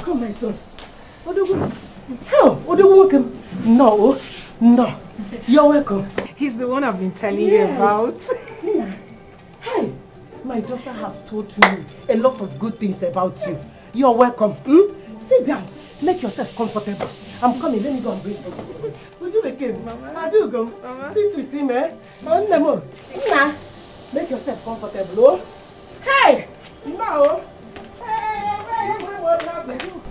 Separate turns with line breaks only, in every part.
welcome, my son. Odogu. Oh, Odogu, welcome. No, no. You're welcome.
He's the one I've been telling you about.
Nina, hi. My daughter has told me a lot of good things about you. You're welcome. Sit down. Make yourself comfortable. I'm coming. Let me go and bring food. Would you make him? Mama. I do go. Mama. Sit with him, eh? Nina, make yourself comfortable, oh? Hey! No!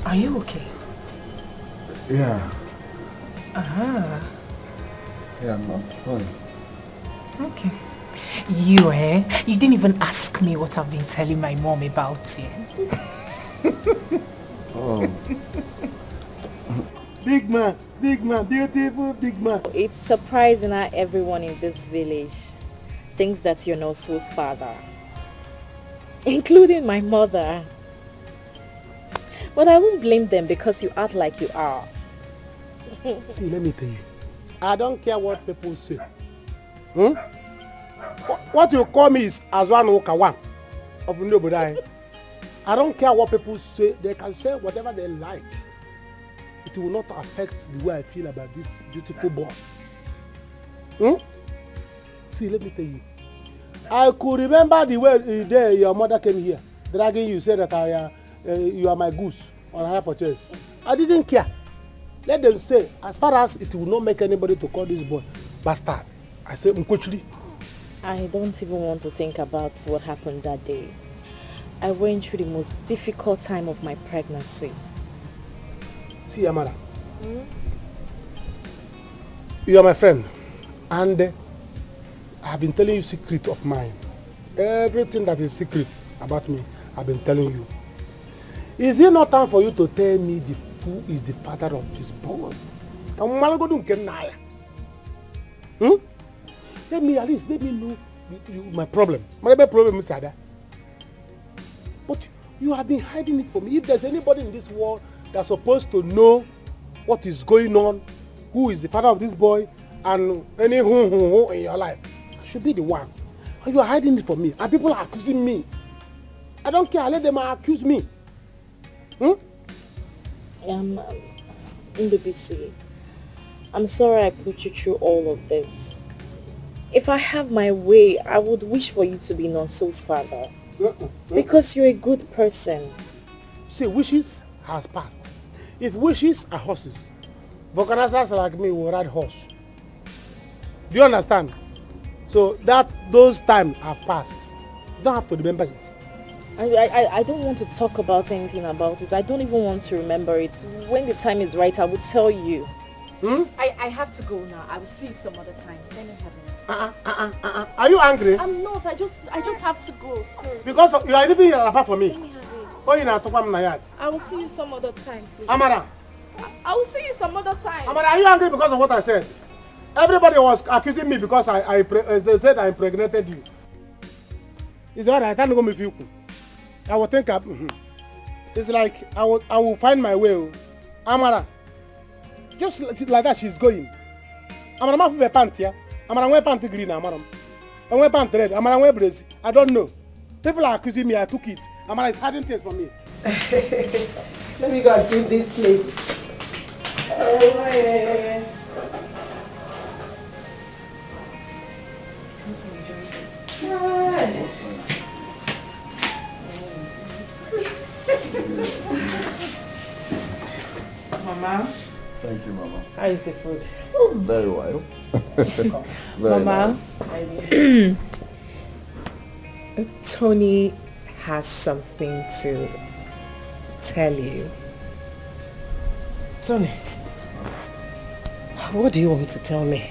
Are you okay?
Yeah.
Ah.
Yeah, I'm fine.
Okay. You, You didn't even ask me what I've been telling my mom about you.
Oh.
Big man, beautiful big man.
It's surprising how everyone in this village thinks that you're Nonso's father. Including my mother. But I won't blame them because you act like you are.
See, let me tell you. I don't care what people say. What you call me is Azwan Okawan of Nobodai. I don't care what people say. They can say whatever they like. It will not affect the way I feel about this beautiful boy. See, let me tell you. I could remember the day your mother came here, dragging you, said that you are my goose on her purchase. I didn't care. Let them say, as far as it will not make anybody to call this boy bastard. I say, Mkochiri.
I don't even want to think about what happened that day. I went through the most difficult time of my pregnancy.
See, Amara, you are my friend, and I have been telling you secret of mine. Everything that is secret about me, I've been telling you. Is it not time for you to tell me who is the father of this boy? Let me know my problem. My problem is that. But you have been hiding it from me. If there's anybody in this world that's supposed to know what is going on, who is the father of this boy, and any who in your life, I should be the one. And you are hiding it from me. And people are accusing me. I don't care. Let them accuse me.
Ndubisi, I'm sorry I put you through all of this. If I have my way, I would wish for you to be Nonso's father. Because you're a good person.
See, wishes has passed. If wishes are horses, vulcanizers like me will ride horse. Do you understand? So those times have passed. You don't have to remember it.
I don't want to talk about anything about it. I don't even want to remember it. When the time is right, I will tell you. I have to go now. I will see you some other time. Let me have it.
Are you angry?
I'm not. I just have to go. Sorry.
Because you are leaving your apart for me.
Let me have it.
Oh, you know,
I will see you some other time, please.
Amara.
I will see you some other time.
Amara, are you angry because of what I said? Everybody was accusing me because they said I impregnated you. It's alright. I can't go with you. I will think it's like I will find my way. Amara. Just like that, she's going. Amara, I'm wear pants here. Amara, wear pants green. Amara, I wear pants red. Amara, wear brace. I don't know. People are accusing me. I took it. Amara is hiding things from me. Let me go and clean this plate.
Mama.
Thank you, Mama.
How is the food?
Oh, very well. Very
Mama.
nice.
Tony has something to tell you.
Tony, what do you want to tell me?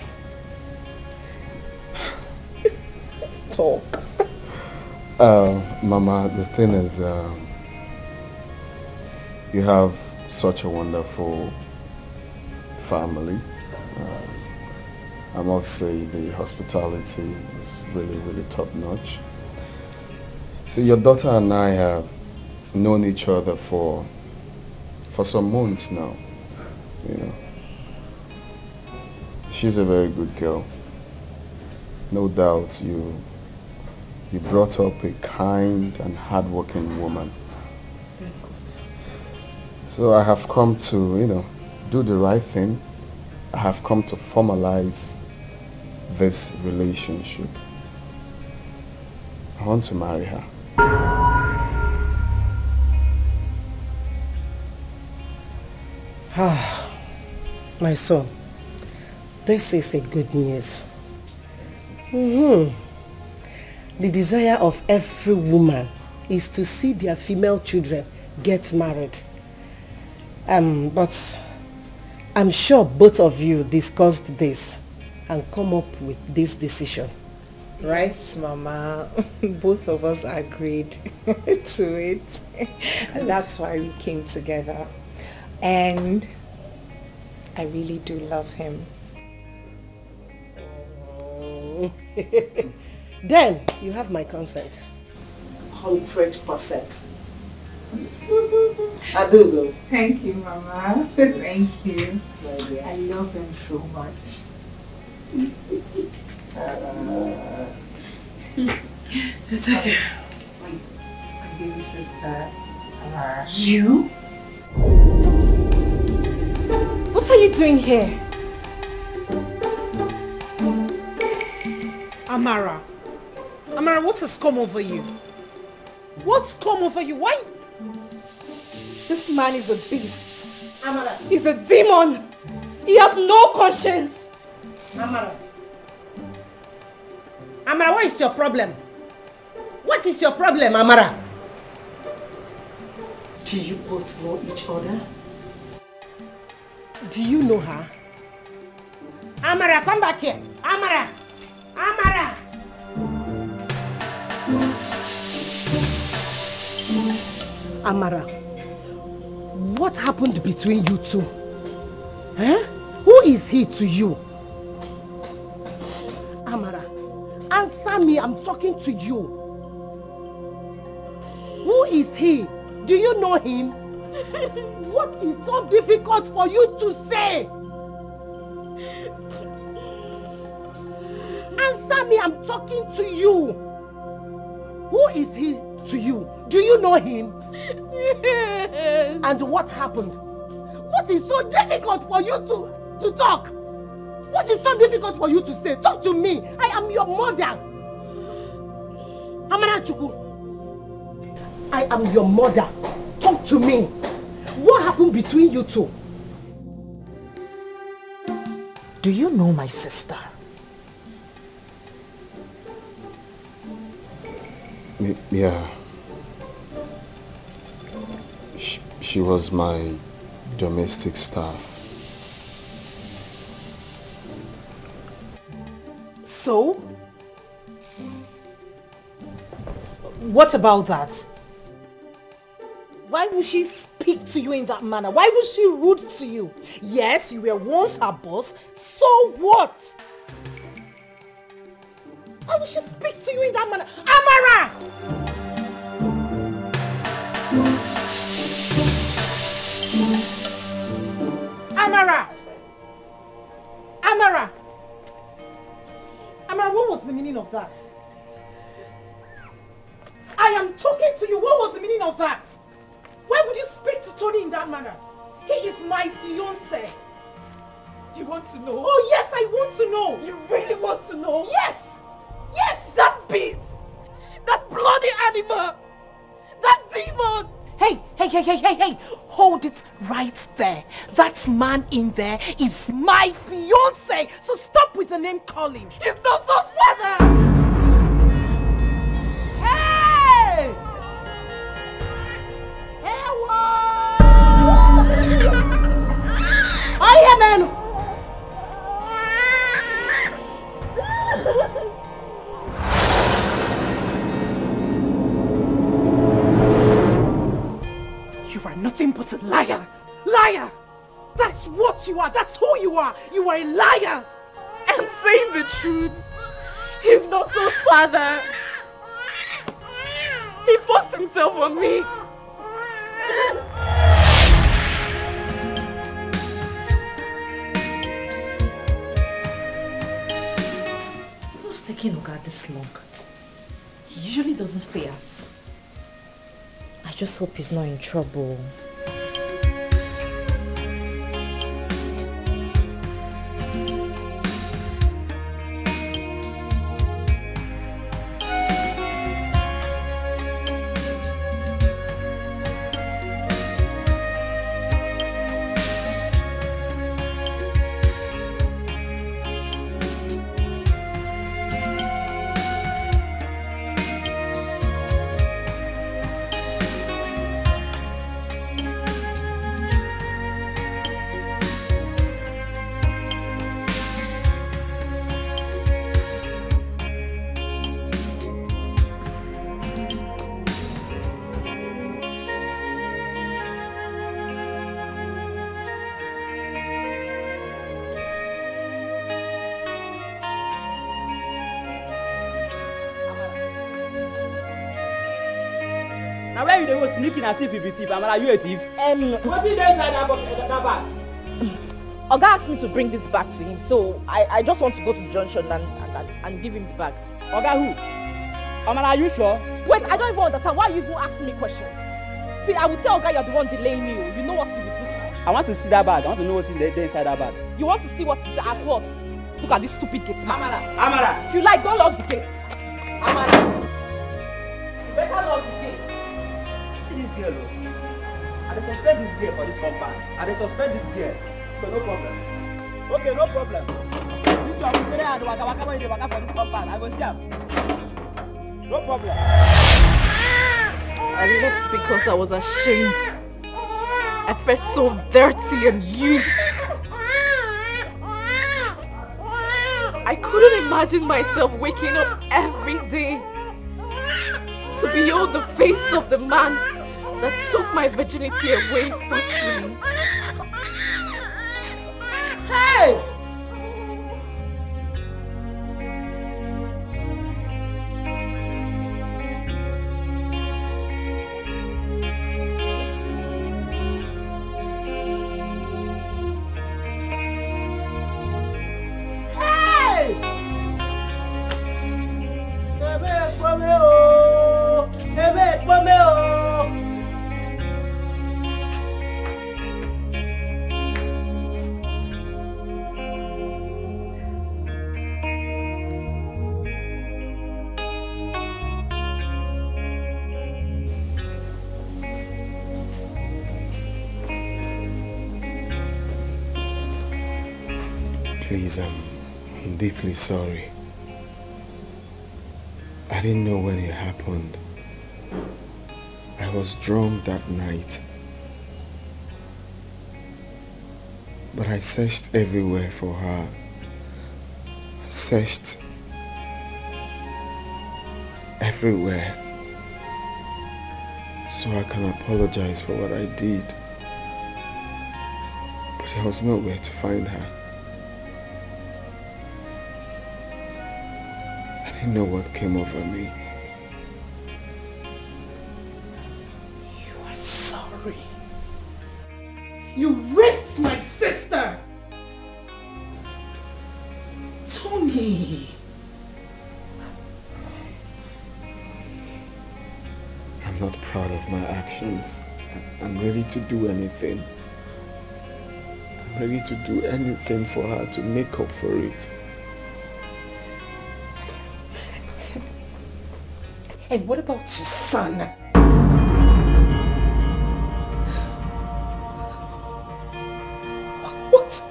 Talk.
Mama, the thing is, you have such a wonderful family. I must say the hospitality is really, really top notch. See, your daughter and I have known each other for some months now. You know, she's a very good girl. No doubt you brought up a kind and hardworking woman. So I have come to, do the right thing. I have come to formalize this relationship. I want to marry her.
My son, this is a good news. The desire of every woman is to see their female children get married. But I'm sure both of you discussed this and come up with this decision.
Right, Mama. Both of us agreed to it. And that's why we came together. And I really do love him.
Then you have my consent. 100%. Abugo.
Thank you, Mama. Thank you. I love him so much. It's okay. Wait, my baby sister. You?
What are you doing here?
Amara. Amara, what has come over you? What's come over you? Why?
This man is a beast.
Amara.
He's a demon. He has no conscience.
Amara. Amara, what is your problem? What is your problem, Amara? Do you both know each other? Do you know her? Amara, come back here. Amara. Amara. Amara, what happened between you two? Huh? Who is he to you? Amara, answer me, I'm talking to you. Who is he? Do you know him? What is so difficult for you to say? Answer me, I'm talking to you. Who is he to you? Do you know him? Yes. And what happened? What is so difficult for you to talk? What is so difficult for you to say? Talk to me. I am your mother. Amara Chukwu. I am your mother. Talk to me. What happened between you two?
Do you know my sister?
Yeah. She was my domestic staff.
So? What about that? Why would she speak to you in that manner? Why was she rude to you? Yes, you were once her boss. So what? Why would she speak to you in that manner? Amara! Amara! Amara! Amara, what was the meaning of that? I am talking to you. What was the meaning of that? Why would you speak to Tony in that manner? He is my fiancé. Do you want to know? Oh yes, I want to know. You really want to know? Yes! Yes! That beast! That bloody animal! That demon!
Hey! Hold it right there. That man in there is my fiancé. So stop with the name calling.
He's not Nonso's father! Hey! I am an... You are nothing but a liar! Liar! That's what you are! That's who you are! You are a liar!
I'm saying the truth. He's Nonso's father. He forced himself on me.
What's taking Oga this long? He usually doesn't stay out.
I just hope he's not in trouble.
you dey go sneaking as if you be thief? Amara, you a thief?
What did they inside that bag?
Oga asked me to bring this back to him, so I just want to go to the junction and give him the bag.
Oga who? Amara, are you sure?
Wait, I don't even understand. Why are you even asking me questions? See, I will tell Oga you're the one delaying me. You know what he will do.
I want to see that bag. I want to know what's there inside that bag.
You want to see what is at what? Look at this stupid gate man.
Amara!
If you like, don't lock the gate. Amara! You better lock the gate.
See this girl, oh. I dey suspect this girl for this compound. I dey suspect this girl. So no problem. Okay, no problem. This one will carry and waka when you dey waka for this compound. I go see am. No problem.
I left because I was ashamed. I felt so dirty and used. I couldn't imagine myself waking up every day to behold the face of the man that took my virginity away forcefully. Hey!
Please, I'm deeply sorry. I didn't know when it happened. I was drunk that night. But I searched everywhere for her. I searched everywhere. So I can apologize for what I did. But there was nowhere to find her. I didn't know what came over me.
You are sorry. You raped my sister! Tony!
I'm not proud of my actions. I'm ready to do anything. I'm ready to do anything for her to make up for it.
And what about your son? What?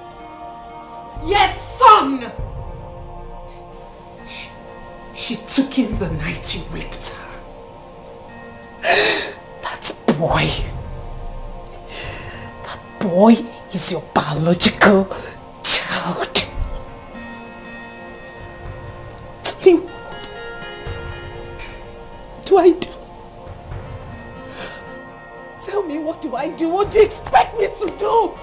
Yes, son! She took him the night you raped her. That boy is your biological child. Tell me, what do I do? Tell me, what do I do? What do you expect me to do?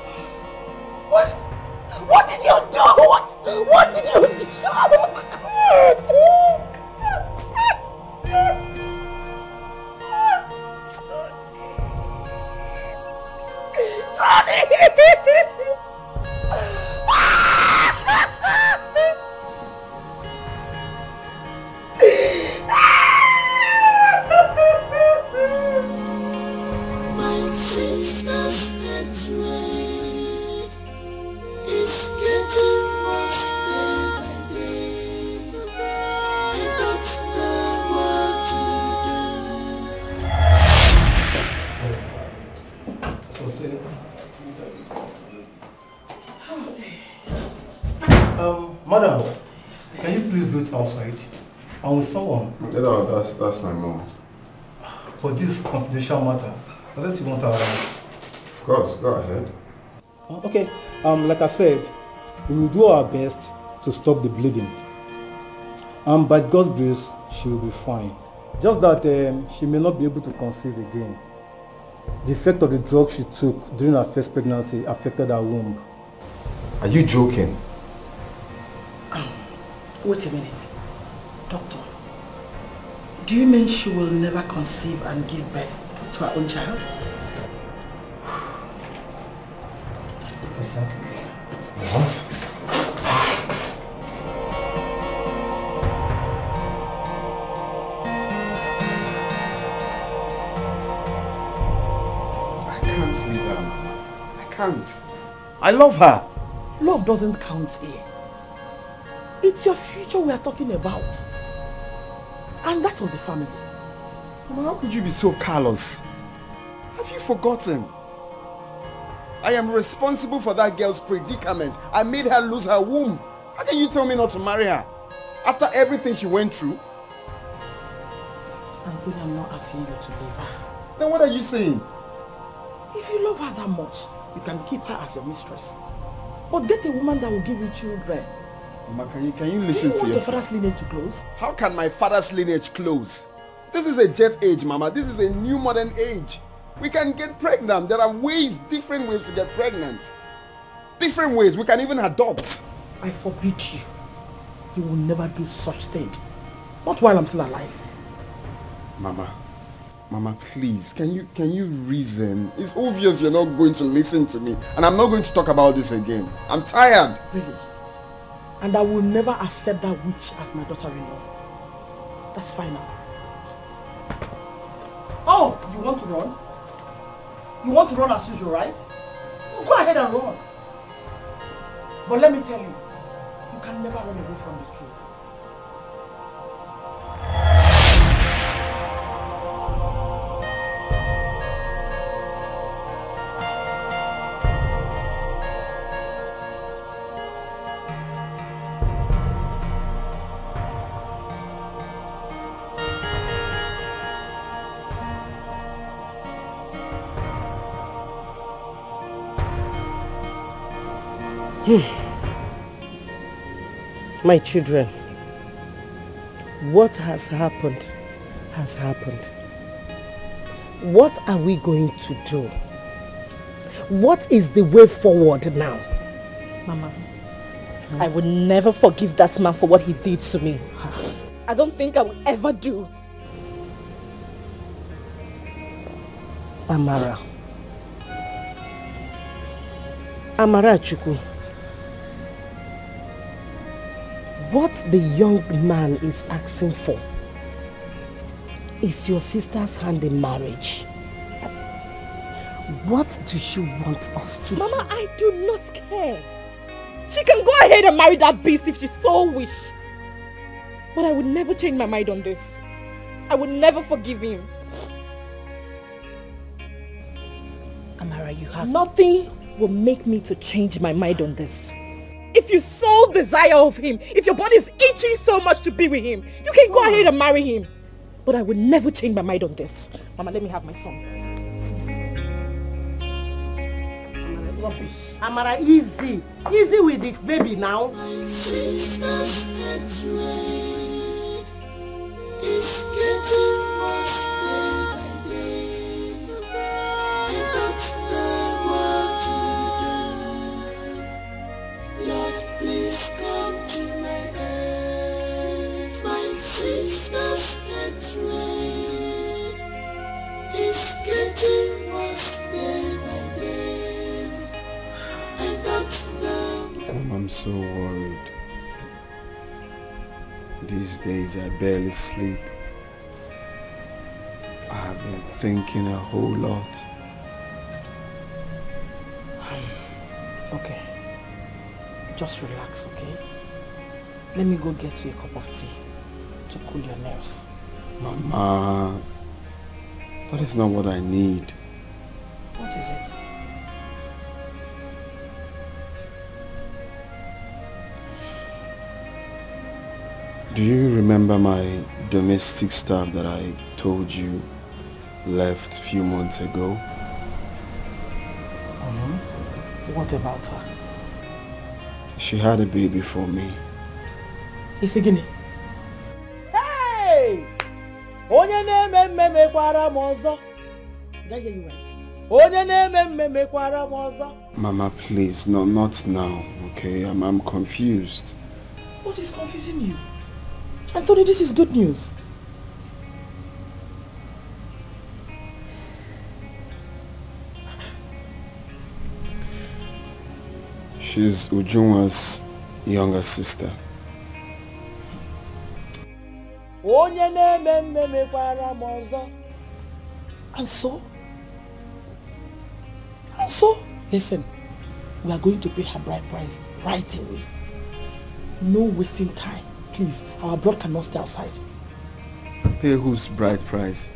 What did you do? What did you do? Oh my God! Tony!
My sister's hatred is getting worse every day. I don't know what to do.
Madam, can you please wait outside? I'm with someone.
No, that's my mom.
For this confidential matter, unless you want her around.
Of course, go ahead.
Okay, like I said, we will do our best to stop the bleeding. By God's grace, she will be fine. Just that she may not be able to conceive again. The effect of the drug she took during her first pregnancy affected her womb.
Are you joking?
Wait a minute. Doctor, do you mean she will never conceive and give birth? to our own child?
Exactly. What? I can't leave her, Mama. I can't. I love her.
Love doesn't count here. It's your future we are talking about. And that of the family.
Mama, how could you be so callous? Have you forgotten? I am responsible for that girl's predicament. I made her lose her womb. How can you tell me not to marry her? After everything she went through?
And really, I'm not asking you to leave her.
Then what are you saying?
If you love her that much, you can keep her as your mistress. But get a woman that will give you children.
Mama, can you listen to yourself?
Do you want your father's lineage to close?
How can my father's lineage close? This is a jet age, Mama. This is a new modern age. We can get pregnant. There are ways, different ways to get pregnant. Different ways. We can even adopt.
I forbid you. You will never do such thing. Not while I'm still alive.
Mama, please, can you reason? It's obvious you're not going to listen to me. And I'm not going to talk about this again. I'm tired.
Really? And I will never accept that witch as my daughter-in-law. That's final. Oh, you want to run? You want to run as usual, right? Well, go ahead and run. But let me tell you, you can never run away from the truth. My children, what has happened has happened. What are we going to do? What is the way forward now?
Mama, I would never forgive that man for what he did to me. I don't think I will ever do.
Amara Chukwu. What the young man is asking for is your sister's hand in marriage. What do you want us to do?
Mama, I do not care. She can go ahead and marry that beast if she so wish. But I would never change my mind on this. I would never forgive him.
Amara, you have...
Nothing will make me to change my mind on this. If you so desire of him, if your body is itching so much to be with him, you can go ahead and marry him. But I would never change my mind on this. Mama, let me have my son.
Amara, easy. Easy with it, baby, now.
My sister's hatred is getting worse day by day. I don't know what to do. Lord, please come to my aid. My sister's hatred is getting worse day by day. I don't know.
I'm so worried. These days I barely sleep. I have been thinking a whole lot.
Okay. Just relax, okay? Let me go get you a cup of tea to cool your nerves.
Mama, that is not what I need.
What is it?
Do you remember my domestic staff that I told you left a few months ago?
What about her?
She had a baby for me.
Isigini. Hey! Onye na-eme mmemme kwara m ọzọ. Did I hear you right? Onye na-eme mmemme kwara m ọzọ.
Mama, please, no, not now, okay? I'm confused.
What is confusing you? I thought this is good news.
She's Ujunwa's younger sister.
And so, listen, we are going to pay her bride price right away. No wasting time. Please, our blood cannot stay outside.
Pay whose bride price?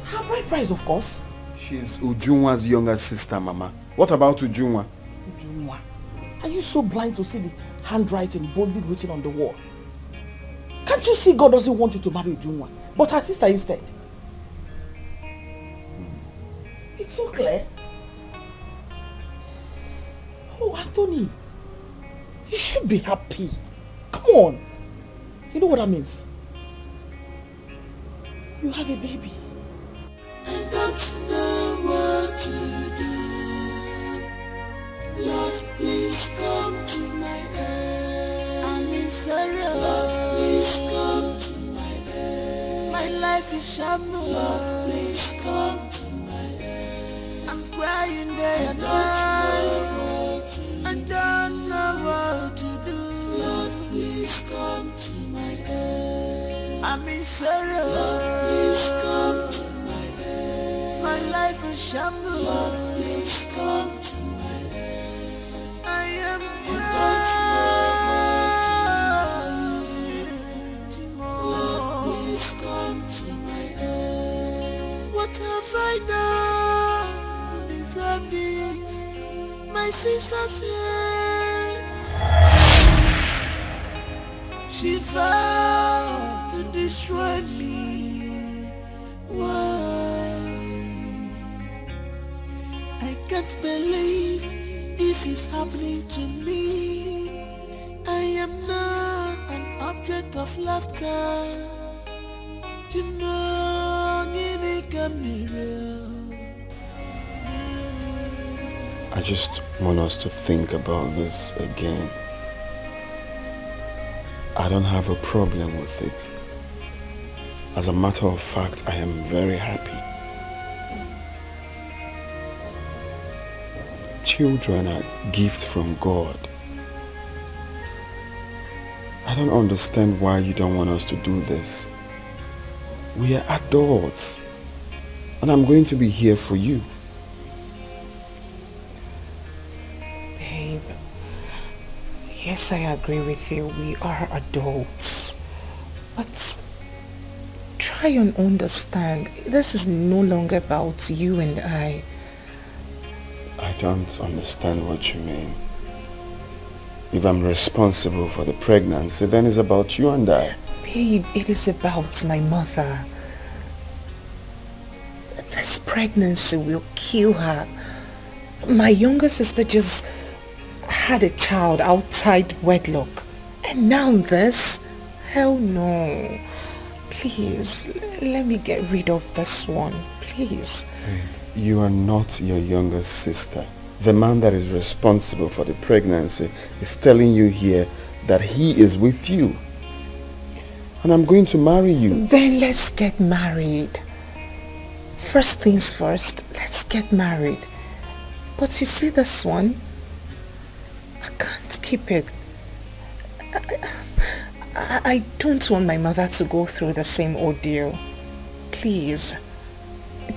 Her bride price, of course.
She's Ujunwa's younger sister, Mama. What about Ujunwa?
Ujunwa? Are you so blind to see the handwriting boldly written on the wall? Can't you see God doesn't want you to marry Ujunwa, but her sister instead? It's so clear. Oh, Anthony, you should be happy. Come on. You know what that means? You have a baby.
I don't know what to do. Lord, please come to my aid. I'm in sorrow. Lord, please come to my aid. My life is shambles. Lord, please come to my aid. I'm crying day and night. I don't know what to do. Lord, please come to my aid. I'm in sorrow. Lord, please come to my aid. My life is shambles. Lord, please come to my aid. I am crying. Lord, please come to my aid. What have I done to deserve this? My sister said she vowed to destroy me. Why? I can't believe this is happening to me. I am not an object of laughter. You know, you can mirror.
I just want us to think about this again. I don't have a problem with it. As a matter of fact, I am very happy. Children are a gift from God. I don't understand why you don't want us to do this. We are adults, and I'm going to be here for you.
Babe, yes, I agree with you. We are adults. But try and understand, this is no longer about you and I.
I don't understand what you mean. If I'm responsible for the pregnancy, then it's about you and I.
Babe, it is about my mother. This pregnancy will kill her. My younger sister just had a child outside wedlock. And now this? Hell no. Please, let me get rid of this one. Please.
You are not your younger sister. The man that is responsible for the pregnancy is telling you here that he is with you. And I'm going to marry you.
Then let's get married. First things first, let's get married. But you see this one? I can't keep it. I don't want my mother to go through the same ordeal. Please.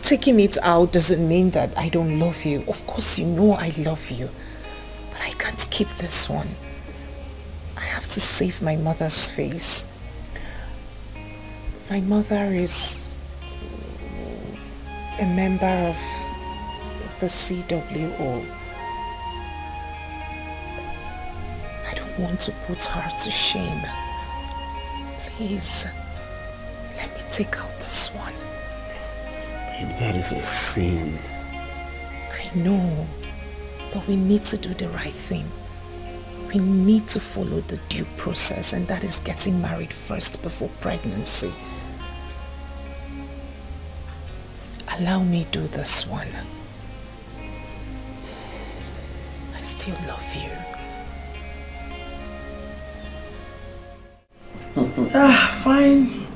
Taking it out doesn't mean that I don't love you. Of course you know I love you. But I can't keep this one. I have to save my mother's face. My mother is a member of the CWO. I don't want to put her to shame. Please, let me take out this one.
Babe, that is a sin.
I know, but we need to do the right thing. We need to follow the due process, and that is getting married first before pregnancy. Allow me do this one. I still love you.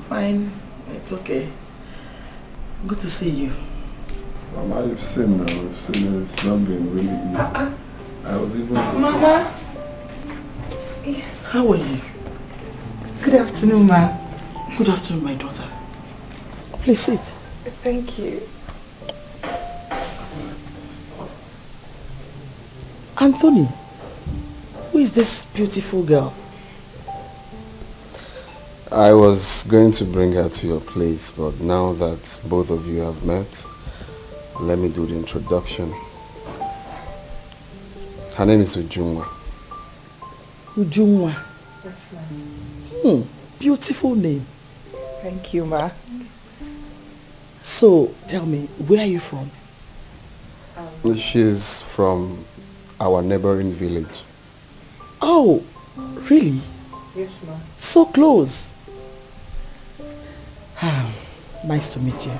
Fine. It's okay. Good to see you.
Mama, you've seen now. You've seen it's not been really easy. I was able to...
Mama!
How are you?
Good afternoon, ma.
Good afternoon, my daughter. Please sit.
Thank you.
Anthony, who is this beautiful girl?
I was going to bring her to your place, but now that both of you have met, let me do the introduction. Her name is Ujunwa.
Ujunwa.
Yes, ma'am.
Beautiful name.
Thank you, ma.
So, tell me, where are you from?
She's from our neighboring village.
Oh, really?
Yes, ma'am.
So close. Nice to meet you.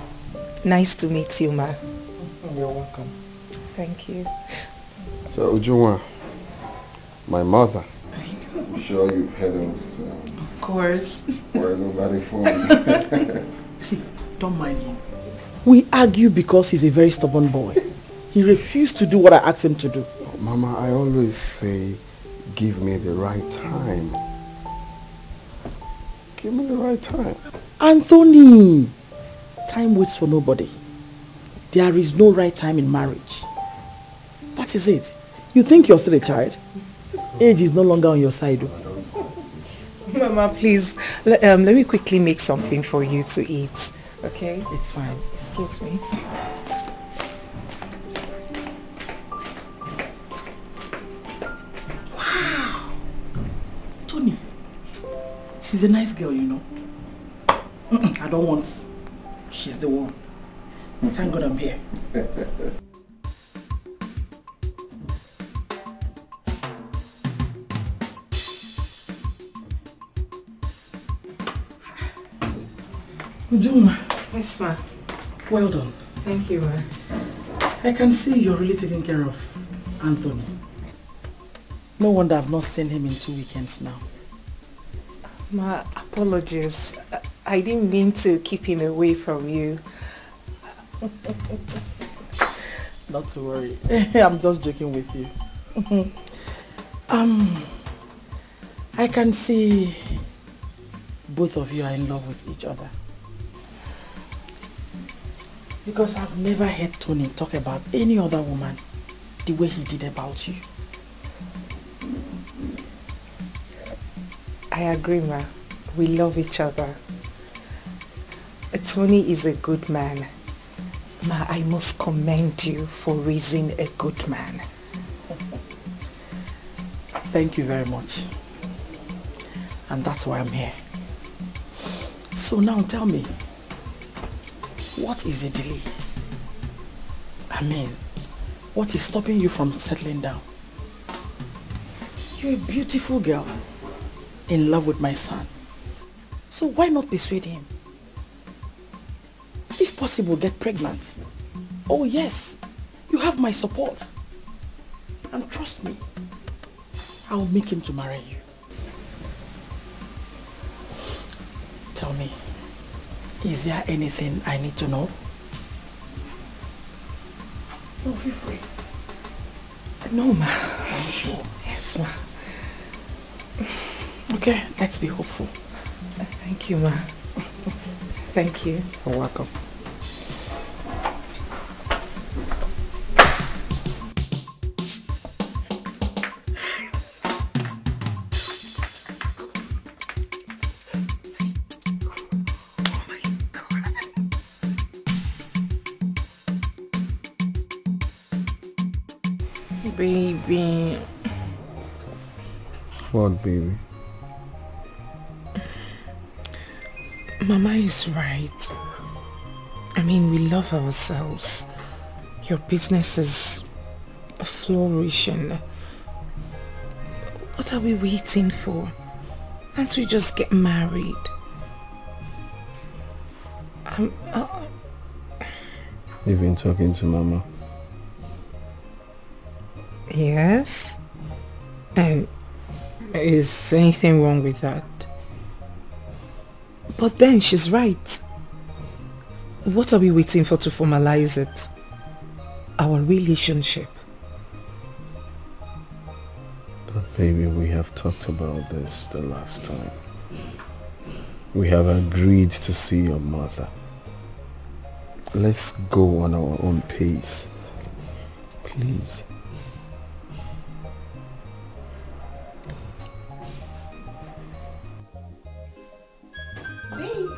Nice to meet you, ma. You're welcome. Thank you.
So, Ujunwa, my mother. I'm sure you've heard us.
Of course.
Where nobody phone.
See, don't mind him. We argue because he's a very stubborn boy. He refused to do what I asked him to do.
Oh, Mama, I always say, give me the right time. Give me the right time.
Anthony! Time waits for nobody. There is no right time in marriage. That is it. You think you're still a child? Age is no longer on your side.
Mama, please, let me quickly make something for you to eat. Okay?
It's fine.
Excuse me.
Wow! Tony, she's a nice girl, you know. I don't want. She's the one. Thank God I'm here. Ujunwa.
Yes, ma.
Well done.
Thank you, ma.
I can see you're really taking care of Anthony. No wonder I've not seen him in 2 weekends now.
Ma, apologies. I didn't mean to keep him away from you.
Not to worry. I'm just joking with you. I can see both of you are in love with each other. Because I've never heard Tony talk about any other woman the way he did about you.
I agree, ma. We love each other. Tony is a good man. Ma, I must commend you for raising a good man.
Thank you very much. And that's why I'm here. So now tell me, what is the delay? I mean, what is stopping you from settling down? You're a beautiful girl in love with my son. So why not persuade him? If possible, get pregnant. Oh yes, you have my support. And trust me, I'll make him to marry you. Tell me, is there anything I need to know? No, feel free.
No, ma.
Are you sure?
Yes, ma.
Okay, let's be hopeful.
Thank you, ma. Thank you.
You're welcome.
Baby.
What, baby?
Mama is right. I mean, we love ourselves. Your business is flourishing. What are we waiting for? Can't we just get married?
You've been talking to Mama?
Yes. And is anything wrong with that? But then she's right. What are we waiting for to formalize it? Our relationship.
Baby, we have talked about this the last time. We have agreed to see your mother. Let's go on our own pace. Please.
Babe,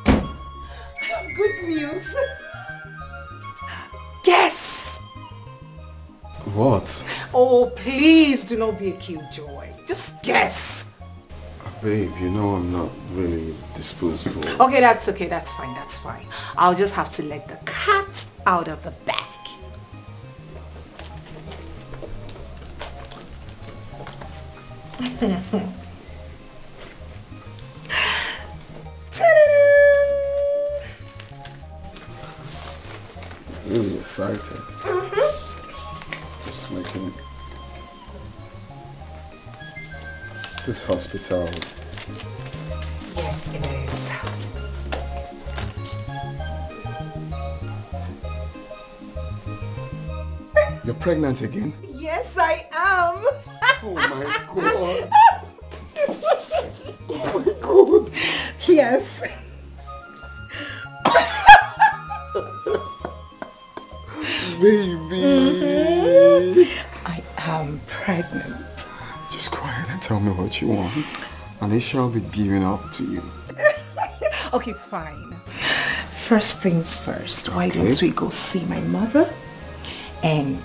I have good news. Yes!
What?
Oh, please do not be a killjoy. Just guess.
Babe, you know I'm not really disposable.
Okay, that's okay. That's fine. That's fine. I'll just have to let the cat out of the bag.
Really excited. Just making this hospital.
Yes, it is.
You're pregnant again?
Yes, I am.
Oh my god. Oh my god.
Yes.
Baby.
I am pregnant.
Just go ahead and tell me what you want, and it shall be given up to you.
Okay, fine. First things first, why don't we go see my mother and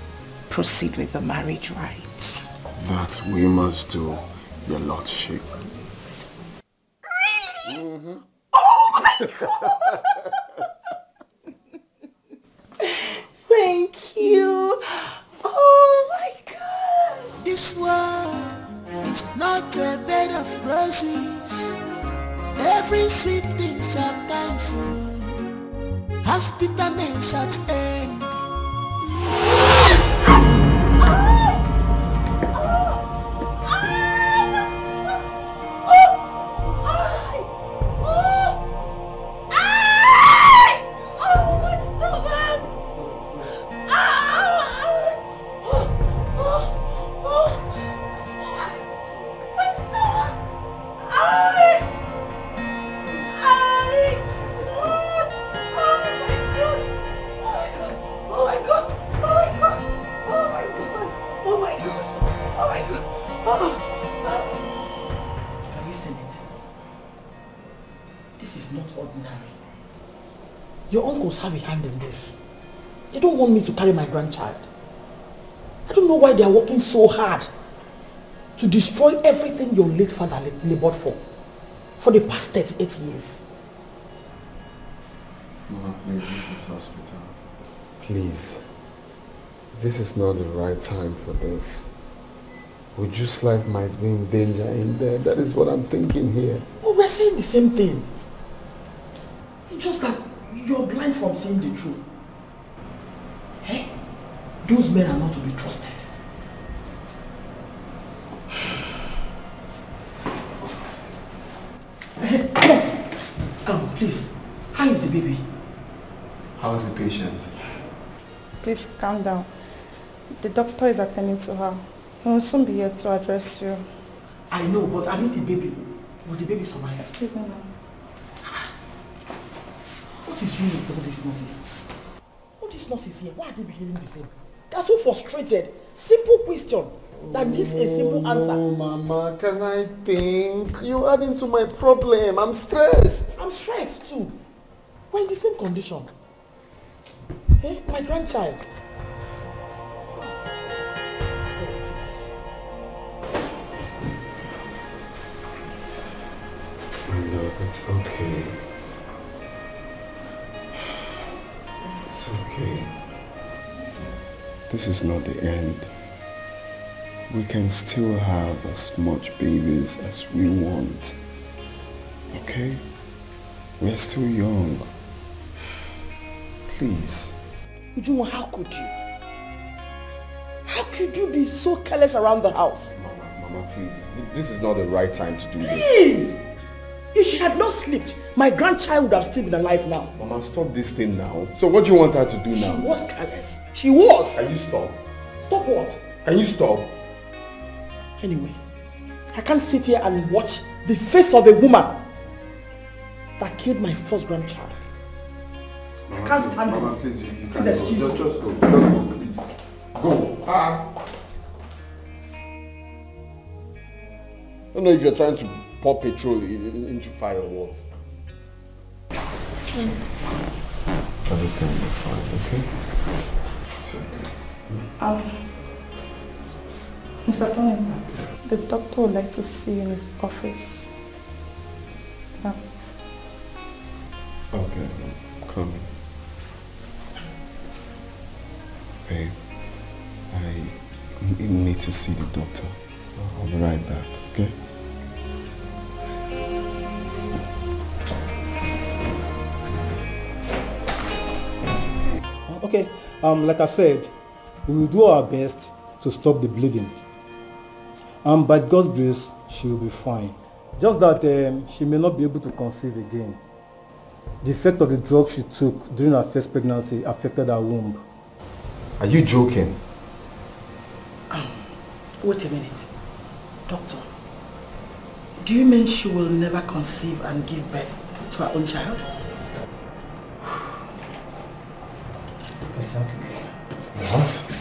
proceed with the marriage rites?
That we must do, your lordship.
Really? Oh my god! Thank you. Oh my god.
This world is not a bed of roses. Every sweet thing's have time, so has bitterness at end.
Have you seen it? This is not ordinary. Your uncles have a hand in this. They don't want me to carry my grandchild. I don't know why they are working so hard to destroy everything your late father labored for the past 38 years.
Mama, please, this is hospital. Please. This is not the right time for this. Uju's life might be in danger in there. That is what I'm thinking here.
Oh, we're saying the same thing. It's just that you're blind from seeing the truth. Hey, those men are not to be trusted. Nurse, please, how is the baby?
How is the patient?
Please calm down. The doctor is attending to her. He will soon be here to address you.
I know, but I need the baby. Will the baby survive?
Excuse me, ma'am.
What is wrong with all these nurses? All these nurses here, why are they behaving the same? They are so frustrated. Simple question that needs a simple answer.
Oh, Mama, can I think? You're adding to my problem. I'm stressed.
I'm stressed too. We're in the same condition. Hey, my grandchild.
No, it's okay. It's okay. This is not the end. We can still have as much babies as we want. Okay? We're still young. Please.
Ujunwa, how could you? How could you be so careless around the house?
Mama, please. This is not the right time to do this.
Please! If she had not slept, my grandchild would have still been alive now.
Mama, stop this thing now. So what do you want her to do now?
She was careless. She was.
Can you stop?
Stop what?
Can you stop?
Anyway, I can't sit here and watch the face of a woman that killed my first grandchild.
Mama,
I can't stand
Mama,
this.
please, you can
Please
go.
excuse me.
Just go. Just go, please. Go. I don't know if you're trying to pour petrol into fire or what. Everything will be fine, okay?
Mr. Tony, the doctor would like to see you in his office. Yeah.
Okay, I'm coming. Babe, I need to see the doctor. I'll be right back, okay?
Okay, like I said, we will do our best to stop the bleeding. By God's grace, she will be fine. Just that she may not be able to conceive again. The effect of the drug she took during her first pregnancy affected her womb.
Are you joking?
Wait a minute. Doctor, do you mean she will never conceive and give birth to her own child?
Exactly. What?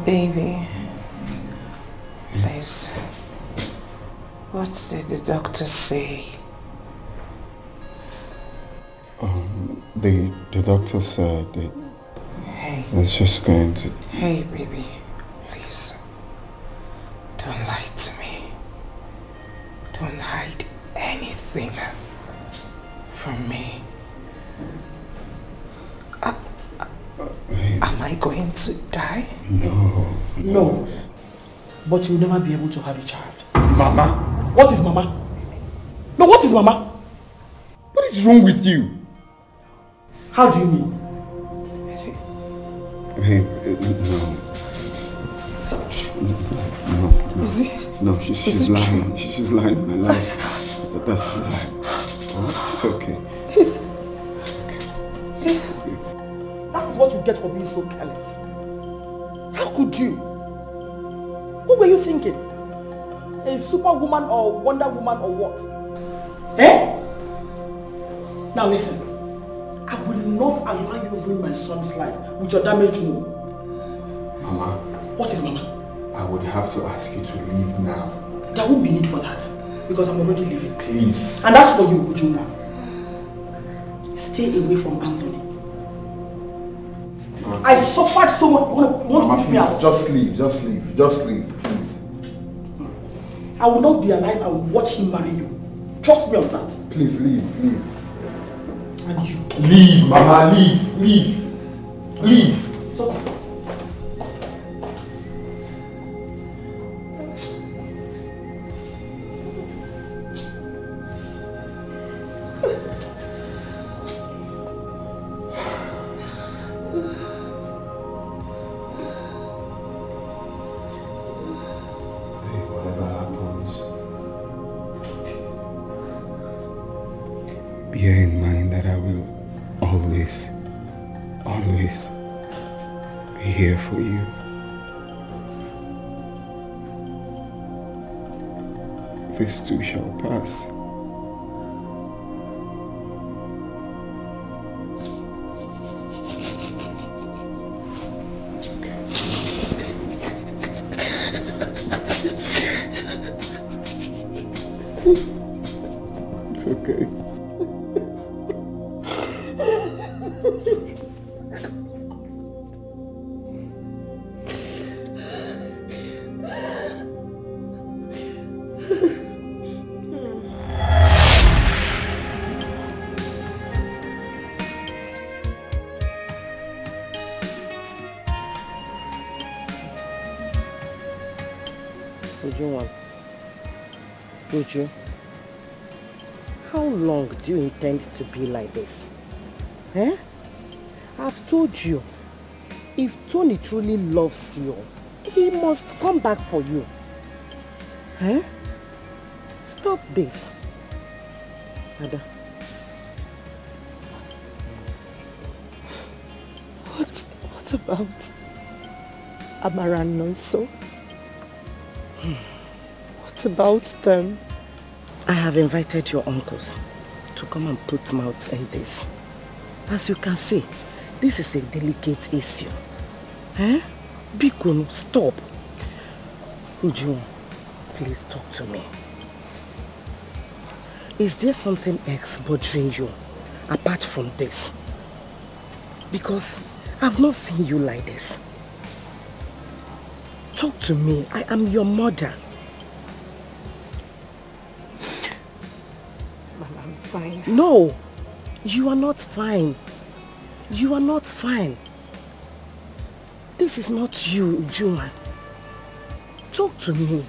Baby, please, what did the doctor say?
The doctor said that it's just going to...
Hey, baby, please, don't lie to me. Don't hide anything from me. Am I going to die?
No.
No. But you'll never be able to have a child.
Mama?
What is Mama? No, what is Mama?
What is wrong with you?
How do you mean?
Hey, no.
Is it true?
No.
Is it?
No, she's lying. She's lying. My life. That's a lie. Oh, it's okay.
That is what you get for being so careless. How could you? What were you thinking? A superwoman or Wonder Woman or what? Eh? Now listen. I will not allow you to ruin my son's life with your damaged womb.
Mama.
What is Mama?
I would have to ask you to leave now.
There won't be need for that. Because I'm already leaving.
Please.
And as for you, Ujunwa, stay away from Anthony. Mama. I suffered so much. You want to push me out?
Just leave. Just leave. Just leave. Please.
I will not be alive and watch him marry you. Trust me on that.
Please leave. Leave.
And you.
Leave, Mama. Leave. Leave. Leave.
Stop.
Bear in mind that I will always be here for you. This too shall pass. It's okay.
Uju. How long do you intend to be like this? Eh? I've told you, if Tony truly loves you, he must come back for you. Eh? Stop this. Ada.
What about Amara and Nonso? What about them?
I have invited your uncles to come and put mouths in this. As you can see, this is a delicate issue. Eh? Bikun, stop. Uju, please talk to me. Is there something else bothering you apart from this? Because I've not seen you like this. Talk to me. I am your mother.
Mama, I'm fine.
No, you are not fine. You are not fine. This is not you, Ujunwa. Talk to me.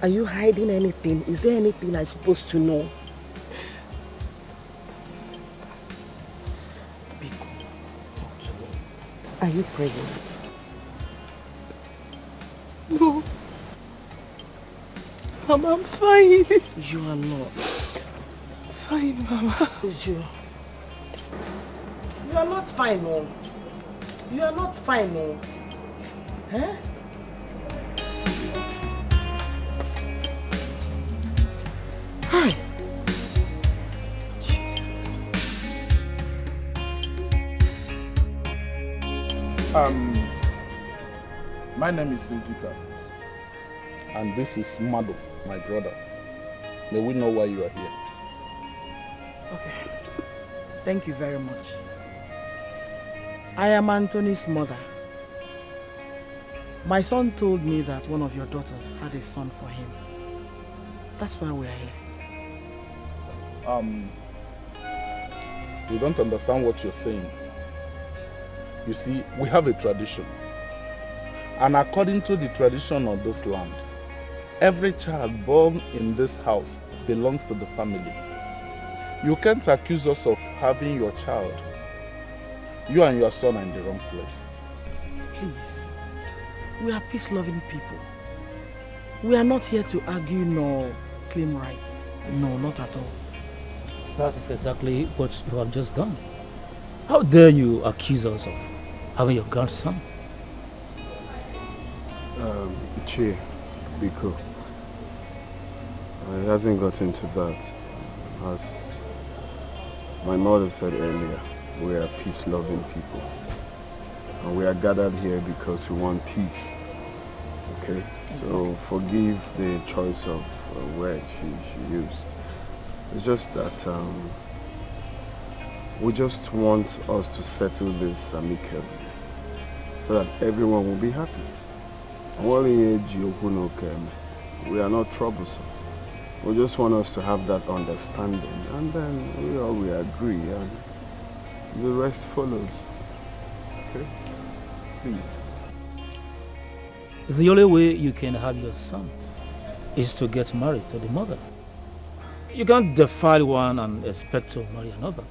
Are you hiding anything? Is there anything I'm supposed to know? Biko, talk to me. Are you pregnant?
No. Mama, I'm fine.
You are not.
Fine, Mama.
You are not fine, no. You are not fine, no. Huh? Hi. Jesus.
My name is Ezika. And this is Mado, my brother. May we know why you are here?
Okay. Thank you very much. I am Anthony's mother. My son told me that one of your daughters had a son for him. That's why we are here.
You don't understand what you're saying. You see, we have a tradition. And according to the tradition of this land, every child born in this house belongs to the family. You can't accuse us of having your child. You and your son are in the wrong place.
Please. We are peace-loving people. We are not here to argue nor claim rights. No, not at all.
That is exactly what you have just done. How dare you accuse us of having your grandson?
Ichie, Biko. It hasn't gotten to that. As my mother said earlier, we are peace-loving people. And we are gathered here because we want peace. Okay? Exactly. So forgive the choice of word she used. It's just that we just want us to settle this amicably so that everyone will be happy. We are not troublesome. We just want us to have that understanding, and then we agree, and the rest follows. Okay? Please.
The only way you can have your son is to get married to the mother. You can't defile one and expect to marry another.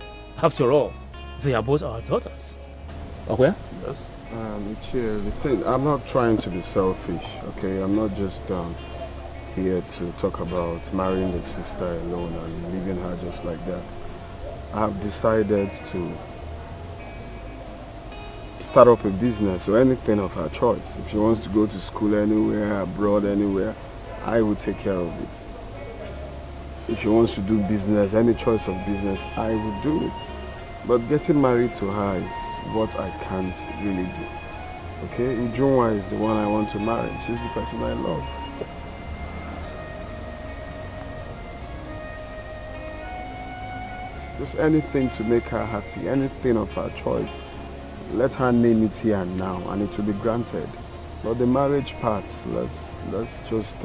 After all, they are both our daughters. Okay? Yes.
Ichie, the thing, I'm not trying to be selfish, okay? I'm not just here to talk about marrying the sister alone and leaving her just like that. I have decided to start up a business or anything of her choice. If she wants to go to school anywhere, abroad, anywhere, I will take care of it. If she wants to do business, any choice of business, I will do it. But getting married to her is what I can't really do. Okay? Ujunwa is the one I want to marry. She's the person I love. Just anything to make her happy, anything of her choice. Let her name it here and now, and it will be granted. But the marriage part, let's just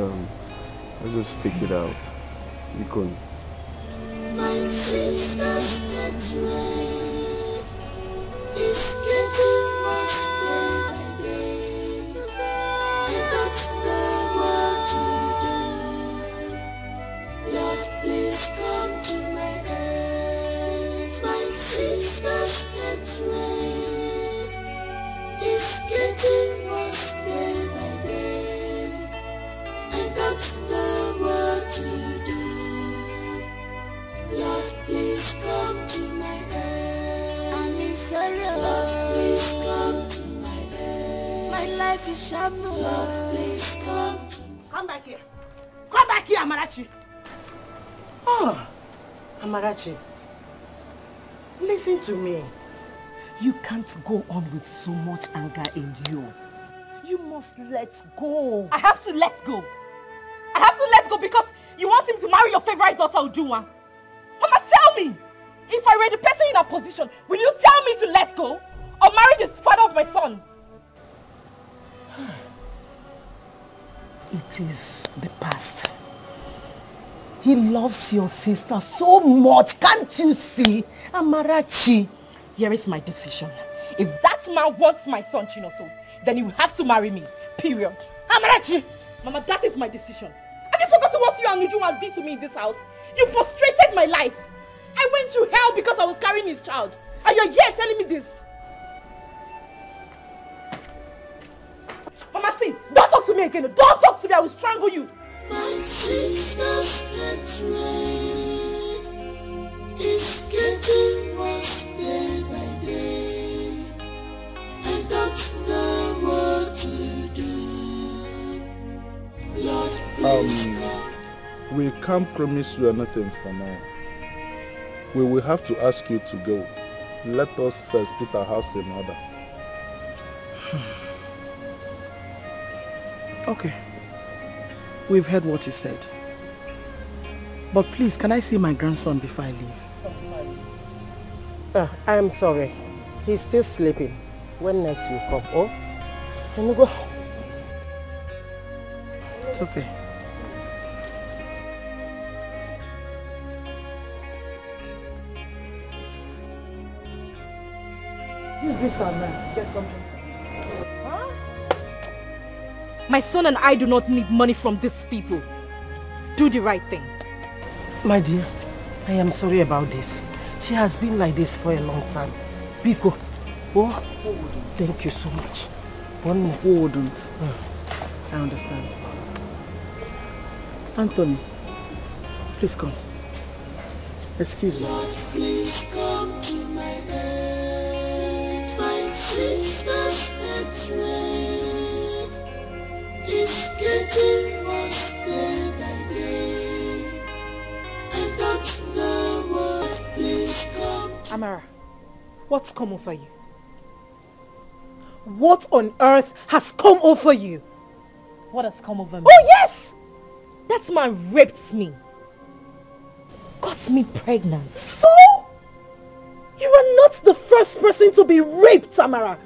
stick it out. Bikon.
My sister's get red. It's getting worse day by day. I don't know what to do. Lord, please come to my life is shambles. Lord, please come.
Come back here. Come back here, Amarachi. Oh, Amarachi. Listen to me. You can't go on with so much anger in you. You must let go.
I have to let go. I have to let go because you want him to marry your favorite daughter, Ujunwa. Mama, tell me, if I were the person in a position, will you tell me to let go or marry the father of my son?
It is the past. He loves your sister so much, can't you see? Amarachi.
Here is my decision. If that man wants my son, Chinoso, then he will have to marry me. Period.
Amarachi!
Mama, that is my decision. Have you forgotten what you and Ujunwa did to me in this house? You frustrated my life. I went to hell because I was carrying his child. And you're here telling me this. Mama, see, don't talk to me again. Don't talk to me. I will strangle you.
My sister's hatred is getting worse day by day. I don't know what to do. Lord, please come.
We can't promise you anything for now. We will have to ask you to go. Let us first put our house in order.
Okay. We've heard what you said. But please, can I see my grandson before I leave? I am sorry. He's still sleeping. When next you come? Oh? Can you go? It's okay. Use this on man. Get something.
My son and I do not need money from these people. Do the right thing.
My dear, I am sorry about this. She has been like this for a long time. Biko, oh, thank you so much. One more. Who wouldn't? I understand. Anthony, please come. Excuse me.
Lord, please come to my aid. My sister's hatred is getting worse day by day. I don't know what. Please come.
Amara, what's come over you? What on earth has come over you?
What has come over me?
Oh yes! That man raped me. Got me pregnant. So? You are not the first person to be raped, Tamara.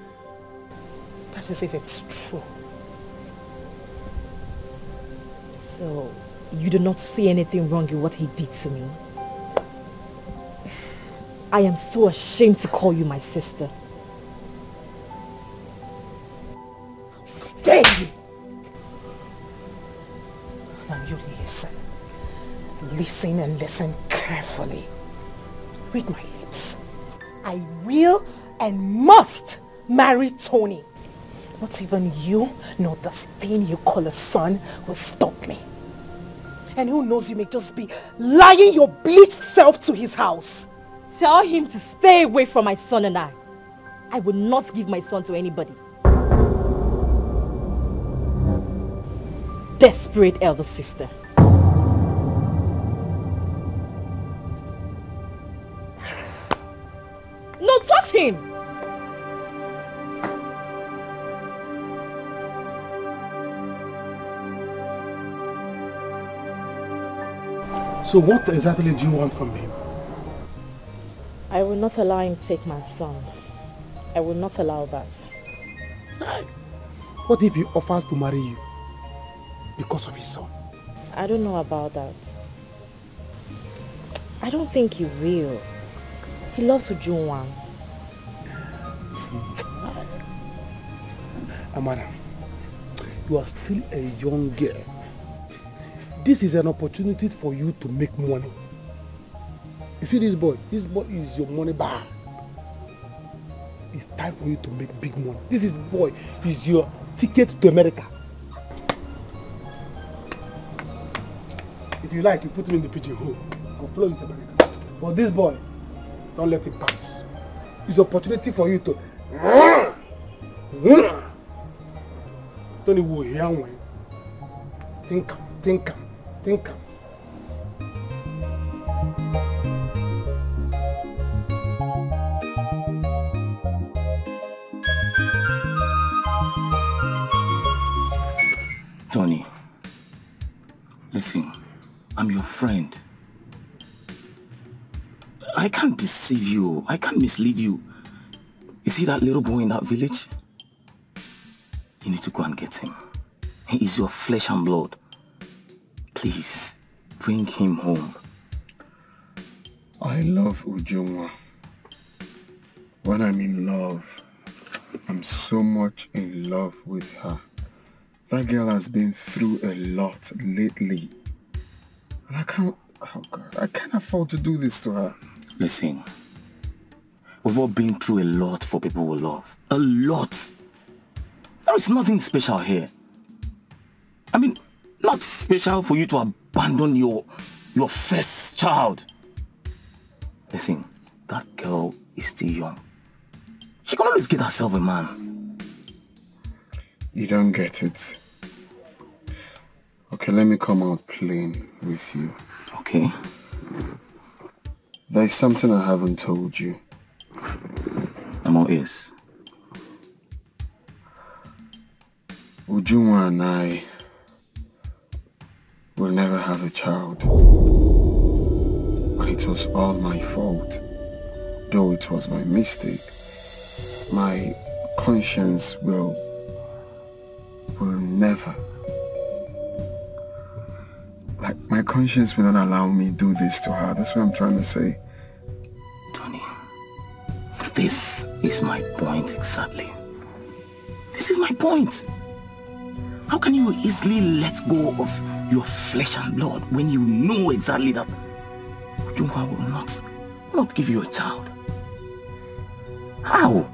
That is if it's true.
So, you do not see anything wrong in what he did to me? I am so ashamed to call you my sister.
Dare you! Now you listen. Listen and listen carefully. Read my lips. I will and must marry Tony. Not even you, nor the thing you call a son, will stop me. And who knows, you may just be lying your bleached self to his house.
Tell him to stay away from my son and I. I will not give my son to anybody. Desperate elder sister. No, touch him!
So what exactly do you want from him?
I will not allow him to take my son. I will not allow that.
What if he offers to marry you because of his son?
I don't know about that. I don't think he will. He loves Ujunwa.
Amara, you are still a young girl. This is an opportunity for you to make money. You see this boy is your money bar. It's time for you to make big money. This boy is your ticket to America. If you like, you put him in the pigeonhole. I'll follow you to America. But this boy, don't let him pass. It's an opportunity for you to Tony will hear one. Think.
Tony, listen, I'm your friend. I can't deceive you. I can't mislead you. You see that little boy in that village? You need to go and get him. He is your flesh and blood. Please, bring him home.
I love Ujungwa. When I'm in love, I'm so much in love with her. That girl has been through a lot lately. And I can't afford to do this to her.
Listen, we've all been through a lot for people we love. A lot. There is nothing special here. I mean, not special for you to abandon your first child. Listen, that girl is still young. She can always get herself a man.
You don't get it. Okay, let me come out plain with you.
Okay.
There's something I haven't told you.
I'm all ears.
Ujungwa and I will never have a child. And it was all my fault. Though it was my mistake, my conscience will never. Like, my conscience will not allow me to do this to her. That's what I'm trying to say.
Tony, this is my point exactly. This is my point. How can you easily let go of your flesh and blood when you know exactly that Ujungwa will not give you a child? How?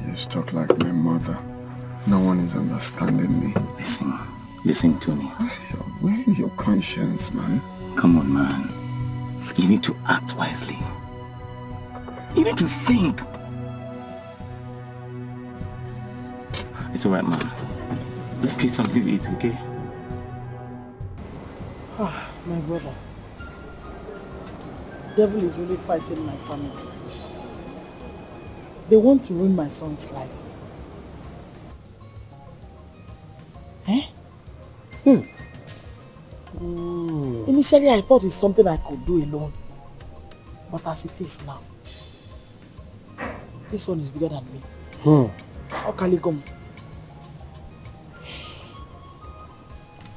You just talk like my mother. No one is understanding me.
Listen, Tony.
Where is your conscience, man?
Come on, man. You need to act wisely. You need to think. It's alright, man. Let's get something to eat, okay?
My brother. Devil is really fighting my family. They want to ruin my son's life. Initially, I thought it's something I could do alone. But as it is now, this one is bigger than me. How can he come?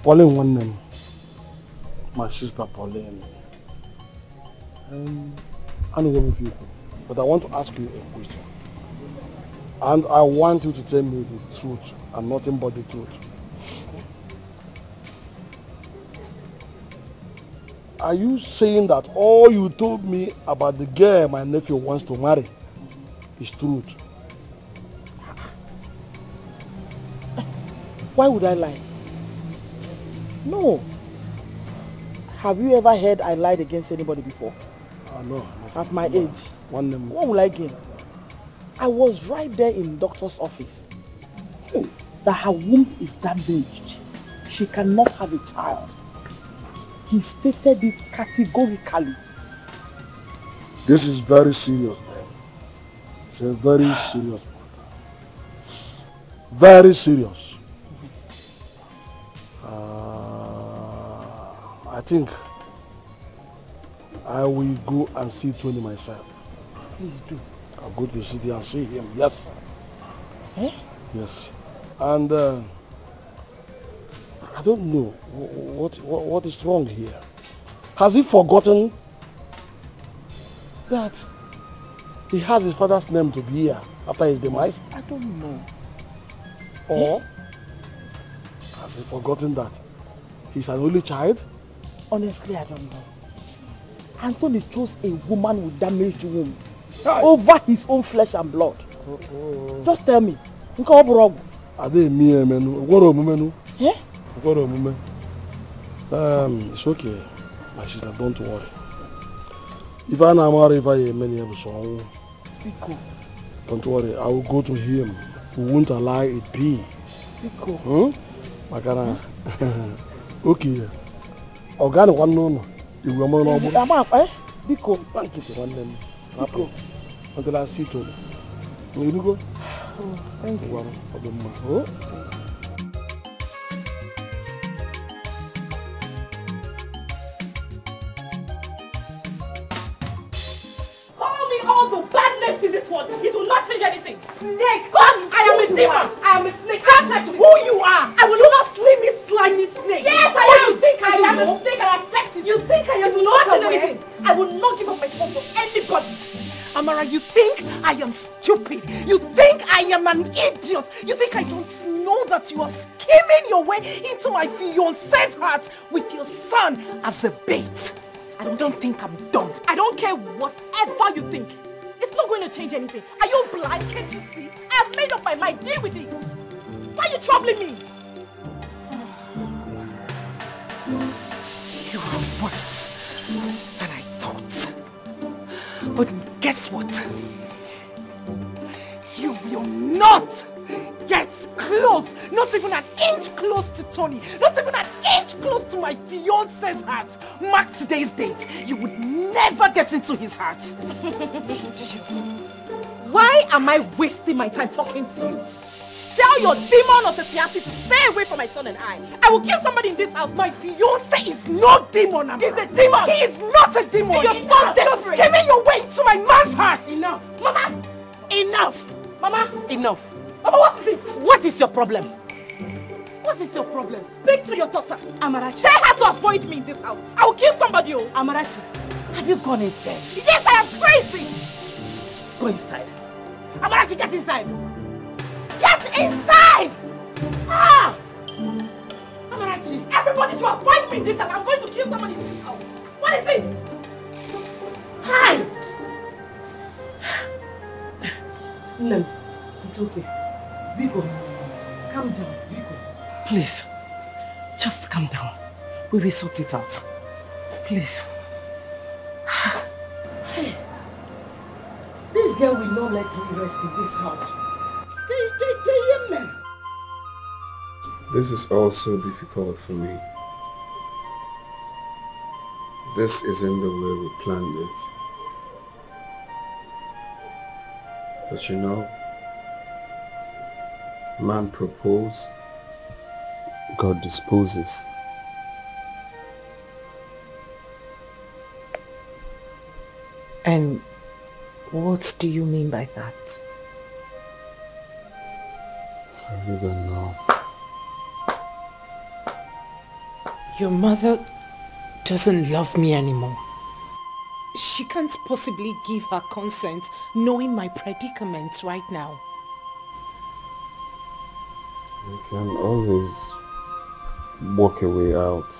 Pauline, one name. My sister Pauline. I know with you, but I want to ask you a question. And I want you to tell me the truth and nothing but the truth. Are you saying that all you told me about the girl my nephew wants to marry is truth?
Why would I lie? No. Have you ever heard I lied against anybody before?
No.
At my age.
One name.
What will I gain? I was right there in the doctor's office. That her womb is damaged. She cannot have a child. He stated it categorically.
This is very serious, man. It's a very serious matter. Very serious. I think I will go and see Tony myself.
Please do.
I'll go to the city and see him, yes.
Eh?
Yes. And I don't know what is wrong here. Has he forgotten that he has his father's name to be here after his demise?
I don't know.
Or has he forgotten that he's an only child?
Honestly, I don't know. Anthony chose a woman with damaged womb over his own flesh and blood. Just tell me.
Are they me, man? What a woman?
Eh?
What a woman? It's okay, my sister. Don't worry. If I am married, if I am many episodes, don't worry. I will go to him. We won't allow it be. Biko. Makana. Okay. Organ one no. You will more no. Biko. Thank you one name. Biko. Until I see you. You go. Thank you.
All the bad names in this world, it will not change anything. Snake! God, I am a demon! I am a snake! That's who you are! I will not slimy, slimy snake! Yes, I am! You think I am a snake and I accept it? You think I am not anything? I will not give up my phone for anybody! Amara, you think I am stupid? You think I am an idiot? You think I don't know that you are skimming your way into my fiancé's heart with your son as a bait? I don't think I'm done. I don't care whatever you think. It's not going to change anything. Are you blind? Can't you see? I've made up my mind. Deal with it. Why are you troubling me? You are worse than I thought. But guess what? You will not get close. Not even an inch close to Tony. Not even an inch close to my fiancé's heart. Mark today's date. You would never get into his heart. Why am I wasting my time talking to you? Tell your demon of a fiancé to stay away from my son and I. I will kill somebody in this house. My fiancé is no demon, Amara. He's a demon. He is not a demon. You're so desperate. You're skimming your way into my man's heart. Enough. Mama. Enough. Mama. Enough. Mama, what is it? What is your problem? What is your problem? Speak to your daughter. Amarachi. Tell her to avoid me in this house. I will kill somebody. Oh. Amarachi, have you gone insane? Yes, I am crazy. Go inside. Amarachi, get inside. Get inside! Ah! Amarachi, everybody should avoid me in this house. I'm going to kill somebody in this house. What is it? Hi! No, it's okay. Biko, calm down, Biko. Please, just calm down. We will sort it out. Please. Hey, this girl will not let me rest in this house.
This is also difficult for me. This isn't the way we planned it. But you know, man proposes, God disposes.
And what do you mean by that?
I really don't know.
Your mother doesn't love me anymore. She can't possibly give her consent knowing my predicament right now.
You can always walk a way out.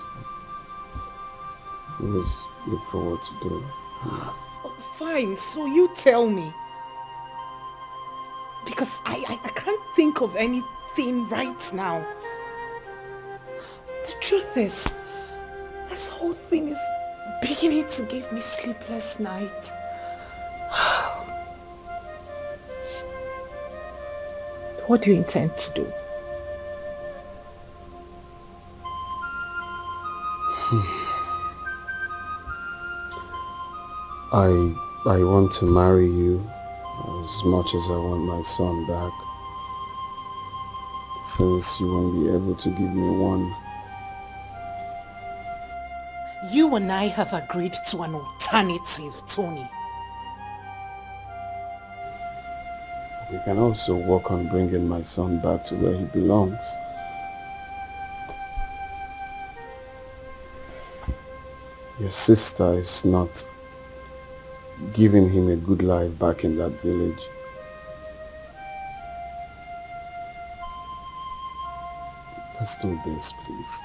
Always look for what to do.
Fine, so you tell me. Because I can't think of anything right now. The truth is, this whole thing is beginning to give me sleepless nights. What do you intend to do?
I want to marry you as much as I want my son back. Since you won't be able to give me one.
You and I have agreed to an alternative, Tony.
We can also work on bringing my son back to where he belongs. Your sister is not giving him a good life back in that village. Let's do this, please.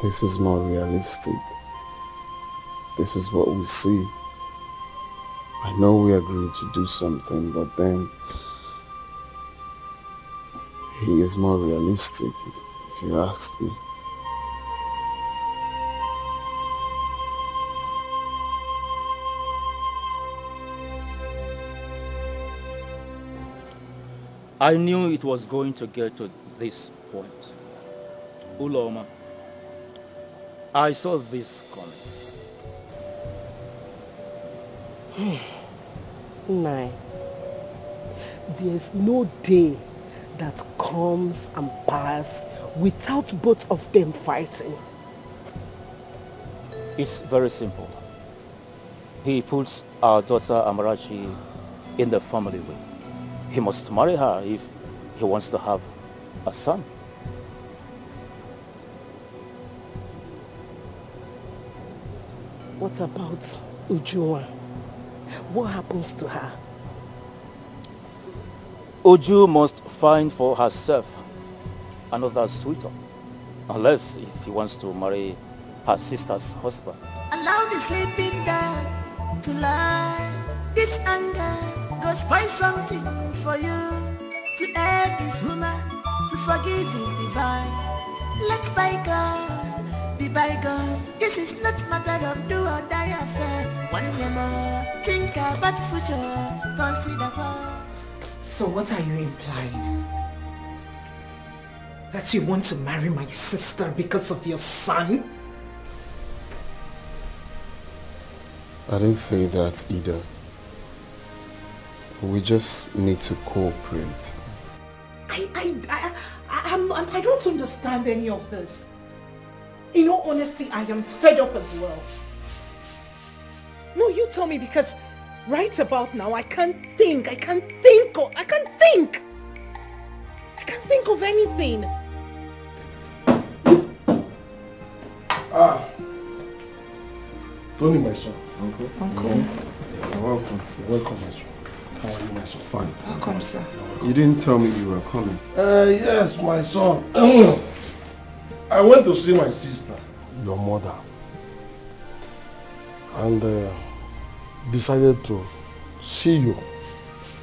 This is more realistic. This is what we see. I know we agreed to do something, but then he is more realistic, if you ask me.
I knew it was going to get to this point. Uloma, I saw this coming.
Nine. There's no day that comes and passes without both of them fighting.
It's very simple. He puts our daughter Amarachi in the family way. He must marry her if he wants to have a son.
What about Ujunwa? What happens to her?
Uju must find for herself another suitor, unless if he wants to marry her sister's husband.
Allow the sleeping dog to lie. This anger goes find something for you. To err is human, to forgive is divine. Let's bygone be bygone. This is not matter of do or die affair. One more, think about future, consider what.
So what are you implying? That you want to marry my sister because of your son?
I didn't say that either. We just need to cooperate.
I don't understand any of this. In all honesty, I am fed up as well. No, you tell me, because right about now I can't think of anything.
Tony, my son.
Uncle.
You're welcome. You're welcome, my son. How are you, my son? Fine.
Welcome, sir.
You didn't tell me you were coming.
Yes, my son. I went to see my sister, your mother, and decided to see you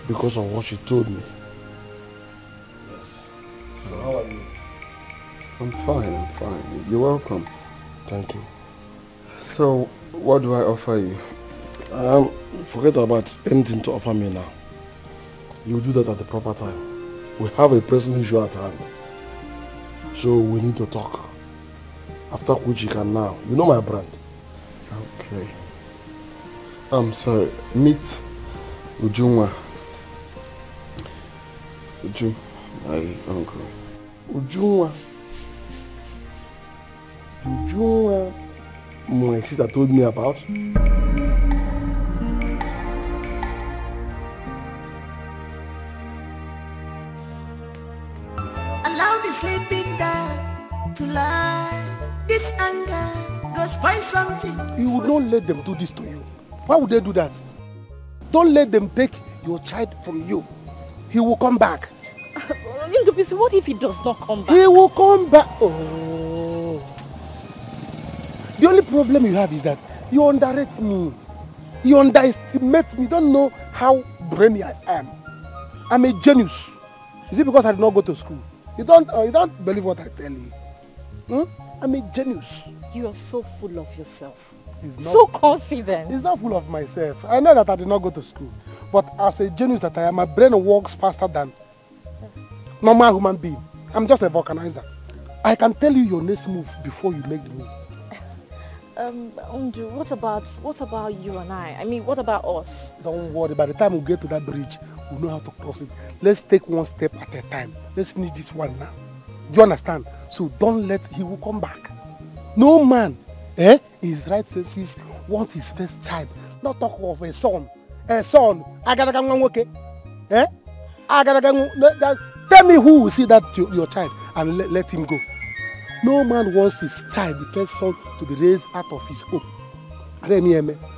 because of what she told me. Yes. So how are you?
I'm fine. You're welcome.
Thank you.
So, what do I offer you?
Forget about anything to offer me now. You do that at the proper time. We have a pressing issue at hand. So we need to talk. After which you can now. You know my brand.
Okay. I'm sorry. Meet Ujunwa. Uju, my uncle.
Ujunwa. Ujunwa. My sister told me about.
Allow the sleeping dog to lie. This anger goes find something.
You would not let them do this to you. Why would they do that? Don't let them take your child from you. He will come back.
Ndubisi, what if he does not come back?
He will come back. Oh. The only problem you have is that you underrate me. You underestimate me. You don't know how brainy I am. I'm a genius. Is it because I did not go to school? You don't believe what I tell you. I'm a genius.
You are so full of yourself.
Not,
so confident.
It's not full of myself. I know that I did not go to school. But as a genius that I am, my brain works faster than normal human being. I'm just a vulcanizer. I can tell you your next move before you make the move.
Unju, what about you and I? I mean, what about us?
Don't worry. By the time we get to that bridge, we know how to cross it. Let's take one step at a time. Let's finish this one now. Do you understand? So don't let he will come back. No man, in his right senses, wants his first child. Not talk of a son. A son. Tell me who will see that your child and let him go. No man wants his child, the first son, to be raised out of his home.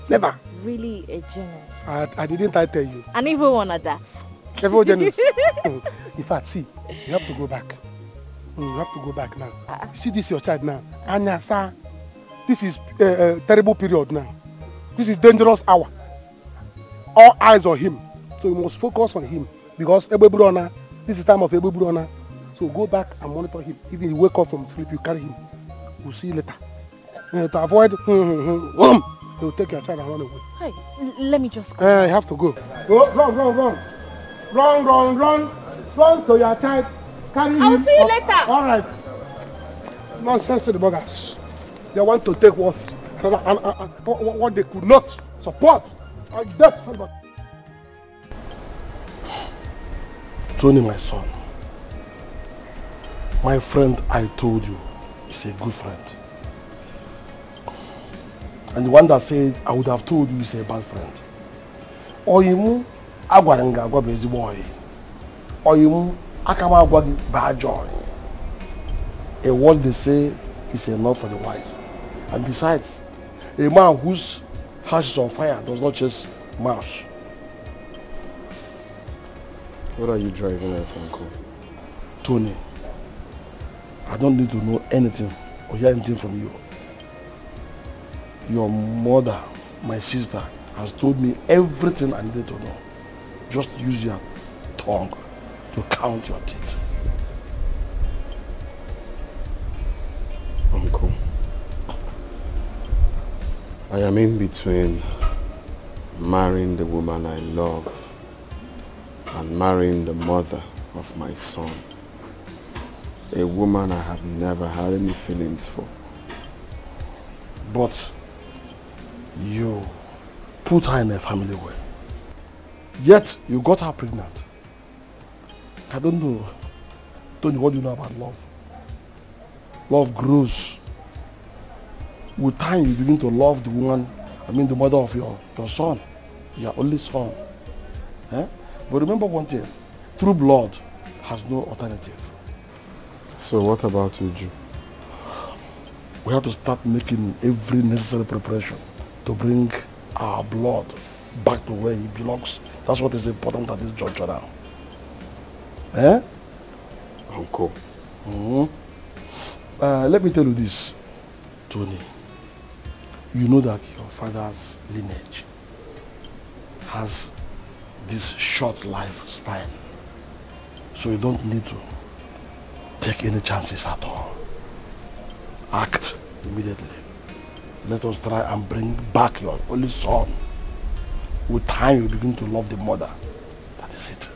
Never.
Really a genius.
I didn't tell you.
And even one at that.
Evil genius. In fact, see, you have to go back. You have to go back now. You see this your child now. Anya, sir, this is a terrible period now. This is dangerous hour. All eyes on him. So you must focus on him. Because this is time of Ebubrona. So go back and monitor him. If he wake up from sleep, you carry him. We'll see you later. To avoid, he will take your child and run away.
Hey, let me just go.
You have to go. Run. Run to your child. Carry him.
I'll see you later.
All right. Nonsense to the buggers. They want to take what they could not support. I debt somebody.
Tony, my son. My friend, I told you, is a good friend. And the one that said I would have told you is a bad friend. Oyimu agwarenga agwa bezi boy. Oyimu akama agwa bad joy. A word they say is enough for the wise. And besides, a man whose house is on fire does not chase mouse.
What are you driving at, Uncle?
Tony, I don't need to know anything or hear anything from you. Your mother, my sister, has told me everything I needed to know. Just use your tongue to count your teeth.
Uncle, I am in between marrying the woman I love and marrying the mother of my son. A woman I have never had any feelings for.
But you put her in a family way. Yet you got her pregnant. I don't know. Tony, what do you know about love? Love grows. With time you begin to love the woman, the mother of your son. Your only son. Eh? But remember one thing, true blood has no alternative.
So what about Uju?
We have to start making every necessary preparation to bring our blood back to where it belongs. That's what is important at this juncture now. Eh?
Uncle.
Let me tell you this, Tony. You know that your father's lineage has this short lifespan. So you don't need to take any chances at all. Act immediately. Let us try and bring back your only son. With time you begin to love the mother. That is it.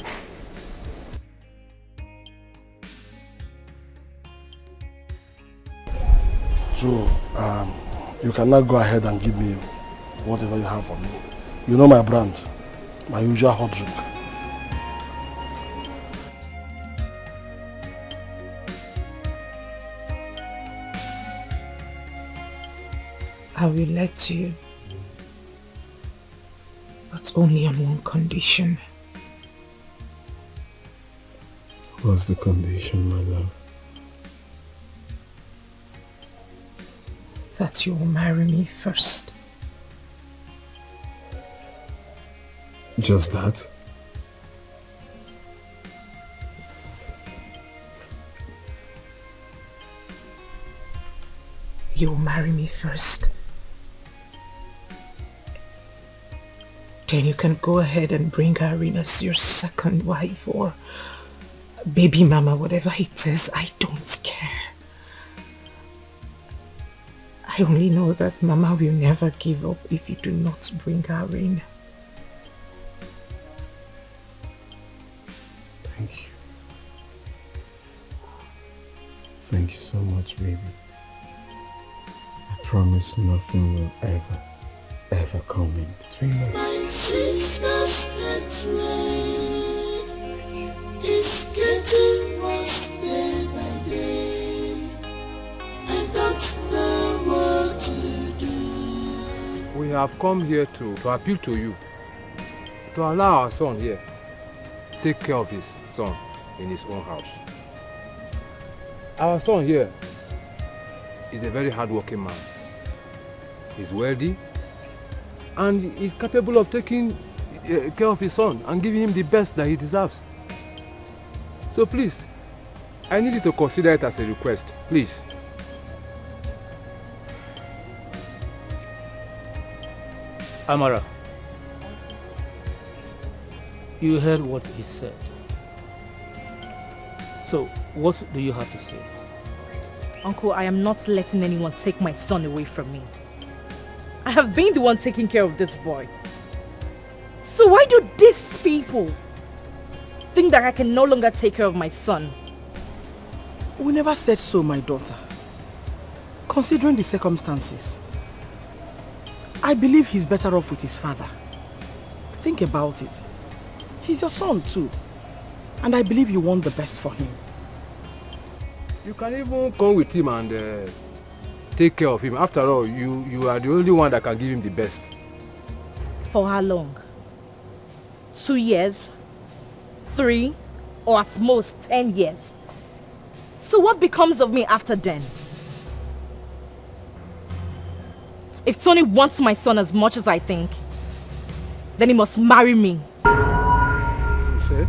So, you can now go ahead and give me whatever you have for me. You know my brand, my usual hot drink.
I will let you, but only on one condition.
What's the condition, my love?
That you will marry me first.
Just that?
You will marry me first. Then you can go ahead and bring her in as your second wife or baby mama, whatever it is. I don't care. I only know that Mama will never give up if you do not bring her in.
Thank you. Thank you so much, baby. I promise nothing will ever come in between us.
My sister's hatred is getting worse day by day. I don't know what to do.
We have come here to appeal to you to allow our son here take care of his son in his own house. Our son here is a very hard-working man. He's wealthy and is capable of taking care of his son and giving him the best that he deserves. So please, I need you to consider it as a request, please.
Amara, you heard what he said. So, what do you have to say?
Uncle, I am not letting anyone take my son away from me. I have been the one taking care of this boy. So why do these people think that I can no longer take care of my son.
We never said so, my daughter. Considering the circumstances, I believe he's better off with his father. Think about it. He's your son too. And I believe you want the best for him.
You can even come with him and take care of him. After all, you are the only one that can give him the best.
For how long? 2 years? 3? Or at most 10 years? So what becomes of me after then? If Tony wants my son as much as I think, then he must marry me.
You say?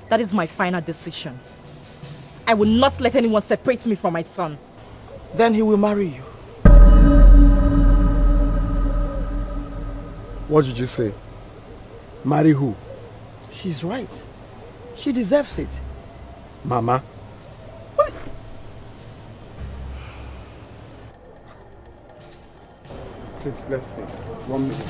That is my final decision. I will not let anyone separate me from my son.
Then he will marry you.
What did you say? Marry who?
She's right. She deserves it.
Mama?
What?
Please, let's see. 1 minute.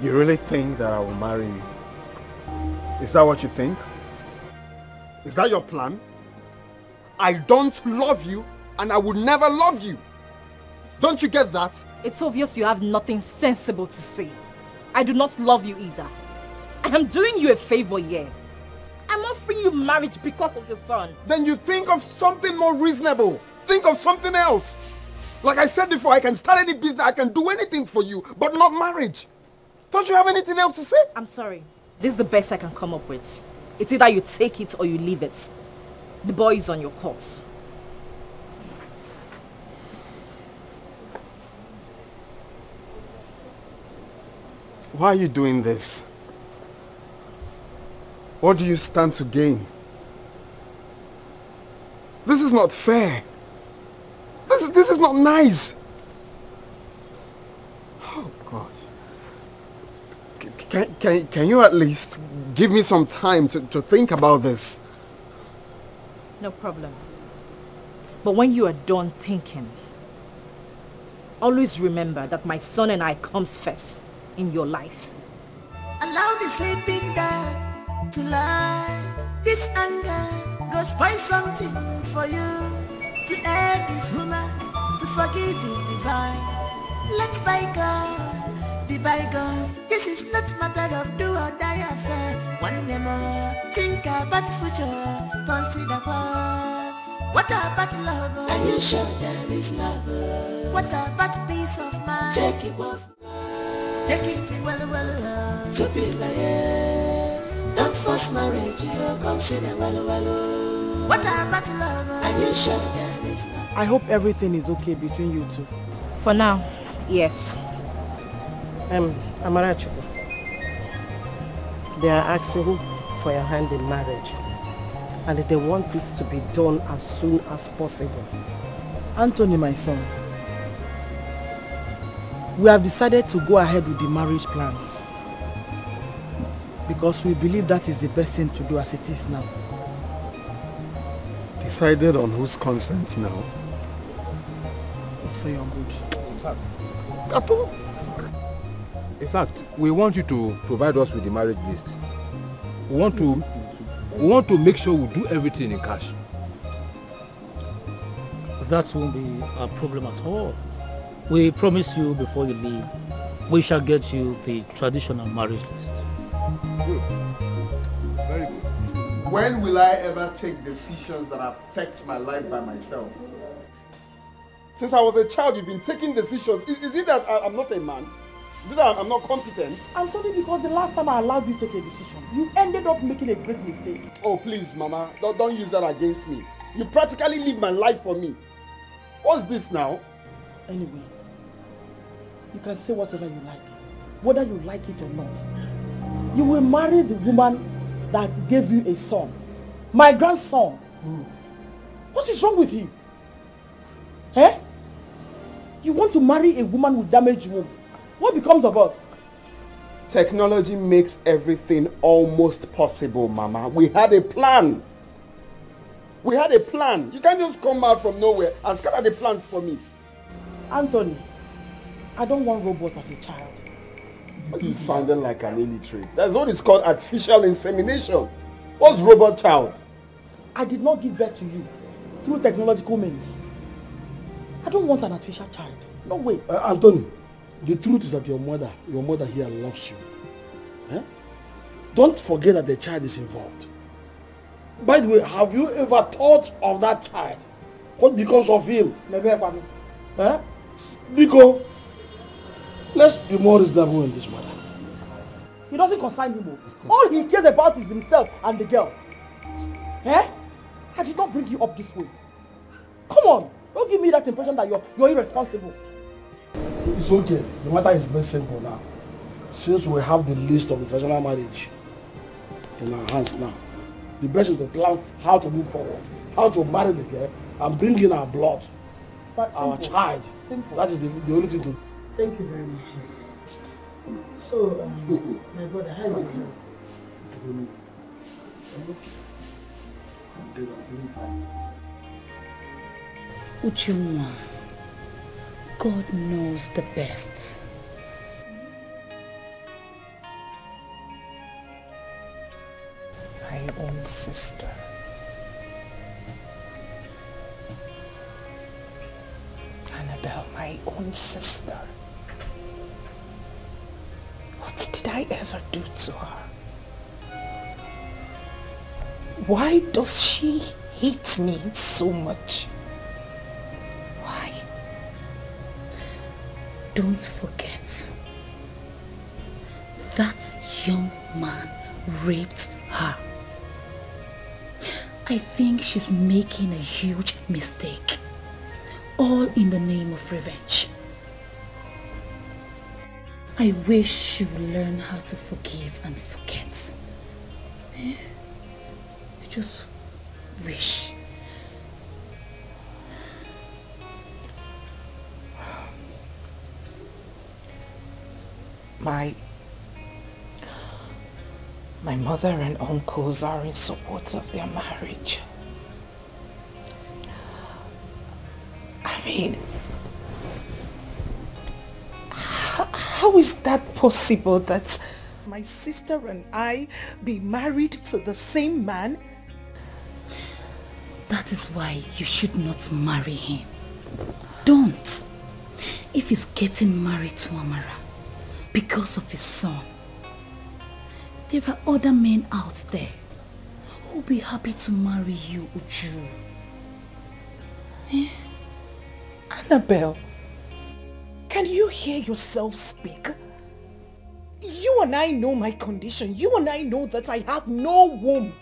You really think that I will marry you? Is that what you think? Is that your plan? I don't love you and I will never love you. Don't you get that?
It's obvious you have nothing sensible to say. I do not love you either. I am doing you a favor here. I'm offering you marriage because of your son.
Then you think of something more reasonable. Think of something else. Like I said before, I can start any business, I can do anything for you, but not marriage. Don't you have anything else to say?
I'm sorry. This is the best I can come up with. It's either you take it or you leave it. The boy is on your course.
Why are you doing this? What do you stand to gain? This is not fair. This is not nice. Oh God. Can you at least give me some time to think about this?
No problem. But when you are done thinking, always remember that my son and I comes first in your life.
Allow the sleeping dog to lie. This anger goes find something for you. To err is human, to forgive is divine. Let's bygone be bygone. This is not matter of do or die affair. One day more, think about the future, consider what about love? Are you sure there is love? What about peace of mind? Take it off. Take it well, to be married. Don't force marriage, you consider well. What about love? Are you sure there is love?
I hope everything is okay between you two.
For now, yes.
Amarachukwu, they are asking for your hand in marriage, and they want it to be done as soon as possible. Anthony, my son, we have decided to go ahead with the marriage plans because we believe that is the best thing to do as it is now.
Decided on whose consent now?
It's for your good.
In fact, we want you to provide us with the marriage list. We want to make sure we do everything in cash.
That won't be a problem at all. We promise you before you leave, we shall get you the traditional marriage list.
Good. Very good.
When will I ever take decisions that affect my life by myself? Since I was a child, you've been taking decisions. Is it that I'm not a man? Is it that I'm not competent?
I'm telling you because the last time I allowed you to take a decision, you ended up making a great mistake.
Oh, please, Mama. Don't use that against me. You practically live my life for me. What's this now?
Anyway, you can say whatever you like, whether you like it or not. You will marry the woman that gave you a son, my grandson. What is wrong with you? Eh? You want to marry a woman with damaged womb. What becomes of us?
Technology makes everything almost possible, Mama. We had a plan. We had a plan. You can't just come out from nowhere and scatter the plans for me.
Anthony, I don't want robot as a child.
You sounded like an illiterate. That's what is called artificial insemination. What's robot child?
I did not give birth to you through technological means. I don't want an artificial child. No way.
Anthony, the truth is that your mother here loves you. Eh? Don't forget that the child is involved. By the way, have you ever thought of that child? What becomes of him? Eh? Because let's be more reasonable in this matter.
He doesn't concern him. All he cares about is himself and the girl. Eh? I did not bring you up this way. Come on, don't give me that impression that you're irresponsible.
It's okay. The matter is very simple now. Since we have the list of the traditional marriage in our hands now, the best is to plan how to move forward, how to marry the girl and bring in our blood, our child. Simple. That is the only thing to do.
Thank you very much. So, my brother, how is it going?
Ujunwa, God knows the best.
My own sister. Annabelle, my own sister. What did I ever do to her? Why does she hate me so much? Why?
Don't forget, that young man raped her. I think she's making a huge mistake, all in the name of revenge. I wish she would learn how to forgive and forget. I just wish.
My mother and uncles are in support of their marriage. I mean, how is that possible that my sister and I be married to the same man?
That is why you should not marry him. Don't. If he's getting married to Amara because of his son, there are other men out there who will be happy to marry you, Uju. Eh?
Annabelle, can you hear yourself speak? You and I know my condition. You and I know that I have no womb.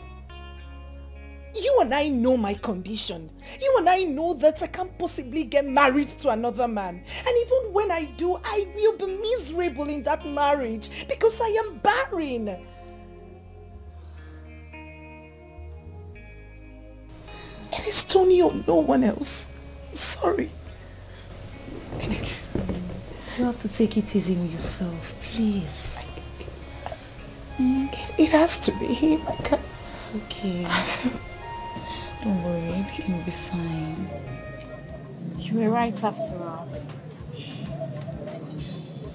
You and I know my condition. You and I know that I can't possibly get married to another man. And even when I do, I will be miserable in that marriage because I am barren. It is Tony or no one else. Sorry. Please.
You have to take it easy on yourself, please.
It has to be him. I can't.
It's okay. Don't worry, everything will be fine.
You were right after all.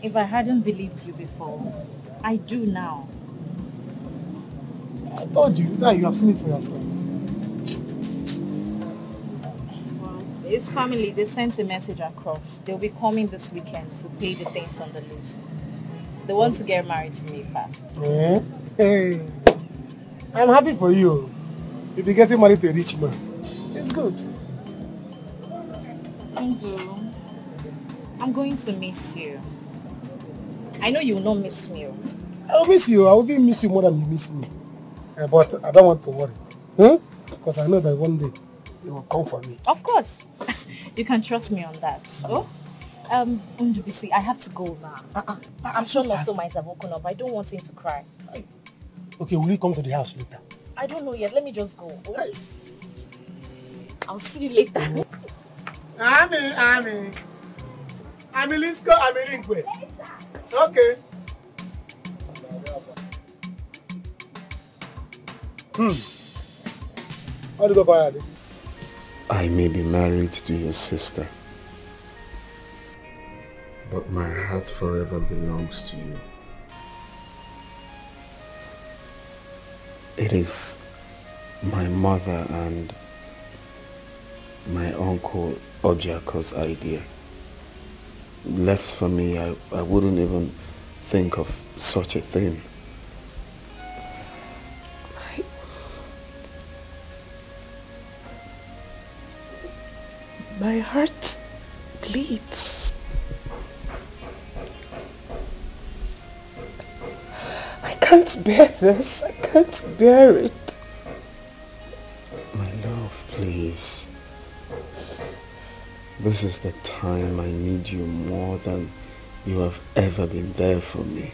If I hadn't believed you before, I do now.
I told you, now you have seen it for yourself.
His family, they sent a message across. They'll be coming this weekend to pay the things on the list. They want to get married to me fast.
Hey, I'm happy for you. You'll be getting married to a rich man. It's good.
Andrew, I'm going to miss you. I know you will not miss me.
I will miss you. I will even miss you more than you miss me. But I don't want to worry. Because I know that one day you will come for me.
Of course. You can trust me on that. So, Ndubisi, I have to go now. I'm sure Noso might have woken up. I don't want him to cry.
Okay, will you come to the house later?
I don't know yet. Let me just go. I'll see you later.
Ami, let's go. Lingwe. Okay. How do you go,
I may be married to your sister, but my heart forever belongs to you. It is my mother and my uncle Ojiako's idea. Left for me, I wouldn't even think of such a thing.
My heart bleeds. I can't bear this. I can't bear it.
My love, please. This is the time I need you more than you have ever been there for me.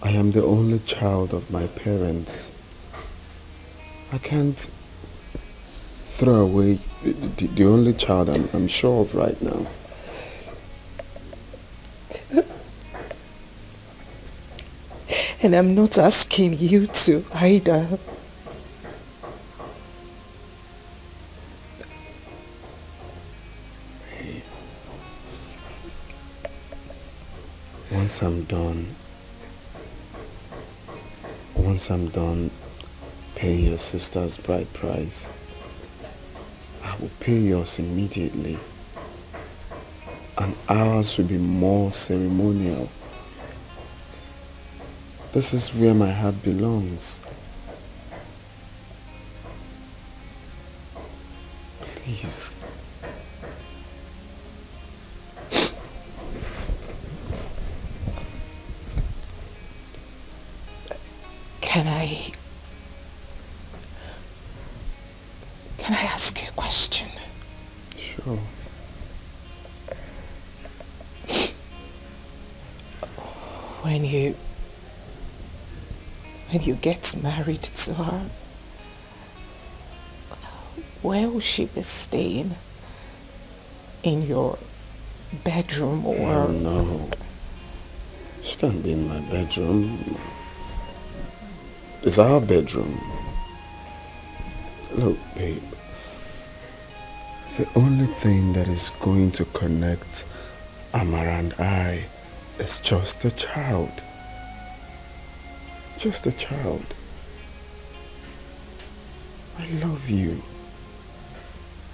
I am the only child of my parents. I can't throw away the only child I'm sure of right now.
And I'm not asking you to either. Once I'm done paying your sister's bride price, I will pay yours immediately, and ours will be more ceremonial. This is where my heart belongs. Please. Can I ask you a question?
Sure.
When you get married to her, where will she be staying? In your bedroom or?
Oh, no. She can't be in my bedroom. It's our bedroom. Look, babe. The only thing that is going to connect Amara and I is just a child. Just a child. I love you.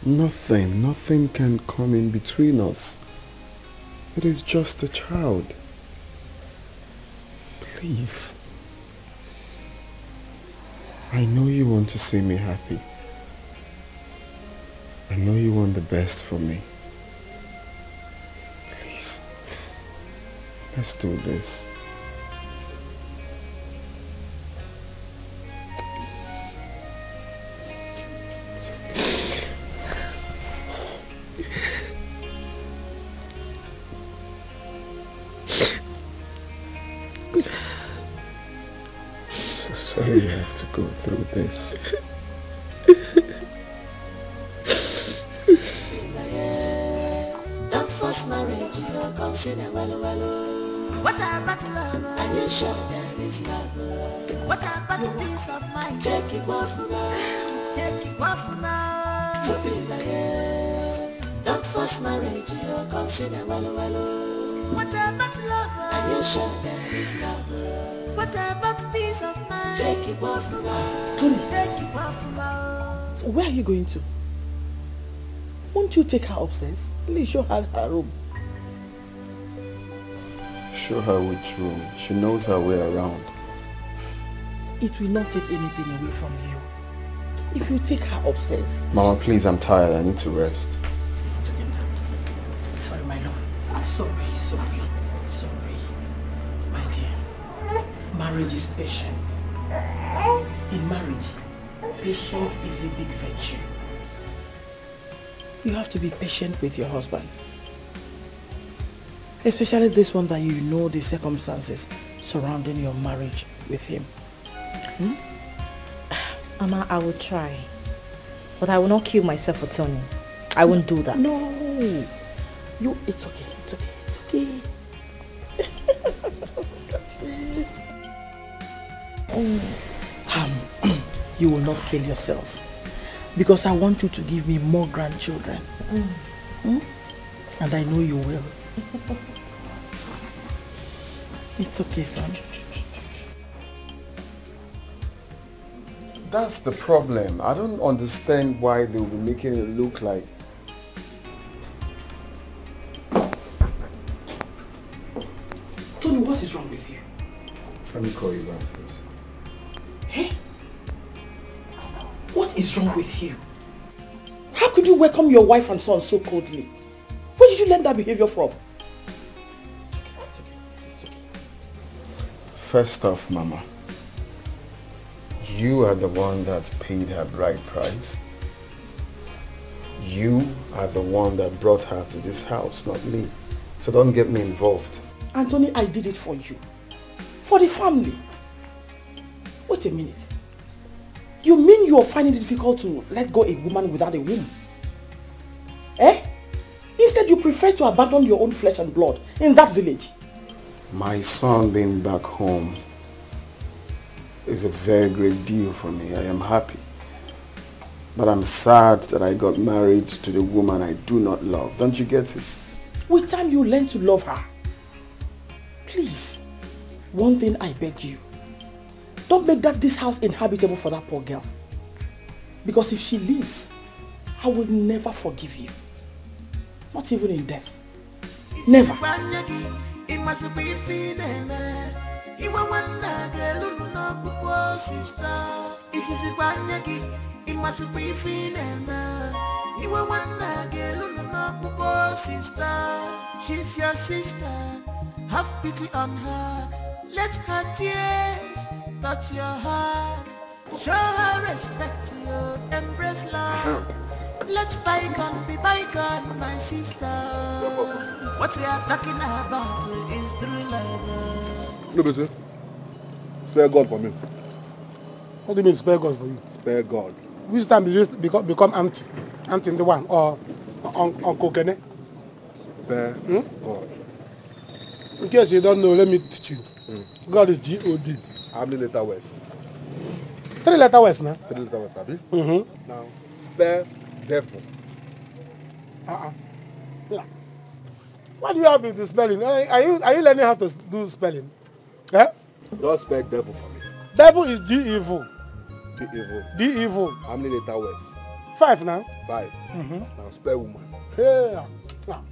Nothing can come in between us. It is just a child. Please. I know you want to see me happy. I know you want the best for me. Please. Let's do this. Sorry you have to go through this.
Don't force marriage, you're consider well. What about love? Are you sure there is love? What about peace of mind? Take it off now. Take it off now. To be like don't force marriage, you're consider well. What about love? Are you sure there is love? What about peace of mind? Take it off now. Take it off now.
Where are you going to? Won't you take her upstairs? Please show her her room.
Show her which room. She knows her way around.
It will not take anything away from you if you take her upstairs.
Mama, please, I'm tired. I need to rest.
Sorry, my love. I'm sorry. My dear, marriage is patient. In marriage, patience is a big virtue. You have to be patient with your husband. Especially this one that you know the circumstances surrounding your marriage with him. Hmm?
Mama, I will try. But I will not kill myself for Tony. I won't do that.
No. It's okay. It's okay. It's okay. You will not kill yourself. Because I want you to give me more grandchildren. Hmm? And I know you will. It's okay, son.
That's the problem. I don't understand why they will be making it look like...
Tony, what is wrong with you?
Let me call you back, please.
Hey? What is wrong with you? How could you welcome your wife and son so coldly? Where did you learn that behavior from? It's okay.
First off, Mama, you are the one that paid her bride price. You are the one that brought her to this house, not me. So don't get me involved.
Anthony, I did it for you. For the family. Wait a minute. You mean you're finding it difficult to let go a woman without a womb? Eh? Instead, you prefer to abandon your own flesh and blood in that village.
My son being back home is a very great deal for me. I am happy. But I'm sad that I got married to the woman I do not love. Don't you get it?
With time, you learn to love her. Please, one thing I beg you. Don't make this house inhabitable for that poor girl. Because if she leaves, I will never forgive you. Not even in death. Never.
She's your sister. Have pity on her. Let her tears touch your heart. Show her respect, you embrace love. Let's bygone be bygone, my sister. What we are talking about is true love.
No, Bese. Spare God for me.
What do you mean spare God for you?
Spare God.
Which time did you become auntie? Auntie in the one or Uncle Kene?
Spare God.
In case you don't know, let me teach you. God is G-O-D.
How many letter words?
3 letter words now.
3 letter words, Abi?
Now,
spare devil.
Yeah. What do you have with the spelling? Are you learning how to do spelling? Eh?
Don't spell devil for me.
Devil is D-evil.
D-evil.
D-evil.
How many letter words?
5 now.
5. Now spell woman.
Yeah. Now.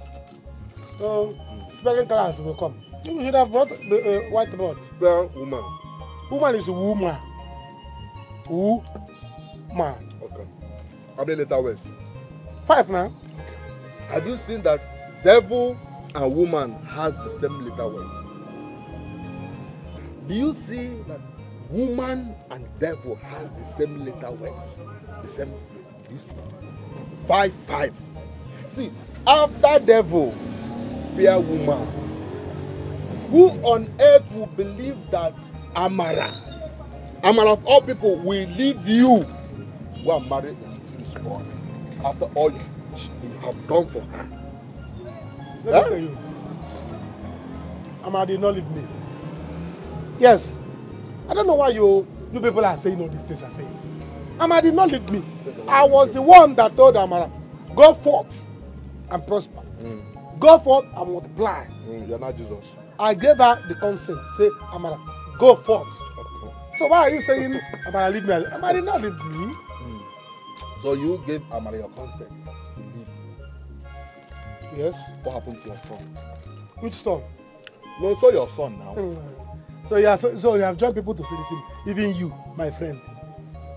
So, spelling class will come. You should have brought the whiteboard.
Spell woman.
Woman is woman. Woman.
Okay. How many letter words?
5 now.
Have you seen that devil and woman has the same letter words? Do you see that woman and devil has the same letter words? The same. You see? 5, 5. See, after devil, fear woman. Who on earth will believe that Amara of all people will leave you while married is still small after all you have done for her?
Let me tell you. Amara did not leave me. Yes. I don't know why you people are saying all these things are saying. Amara did not leave me. I was the one that told Amara, go forth and prosper. Go forth and multiply.
You're not Jesus.
I gave her the consent. Say, Amara, go forth. Okay. So why are you saying Amara leave me? Amara did not leave me.
So you gave Amara your consent to leave.
Yes.
What happened to your son?
Which son?
No, so your son now.
So you have joined people to say the same. Even you, my friend.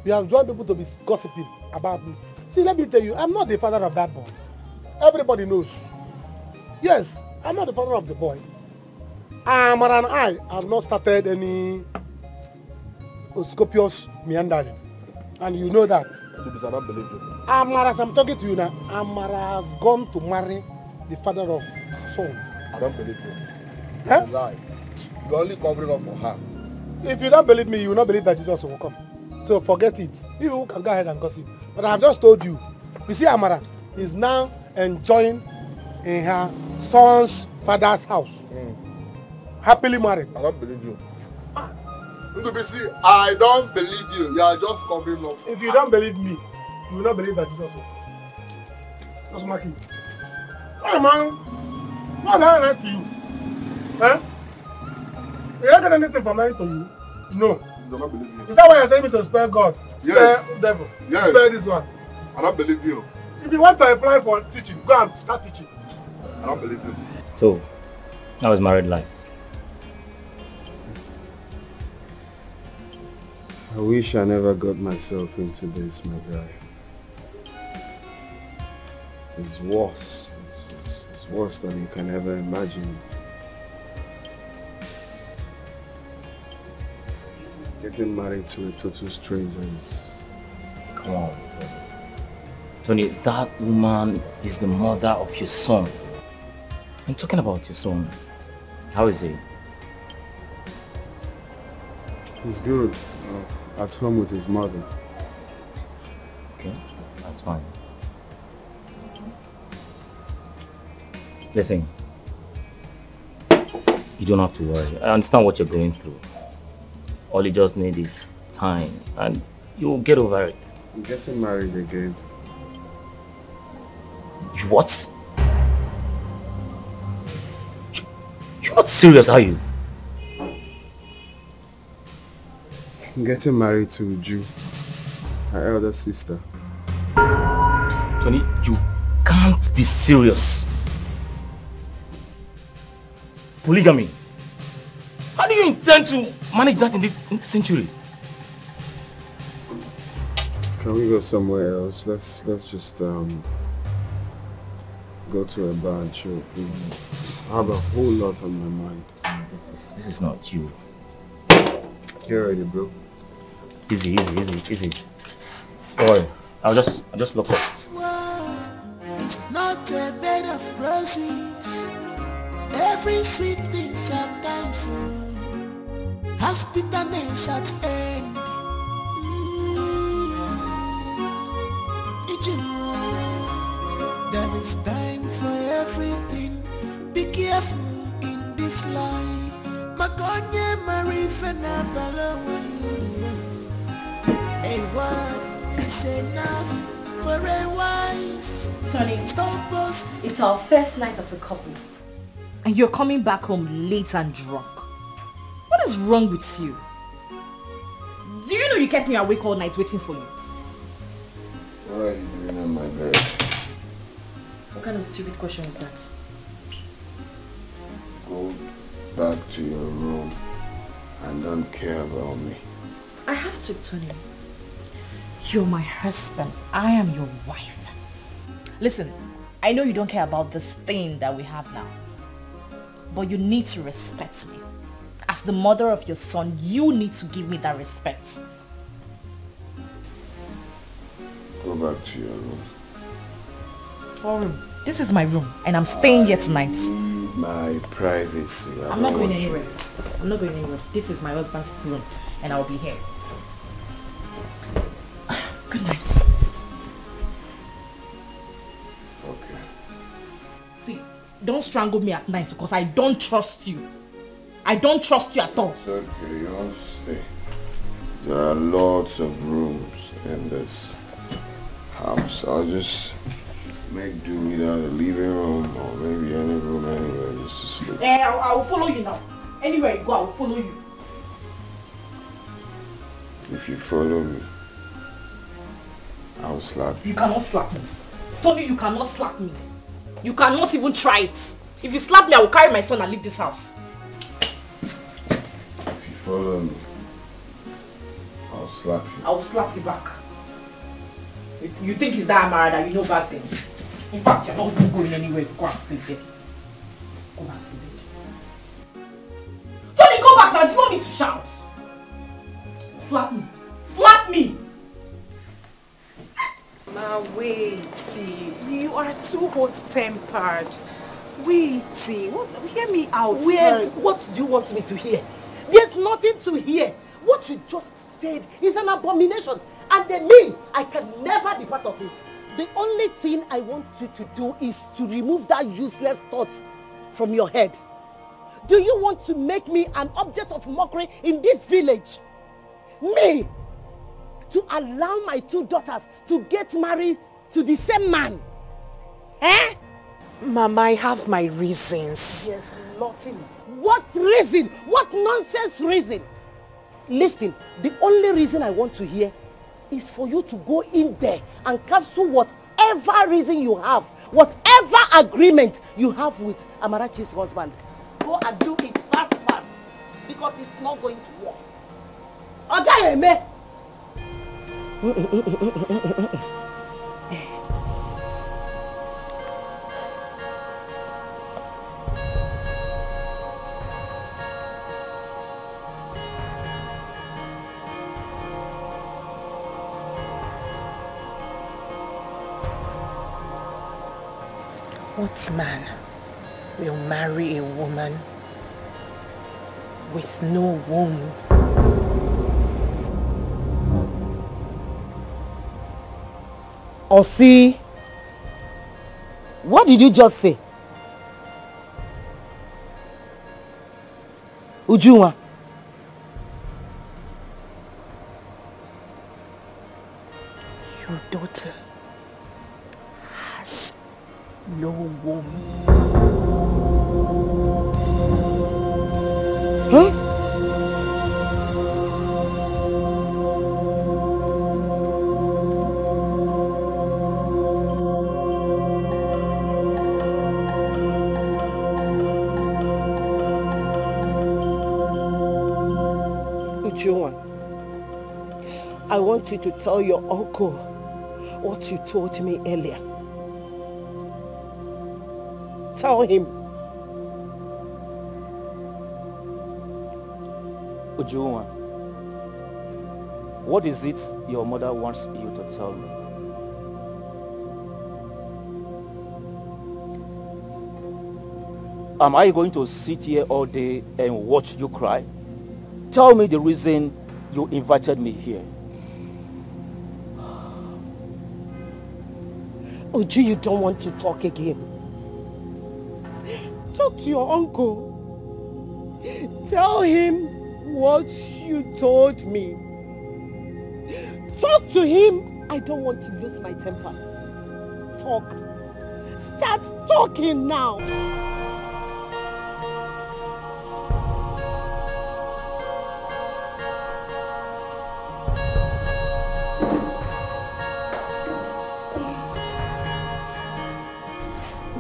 You have joined people to be gossiping about me. See, let me tell you, I'm not the father of that boy. Everybody knows. Yes, I'm not the father of the boy. Amara and I have not started any Scorpius meandering. And you know that. Amara, as I'm talking to you now, Amara has gone to marry the father of her son.
I don't believe you.
Huh?
It's a lie. You're only covering up for her.
If you don't believe me, you will not believe that Jesus will come. So forget it. You can go ahead and gossip. But I have just told you. You see, Amara is now enjoying in her son's father's house. Happily married.
I don't believe you. Ndubisi, I don't believe you. You are just covering up.
If you don't believe me, you will not believe that Jesus will come. Just mark it. Hey man, what did I lie to you? Huh? You don't get anything from lying to you? No.
I don't believe you.
Is that why you're telling me to spare God?
Yes.
Spare devil?
Yes.
Spare this one?
I don't believe you.
If you want to apply for teaching, go and start teaching.
I don't believe you.
So, how is married life?
I wish I never got myself into this, my guy. It's worse. It's worse than you can ever imagine. Getting married to a total stranger is...
Come on, Tony. Tony, that woman is the mother of your son. I'm talking about your son. How is he?
He's good. At home with his mother.
Okay, that's fine. Listen, you don't have to worry. I understand what you're going through. All you just need is time and you'll get over it.
I'm getting married again.
You what? You're not serious, are you?
I'm getting married to Uju, her elder sister.
Tony, you can't be serious. Polygamy. How do you intend to manage that in this century?
Can we go somewhere else? Let's just go to a bar and chill, please. I have a whole lot on my mind.
This is not you.
Get ready, bro.
Easy. Boy, I'll just look up.
It's not a bed of roses. Every sweet thing's at times so has bitterness at end. There is time for everything. Be careful in this life. Magonye marifena balawe. A word is enough for a wise.
Sonny,
stop boasting.
It's our first night as a couple. And you're coming back home late and drunk. What is wrong with you? Do you know you kept me awake all night waiting for you?
What are you doing on my bed?
What kind of stupid question is that?
Go back to your room and don't care about me.
I have to, Tony. You're my husband. I am your wife. Listen, I know you don't care about this thing that we have now. But you need to respect me. As the mother of your son, you need to give me that respect.
Go back to your room.
What room? This is my room and I'm staying here tonight.
My privacy.
I'm not going anywhere. I'm not going anywhere. This is my husband's room and I'll be here. Good night.
Okay.
See, don't strangle me at night because I don't trust you. I don't trust you at all.
It's okay, you want to stay. There are lots of rooms in this house. I'll just make do without a living room or maybe any room anywhere just to sleep.
I will follow you now. Anywhere you go, I will follow you.
If you follow me, I'll slap you.
You cannot slap me. Tony, you cannot slap me. You cannot even try it. If you slap me, I will carry my son and leave this house.
If you follow me, I'll slap you.
I will slap you back. If you think it's that Amara that you know back then. In fact, you're not even going anywhere. Go and sleep there. Go and sleep there. Tony, go back now. Do you want me to shout? Slap me. Slap me!
Now wait, you are too hot-tempered.
Wait, hear me out.
What do you want me to hear? There's nothing to hear. What you just said is an abomination. And me, I can never be part of it. The only thing I want you to do is to remove that useless thought from your head. Do you want to make me an object of mockery in this village? Me? To allow my 2 daughters to get married to the same man? Eh?
Mama, I have my reasons.
Yes, nothing. What reason? What nonsense reason? Listen, the only reason I want to hear is for you to go in there and cancel whatever reason you have, whatever agreement you have with Amarachi's husband. Go and do it fast, because it's not going to work. Okay, me.
What man will marry a woman with no womb?
Osi, what did you just say? Ujunwa.
Your daughter has no womb.
Huh? I want you to tell your uncle what you told me earlier. Tell him.
Ujunwa, what is it your mother wants you to tell me? Am I going to sit here all day and watch you cry? Tell me the reason you invited me here.
Uju, you don't want to talk again. Talk to your uncle. Tell him what you told me. Talk to him. I don't want to lose my temper. Talk. Start talking now.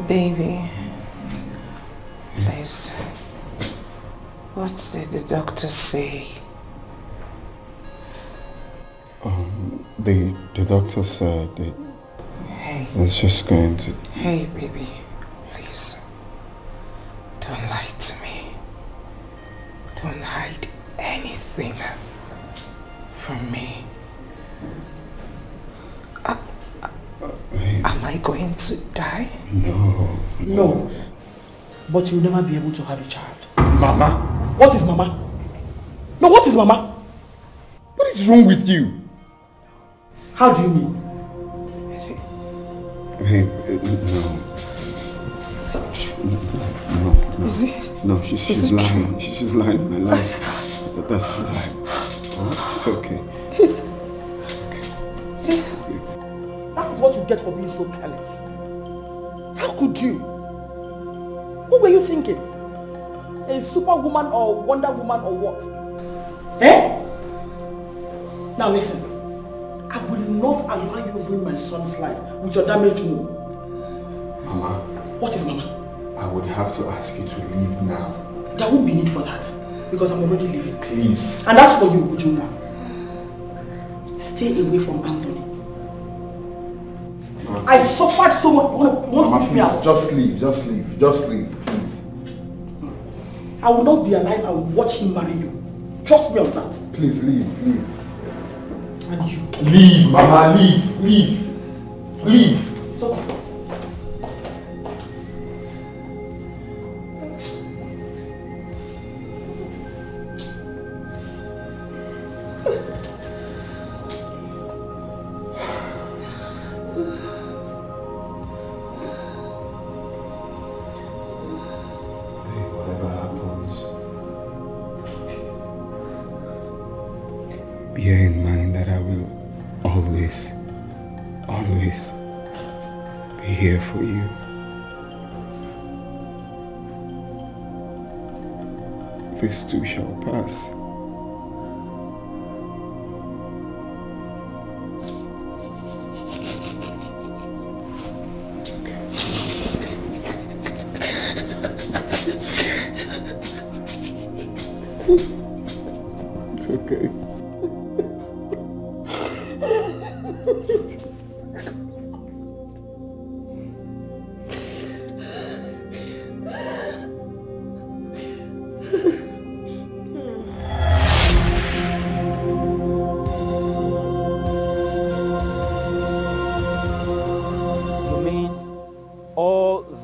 Baby, please, what did the doctor say?
The doctor said that it's just going to...
Hey, baby, please, don't lie to me. Don't hide anything from me. Am I going to die?
No.
No. But you'll never be able to have a child.
Mama?
What is Mama? No, what is Mama?
What is wrong with you?
How do you mean?
Hey, no. No.
Is it?
No, she's lying. She's lying, my life. That's a lie. Oh, it's okay.
That is what you get for being so careless. How could you? What were you thinking? A superwoman or Wonder Woman or what? Eh? Now listen. I will not allow you to ruin my son's life with your damaged womb.
Mama.
What is Mama?
I would have to ask you to leave now.
There won't be need for that. Because I'm already leaving.
Please.
And that's for you, Ujunwa. Stay away from Anthony. Mama. I suffered so much. You want to push me out?
Just leave. Just leave. Just leave. Please.
I will not be alive and watch him marry you. Trust me on that.
Please leave. Leave.
And you.
Leave, Mama. Leave. Leave. Leave.
Stop.
bear in mind that I will always be here for you. This too shall pass. It's okay.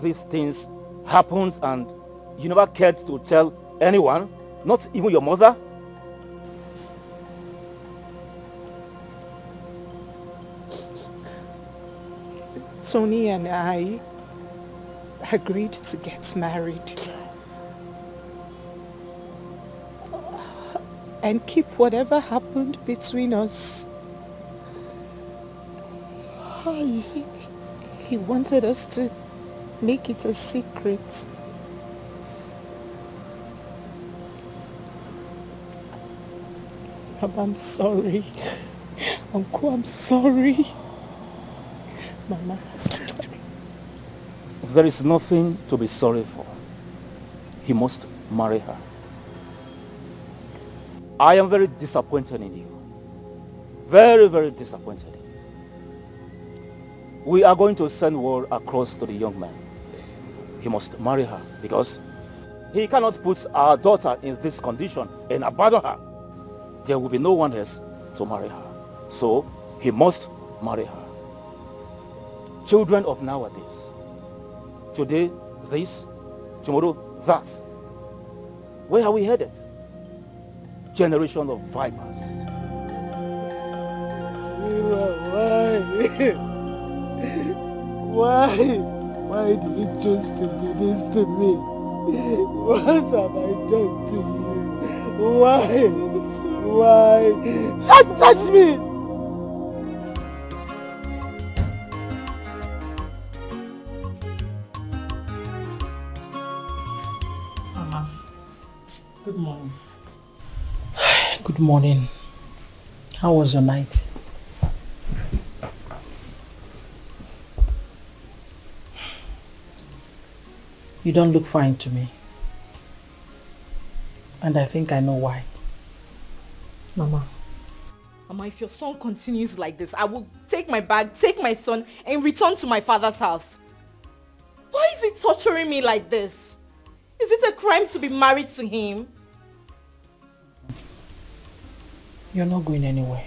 These things happened and you never cared to tell anyone, not even your mother?
Tony and I agreed to get married and keep whatever happened between us. He wanted us to make it a secret. Mama, I'm sorry. Uncle, I'm sorry. Mama, don't touch me.
There is nothing to be sorry for. He must marry her. I am very disappointed in you. Very, very disappointed in you. We are going to send word across to the young man. He must marry her because he cannot put our daughter in this condition and abandon her. There will be no one else to marry her. So he must marry her. Children of nowadays. Today this, tomorrow that. Where are we headed? Generation of vipers.
Why did you choose to do this to me? What have I done to you? Why? Don't touch me!
Mama, good morning. Good morning. How was your night? You don't look fine to me. And I think I know why.
Mama, if your son continues like this, I will take my bag, take my son, and return to my father's house. Why is he torturing me like this? Is it a crime to be married to him?
You're not going anywhere.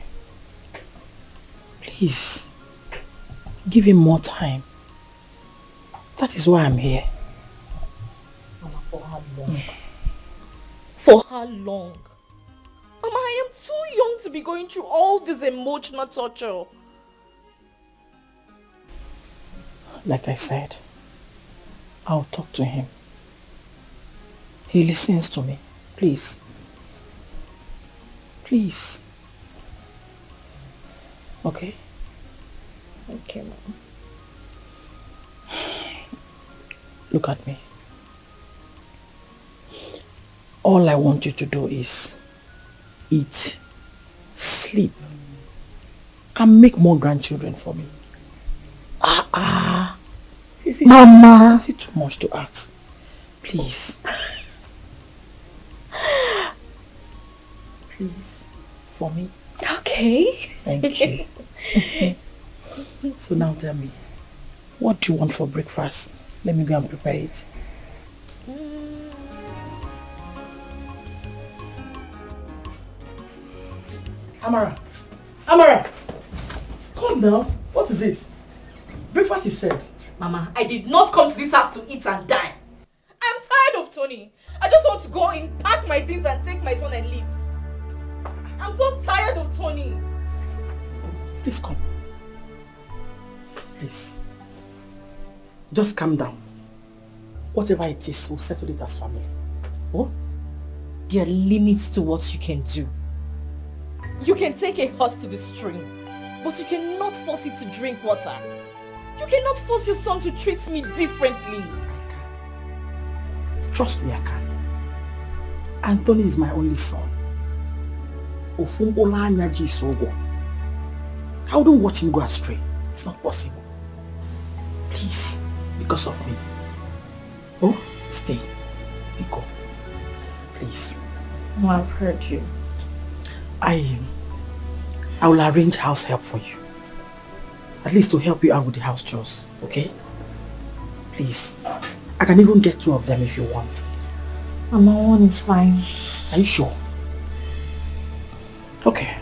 Please, give him more time. That is why I'm here.
Mama, for how long? For how long? Mama, I am too young to be going through all this emotional torture.
Like I said, I'll talk to him. He listens to me. Please. Please. Okay?
Okay, Mama.
Look at me. All I want you to do is eat, sleep, and make more grandchildren for me. Mama! Is it too much to ask? Please. Please. For me.
Okay.
Thank you. So now tell me, what do you want for breakfast? Let me go and prepare it.
Amara! Amara! Calm down. What is it? Breakfast is served.
Mama, I did not come to this house to eat and die. I'm tired of Tony. I just want to go in, pack my things and take my son and leave. I'm so tired of Tony.
Please come. Please. Just calm down. Whatever it is, we'll settle it as family. Oh?
There are limits to what you can do. You can take a horse to the stream, but you cannot force it to drink water. You cannot force your son to treat me differently.
Trust me, I can. Anthony is my only son. I wouldn't watch him go astray. It's not possible. Please, because of me. Oh, stay. Nico. Please.
No, I've heard you.
I will arrange house help for you. At least to help you out with the house chores, okay? Please. I can even get 2 of them if you want.
Mama, 1 is fine.
Are you sure? Okay.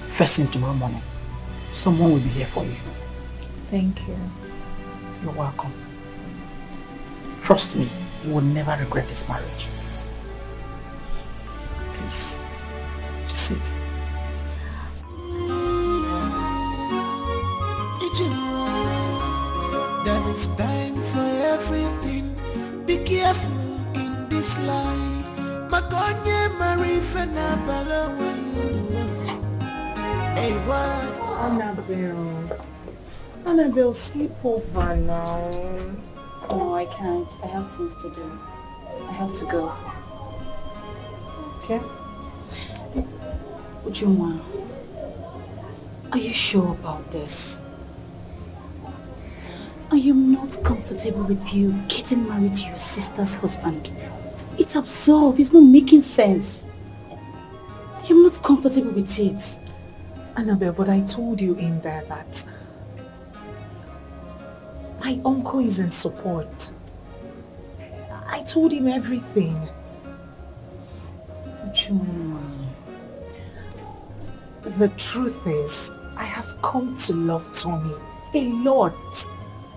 First thing tomorrow morning, someone will be here for you.
Thank you.
You're welcome. Trust me, you will never regret this marriage. Please, sit.
There is time for everything. Be careful in this life. Makonye marifena bala when you do. Hey, what?
Annabelle, sleep over now.
No, I can't. I have things to do. I have to go.
Okay.
Ujunwa, are you sure about this? I am not comfortable with you getting married to your sister's husband. It's absurd. It's not making sense. I am not comfortable with it.
Annabelle, but I told you in there that my uncle is in support. I told him everything.
Ujunwa.
The truth is, I have come to love Tony a lot.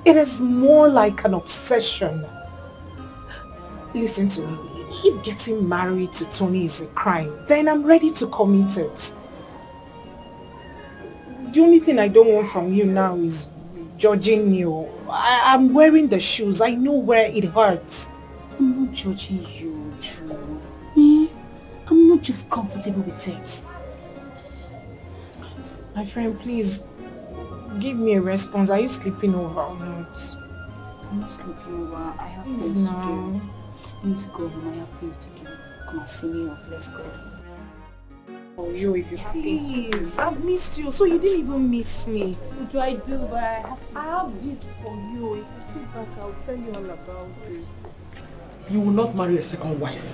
It is more like an obsession. Listen to me, if getting married to Tony is a crime, then I'm ready to commit it. The only thing I don't want from you now is judging you. I'm wearing the shoes, I know where it hurts.
I'm not judging you, Drew. I'm not just comfortable with it.
My friend, please, give me a response. Are you sleeping over or not?
I'm not sleeping over. I have
Please
things
now.
to do. I need to go home. I have things to do. Come and see me off. Let's go.
Oh, you, if you please. I've missed you, so you didn't even miss me.
What do I do? But
I have gist for you. If you sit back, I'll tell you all about it.
You will not marry a second wife.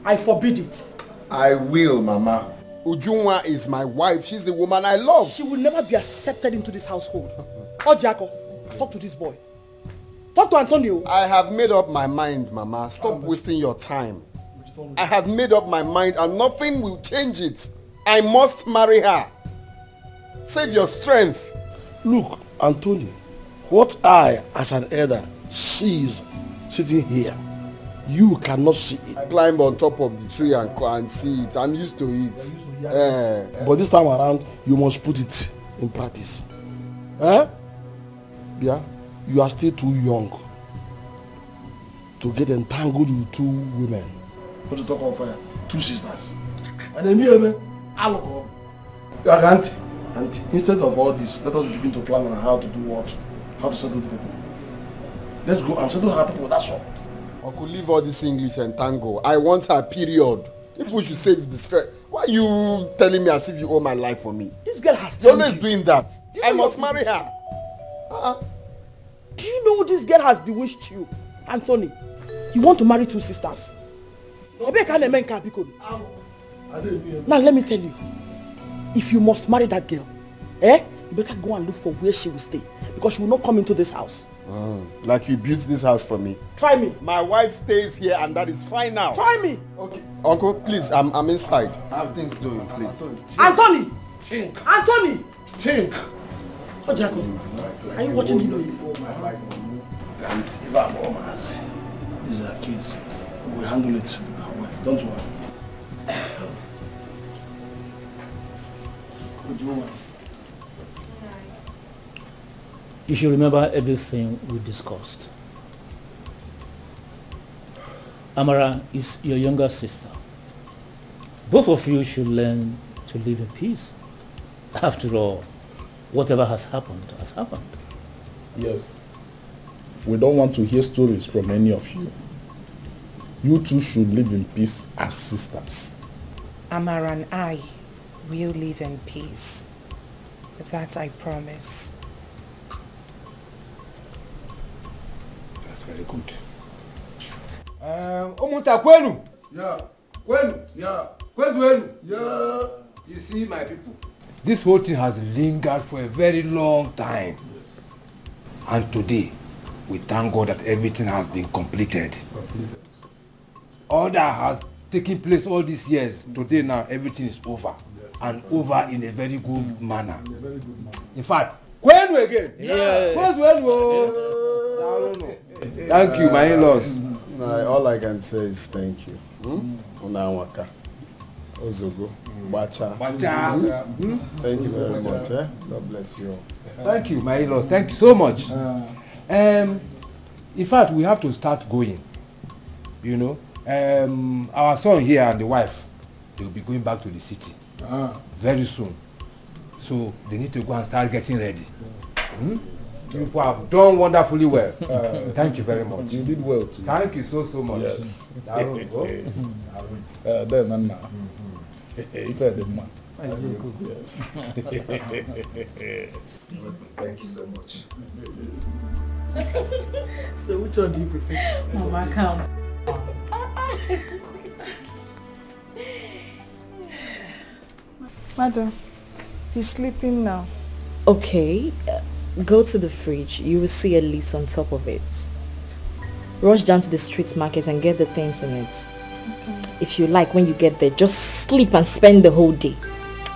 I forbid it.
I will, Mama. Ujunwa is my wife. She's the woman I love.
She will never be accepted into this household. Oh, Jaco, talk to this boy. Talk to Antonio.
I have made up my mind, Mama. Stop wasting your time. I have made up my mind and nothing will change it. I must marry her. Save your strength.
Look, Antonio, what I, as an elder, sees sitting here, you cannot see it.
I climb on top of the tree and see it. I'm used to it.
But this time around, you must put it in practice. Yeah? You are still too young to get entangled with 2 women. What to talk of 2 sisters. And then me, alcohol. Auntie, instead of all this, let us begin to plan on how to do what? How to settle the people. Let's go and settle her people, that's all.
Uncle, leave all this English and tango. I want her, period. People should save the stress. Why are you telling me as if you owe my life for me?
This girl has
You're always doing that. I must marry her.
Do you know this girl has bewitched you, Anthony? You want to marry 2 sisters. Now let me tell you, if you must marry that girl, you better go and look for where she will stay, because she will not come into this house.
Like you built this house for me.
Try me.
My wife stays here and that is fine now.
Try me.
Okay. Uncle, please, I'm inside. I have things doing, please.
Anthony!
Think.
Anthony!
Think.
Oh, Jacob, are you watching him?
And if I'm almost, these are kids. We'll handle it. Don't worry.
You should remember everything we discussed. Amara is your younger sister. Both of you should learn to live in peace. After all, whatever has happened has happened.
Yes. We don't want to hear stories from any of you. You two should live in peace as sisters.
Amara and I will live in peace. That I promise.
That's very good. Omunta Kwenu.
Yeah.
Kwenu.
Yeah.
Kwenu.
Yeah.
You see, my people, this whole thing has lingered for a very long time.
Yes.
And today, we thank God that everything has been completed. All that has taken place all these years, today now, everything is over. Yes. And over in a very good manner.
In a very good manner.
In fact, Kwenu again.
Yeah.
Thank you, my in-laws.
No, all I can say is thank you. Unawaka. Ozogo. Bacha. Thank you very much. Eh? God bless you all.
Thank you, my in-laws. Thank you so much. In fact, we have to start going. You know, our son here and the wife, they will be going back to the city very soon. So they need to go and start getting ready. You people have done wonderfully well. Thank you very much.
You did well too.
Thank you so much.
Yes. Yes.
Thank you so much. So which one do you prefer?
Mama, come.
Madam, he's sleeping now.
Okay, go to the fridge. You will see a list on top of it. Rush down to the street market and get the things in it. Okay. If you like, when you get there, just sleep and spend the whole day.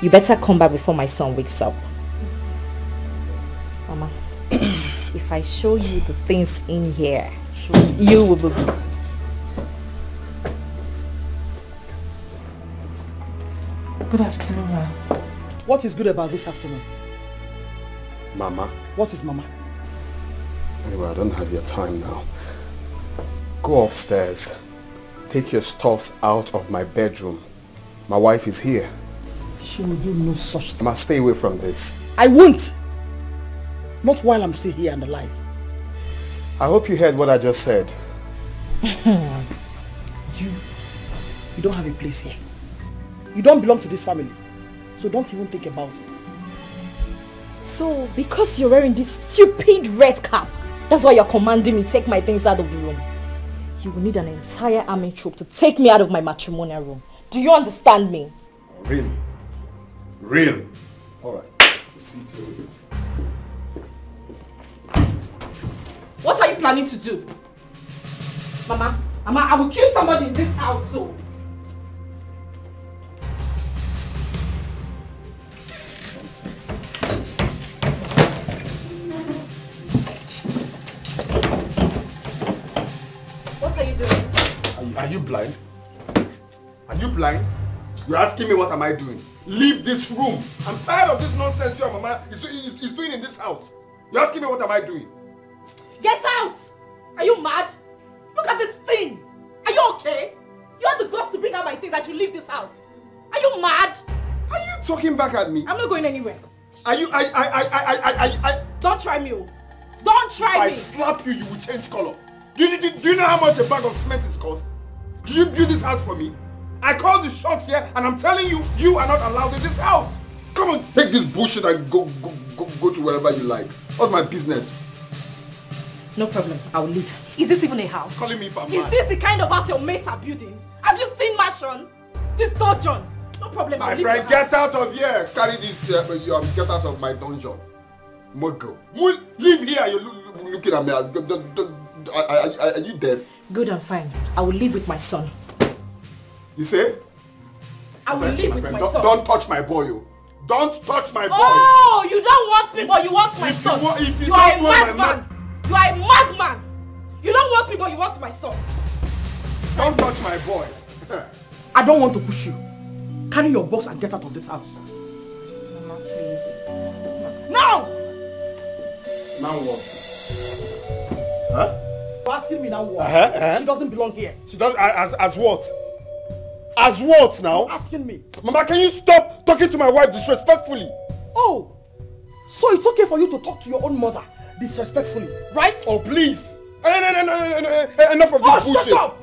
You better come back before my son wakes up. Mama, if I show you the things in here, you will be...
Good afternoon, ma'am. What is good about this afternoon?
Mama.
What is Mama?
Anyway, I don't have your time now. Go upstairs. Take your stuffs out of my bedroom. My wife is here.
She will do no such thing.
I must stay away from this.
I won't! Not while I'm still here and alive.
I hope you heard what I just said.
You don't have a place here. You don't belong to this family. So don't even think about it.
So, because you're wearing this stupid red cap, that's why you're commanding me take my things out of the room. You will need an entire army troop to take me out of my matrimonial room. Do you understand me?
Really? Really? Alright. We'll see to it.
What are you planning to do? Mama, I will kill somebody in this house, so.
What are you doing?
Are you blind? Are you blind? You're asking me what am I doing? Leave this room. I'm tired of this nonsense your mama is doing in this house. You're asking me what am I doing?
Get out! Are you mad? Look at this thing! Are you okay? You have the guts to bring out my things and to leave this house. Are you mad?
Are you talking back at me?
I'm not going anywhere.
Are you
Don't try me, oh. Don't try me!
If I slap you, you will change color. Do you know how much a bag of cement is cost? Do you build this house for me? I called the shots here and I'm telling you, you are not allowed in this house. Come on, take this bullshit and go to wherever you like. What's my business?
No problem, I will leave. Is this even a house?
Calling me if I'm
Is
mad.
this the kind of house your mates are building? Have you seen Mashon? This dungeon? No problem, I'll
My
leave
friend, get out of here. Carry this, get out of my dungeon. Mogo. Leave here, you're looking at me. Are you deaf?
Good and fine. I will live with my son.
You say?
I will live with my son.
Don't touch my boy, you. Don't touch my boy.
Oh, you don't want me, but you want my son. You are a madman. You are a madman. You don't want me, but you want my son.
Don't touch my boy.
I don't want to push you. Carry your box and get out of this house.
Mama, please.
Now!
Now what? Huh?
You're asking me now what? She doesn't belong here.
She does as what? As what now?
You're asking me.
Mama, can you stop talking to my wife disrespectfully?
Oh, so it's okay for you to talk to your own mother disrespectfully, right?
Oh, please. Enough of this bullshit.
Shut up!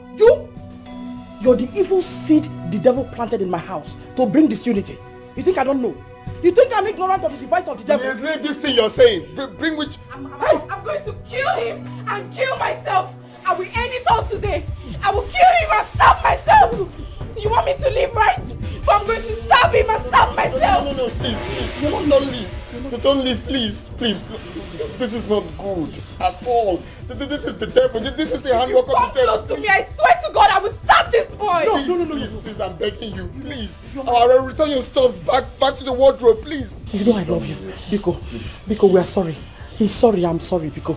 You're the evil seed the devil planted in my house to bring disunity. You think I don't know? You think I'm ignorant of the device of the devil?
Yes, leave this thing you're saying. Bring which...
I'm going to kill him and kill myself. I will end it all today. I will kill him and stab myself. You want me to leave, right? But I'm going to stab him and stab myself.
No, please. Don't leave. Don't leave, please. Please. This is not good at all. This is the devil. This is the handwork of the devil.
Close to me. I swear to God, I will stab this boy.
No. Please, I'm begging you. Please. I'll return your stuff back to the wardrobe, please.
You know I love you. Biko, we are sorry. He's sorry, I'm sorry, Biko.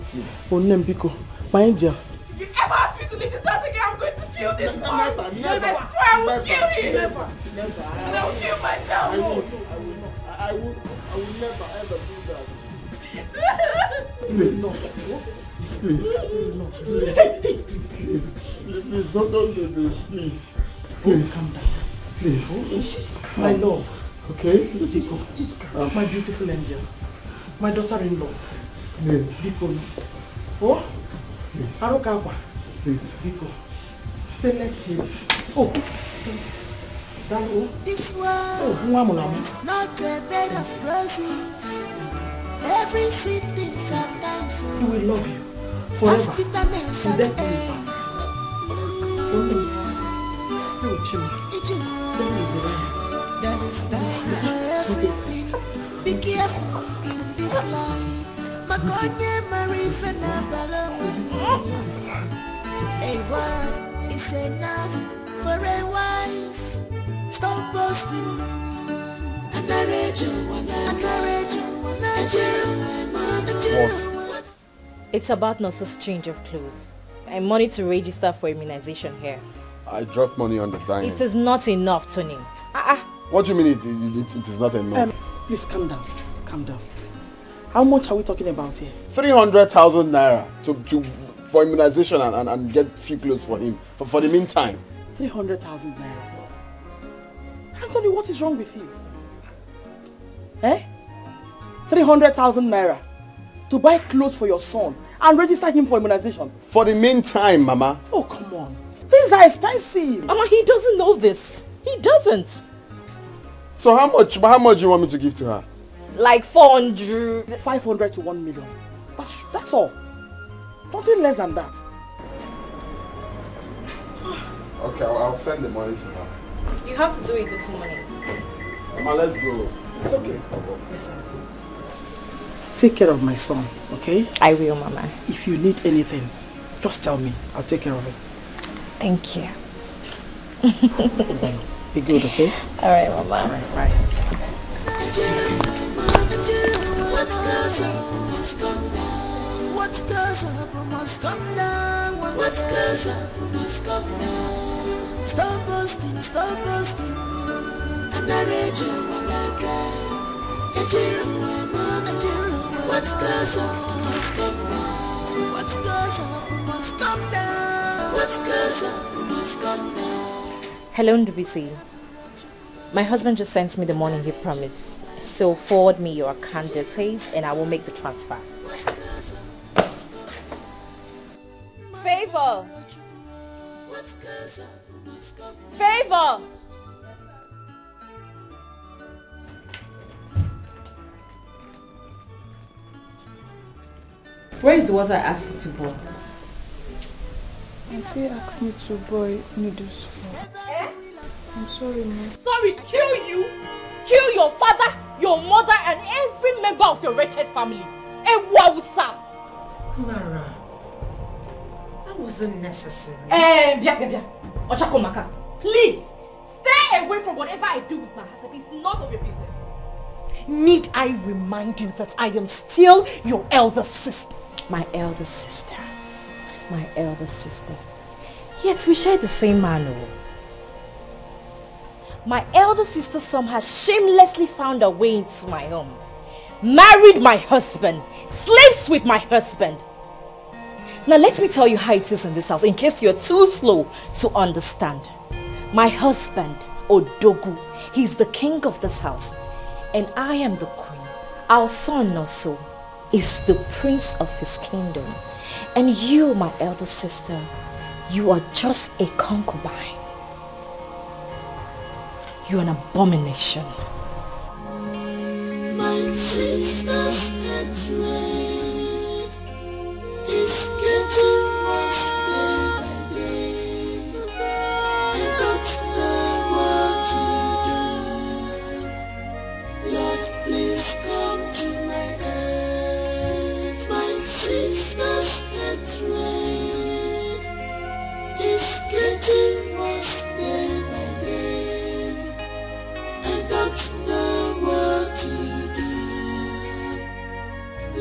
Oh, name Biko. My angel.
If you ever ask me to leave this house again, I'm going to kill this boy. I swear I will kill him.
Never.
And I will kill myself.
I will never ever do that.
Please.
Please, don't do this, please. Please,
calm down.
Please.
My love.
Okay?
Biko. My beautiful angel. My daughter-in-law.
Please.
Biko. What?
Please.
Arokagwa.
Please.
Biko. Stainless steel. Oh.
This world is not a bed of roses. Every sweet thing sometimes
He will love you forever.
Bitterness
And
at
then
end. There is time for everything. Be careful in this life. Makonye marifena balawe. A word is enough for a wise. Stop boasting.
What? It's about Nurse's change of clothes and money to register for immunization here.
I dropped money on the dining.
It is not enough, Tony.
What do you mean it is not enough?
Please calm down. Calm down. How much are we talking about here?
300,000 naira for immunization and get few clothes for him for the meantime.
300,000 naira. Anthony, what is wrong with you? 300,000 naira to buy clothes for your son and register him for immunization.
For the meantime, Mama.
Oh, come on. Things are expensive.
Mama, he doesn't know this. He doesn't.
So how much do you want me to give to her?
Like 400.
500 to 1 million. That's all. Nothing less than that.
Okay, I'll send the money to her.
You have to do it this morning.
Mama, let's go.
It's okay. Listen. Take care of my son, okay?
I will, Mama.
If you need anything, just tell me. I'll take care of it.
Thank you.
Be good, okay?
Alright, Mama.
Alright, bye.
What goes up must come down. What goes up must come down. What goes up must come down. Stop boasting, stop boasting. And I read you when I get. What goes up must come down. What goes up must come down. What goes up must come down.
Hello, Ndubisi. My husband just sent me the money he promised. So forward me your account details and I will make the transfer. Favor! Favor!
Where is the water I asked you to boil?
Auntie asked me to boil noodles for. I'm sorry, ma.
Sorry, kill you, kill your father, your mother, and every member of your wretched family. Ewausa.
Mara, that wasn't necessary.
Bia. Ochakomaka, please stay away from whatever I do with my husband. It's none of your business. Need I remind you that I am still your elder sister?
My elder sister. My elder sister. Yet we share the same man. My elder sister somehow shamelessly found her way into my home. Married my husband. Sleeps with my husband. Now let me tell you how it is in this house in case you're too slow to understand. My husband, Odogu, he's the king of this house. And I am the queen. Our son, Noso, is the prince of his kingdom. And you, my elder sister, you are just a concubine. You're an abomination.
My sister's hatred is getting worse day by day. I don't know what to do. Lord, please come to my aid. My sister's hatred is getting worse day by day. I don't know what to do.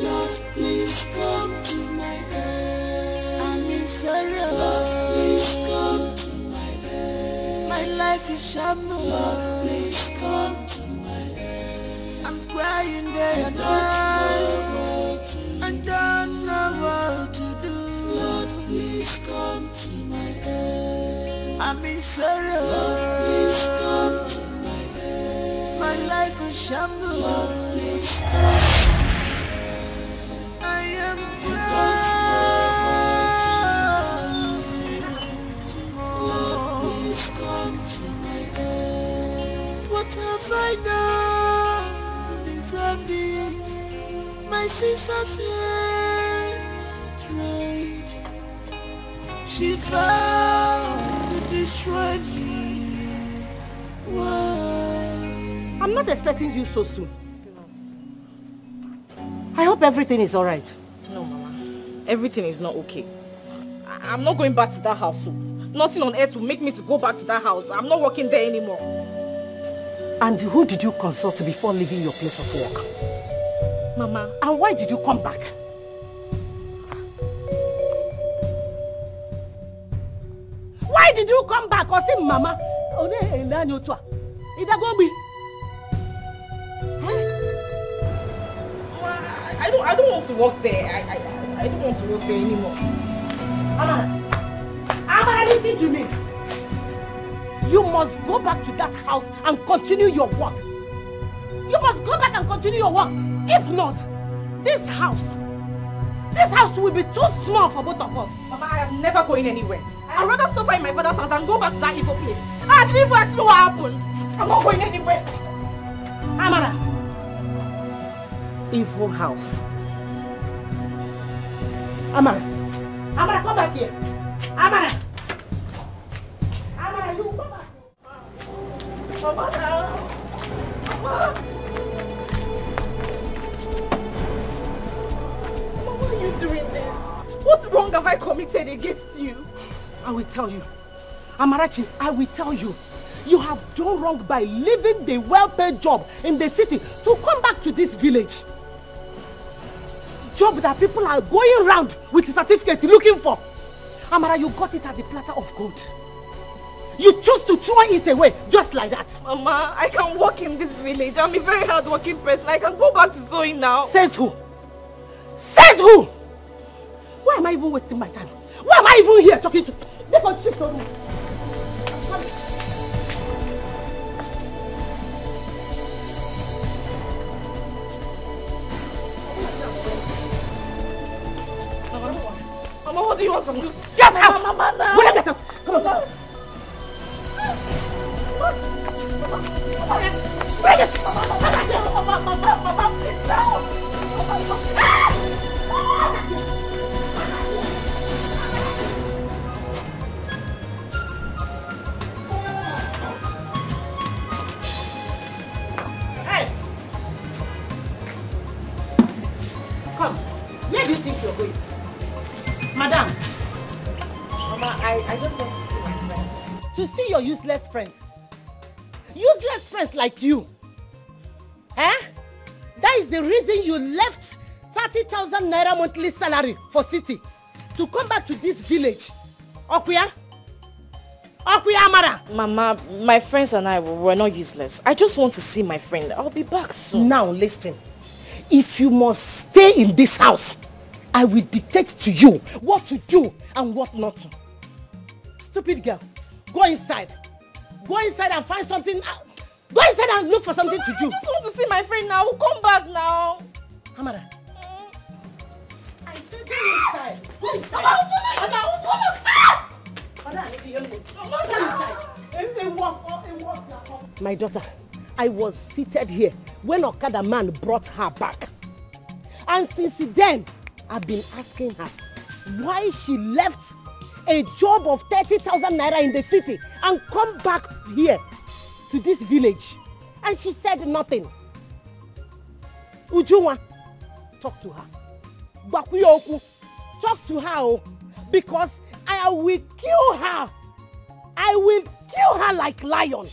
Lord, please come to my aid. I'm in sorrow. Lord, please come to my aid. My life is shambles. Lord, please come to my aid. I'm crying day and night. I don't know what to do. Lord, please come to my aid. I'm in sorrow. Lord, please come to my aid. My life is shambles. Lord, please come to my aid. I am crying. Lord, please come to my aid. What have I done to deserve this? My sister's hatred. She vowed to destroy me. Why?
I'm not expecting you so soon. I hope everything is alright.
No, Mama. Everything is not okay. I'm not going back to that house. Nothing on earth will make me to go back to that house. I'm not working there anymore.
And who did you consult before leaving your place of work?
Mama.
And why did you come back? Why did you come back? Or say, Mama?
I don't want to work there. I don't want to work there anymore.
Amara, listen to me. You must go back to that house and continue your work. You must go back and continue your work. If not, this house will be too small for both of us.
Mama, I am never going anywhere. I'd rather suffer in my father's house than go back to that evil place. I didn't even ask me what happened. I'm not going anywhere.
Amara. Evil house. Amara. Amara, come back here. Amara. Amara, you come back.
Mama. Mama. Why are you doing this? What wrong have I committed against you?
I will tell you. Amarachi, I will tell you. You have done wrong by leaving the well-paid job in the city to come back to this village. Job that people are going around with a certificate looking for. Amara, you got it at the platter of gold. You chose to throw it away just like that.
Mama, I can work in this village. I'm a very hard-working person. I can go back to sewing now.
Says who? Says who? Why am I even wasting my time? Why am I even here talking to? Because she told me.
Mama, what do you want to do?
Get out!
Mama, now!
Will I get out? Come on, come on. Bring it!
Mama, please, no!
Hey! Come. Where do you think you're going? Madam.
Mama, I just want to see my friend.
To see your useless friends. Useless friends like you. Eh? That is the reason you left 30,000 naira monthly salary for city to come back to this village. Okuya? Okuya Amara?
Mama, my friends and I were not useless. I just want to see my friend. I'll be back soon.
Now listen. If you must stay in this house, I will dictate to you what to do and what not to. Stupid girl, go inside. go inside and find something. Go inside and look for something to do.
I just want to see my friend now. We'll come back now.
Amara. I said go inside. Go inside. My daughter, I was seated here when Okada man brought her back. And since then, I've been asking her why she left a job of 30,000 naira in the city and come back here to this village. And she said nothing. Ujunwa, talk to her. Bakuyoku, talk to her, because I will kill her. I will kill her like lion.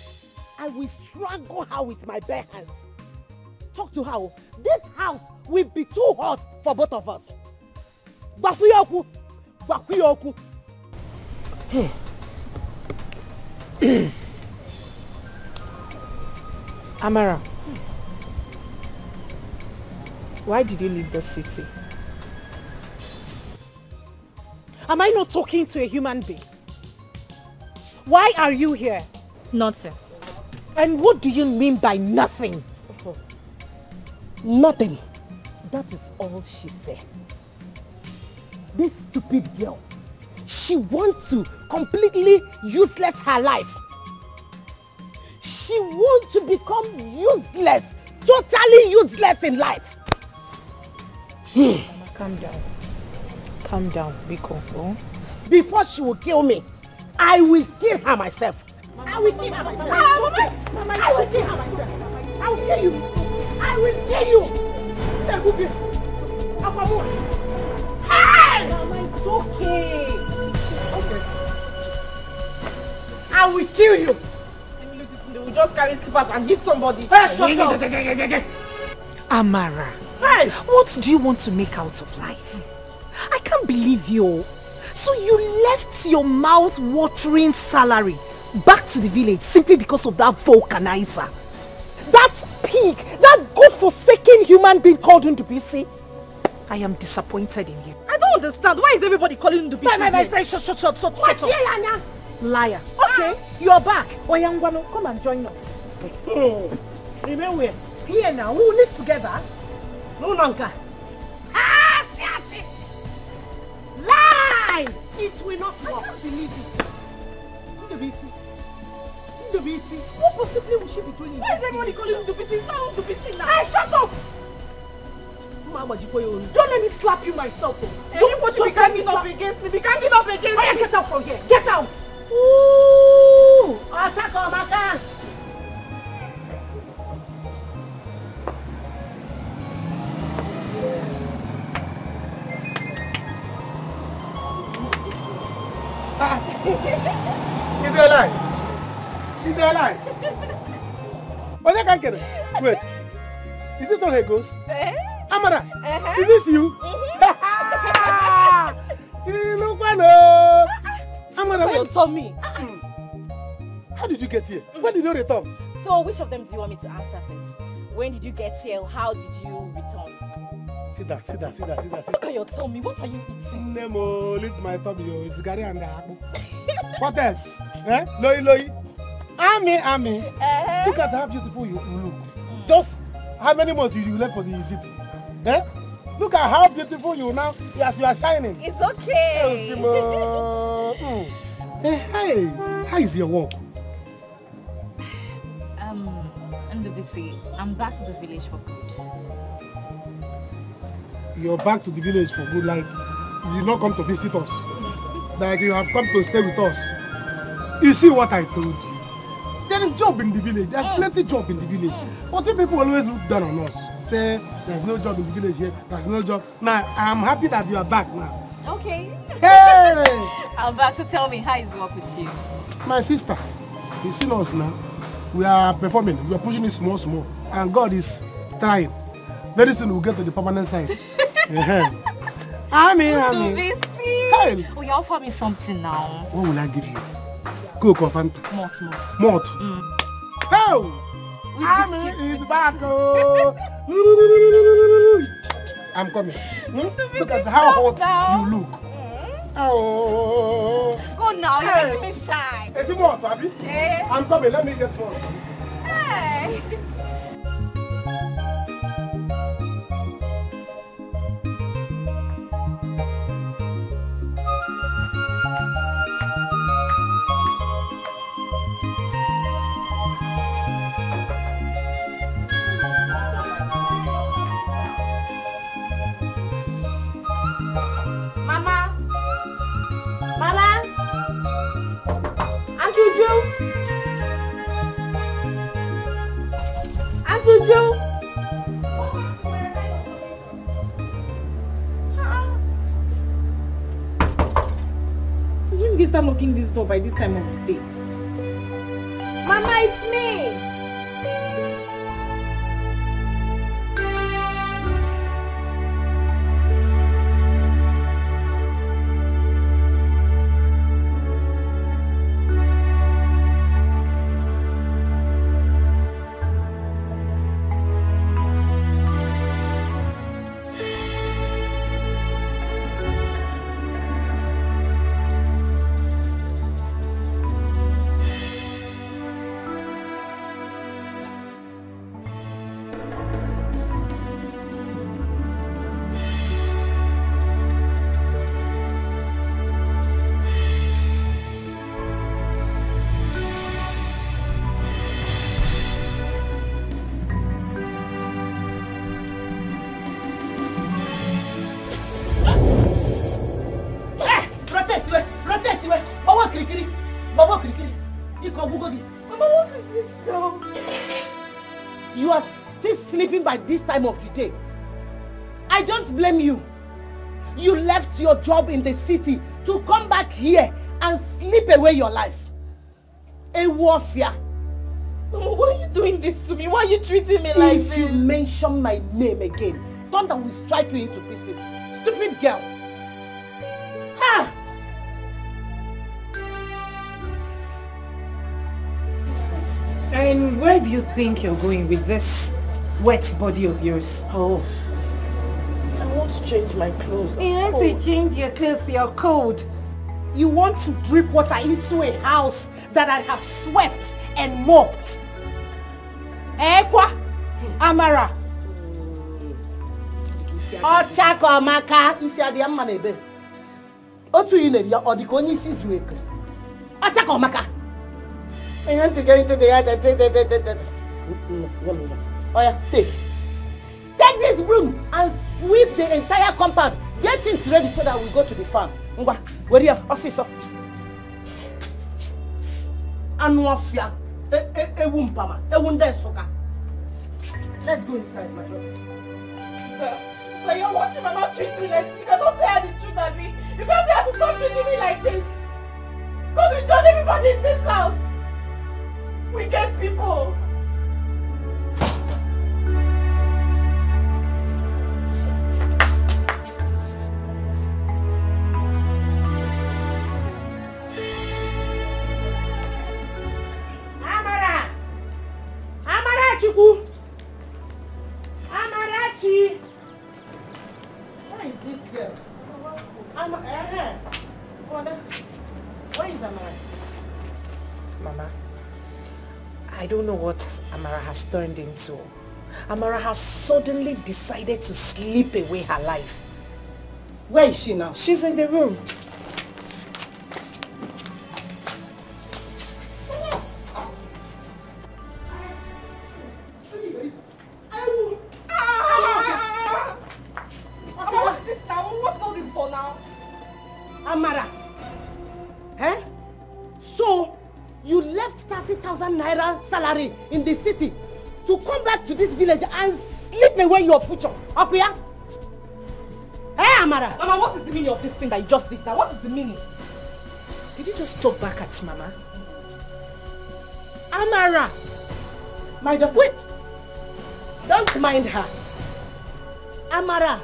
I will strangle her with my bare hands. Talk to her. This house will be too hot for both of us. Bakuyoku, Bakuyoku.
Amara, why did you leave the city? Am I not talking to a human being? Why are you here?
Nothing.
And what do you mean by nothing?
Nothing. That is all she said. This stupid girl, she wants to completely useless her life. She wants to become useless, totally useless in life.
Mama, calm down. Calm down, Biko. Oh?
Before she will kill me, I will kill her myself. I will kill her myself. Mama, I will kill her myself. I will kill you. I will kill you. Hey! Mama, it's okay. Okay. I will kill you.
They will just carry slippers and give somebody.
Hey, shut up.
Amara,
hey,
what do you want to make out of life? I can't believe you. So you left your mouth-watering salary back to the village simply because of that vulcanizer. That pig, that God-forsaken human being called Ndubisi. I am disappointed in you.
I don't understand. Why is everybody calling Ndubisi?
My friend, shut up. Liar. Okay, you're back. Oyangwano, come and join us.
Remember,
Here now, we will live together.
no longer. Lie! It will not work. I can't believe it. Ndubisi. What possibly will she be doing?
Why is everybody calling Ndubisi? It's not Ndubisi now.
Hey, shut up! Don't let me slap you myself.
Anybody be ganging up against me? Be ganging up against me.
Oh, yeah, get out from here. Get out! Ooh! Attack on my car!
Is it a lie? Is it a lie? But I can't get it. Wait. Is this not how it goes? Amara, is this you? You look well. Amara,
Don't tell me.
How did you get here? When did you return?
So which of them do you want me to answer first? When did you get here? How did you return?
Sit down.
Look at your tummy. What are you eating?
Nemo, lift my tummy. It's Gary and apple. What else? Eh? Loi. Ami. Look at how beautiful you look. Just how many months you left for the city? Eh? Look at how beautiful you now as you are shining.
It's okay.
Hey, how is your work?
Ndubisi, I'm back to the village for good.
You're back to the village for good, like you not come to visit us. Like you have come to stay with us. You see what I told you? There is job in the village. There's plenty job in the village. But you people always look down on us. Say, there's no job in the village here. There's no job. Now, I'm happy that you are back now.
Okay.
Hey!
I'm back, so tell me, how is work with you?
My sister, you see us now. We are performing. We are pushing it small. And God is trying. Very soon we'll get to the permanent side. Ami.
Ndubisi.
Hey!
Oh, you offer me something now.
What will I give you? Coke or Fanta? Malt. Oh! Ami is back. Oh. I'm coming. Look at how hot you look. Oh.
Go on now. You're making me shy.
Is it more, Fabi?
Eh?
I'm coming. Let me get one.
Hey.
Since when did you start knocking this door by this time of the day? Mama, it's me!
You are still sleeping by this time of the day. I don't blame you. You left your job in the city to come back here and sleep away your life. A warfare.
Mama, why are you doing this to me? Why are you treating me like this?
If you mention my name again, thunder will strike you into pieces. Stupid girl. Ha!
And where do you think you're going with this wet body of yours?
Oh, I want to change my clothes.
You want to change your clothes, you're cold.
You want to drip water into a house that I have swept and mopped. Ekwa, Amara. Ochako Amaka, isi adi amma na ebe. Otu ine ya odikonyi isi zueke. Ochako Amaka. I want to go into the yard and say that. Oh yeah, take this broom and sweep the entire compound. Get things ready so that we go to the farm. Ngwa, where you officer? Anwafia, ewumpama, ewundesoka. Let's go inside, my brother.
Sir, you're watching Mama treat me like this. You cannot tell her the truth, Abby. You can't tell her to stop treating me like this. Because we told everybody in this house. Wicked people.
Amarachi! Amarachi! Where is this girl? Where is Amara?
Mama, I don't know what Amara has turned into. Amara has suddenly decided to sleep away her life.
Where is she now?
She's in the room.
Amara, eh? So, you left 30,000 naira salary in the city to come back to this village and sleep away your future. Akuya? Eh, Amara?
Mama, what is the meaning of this thing that you just did now? What is the meaning?
Did you just talk back at Mama?
Amara! My daughter, wait! Don't mind her. Amara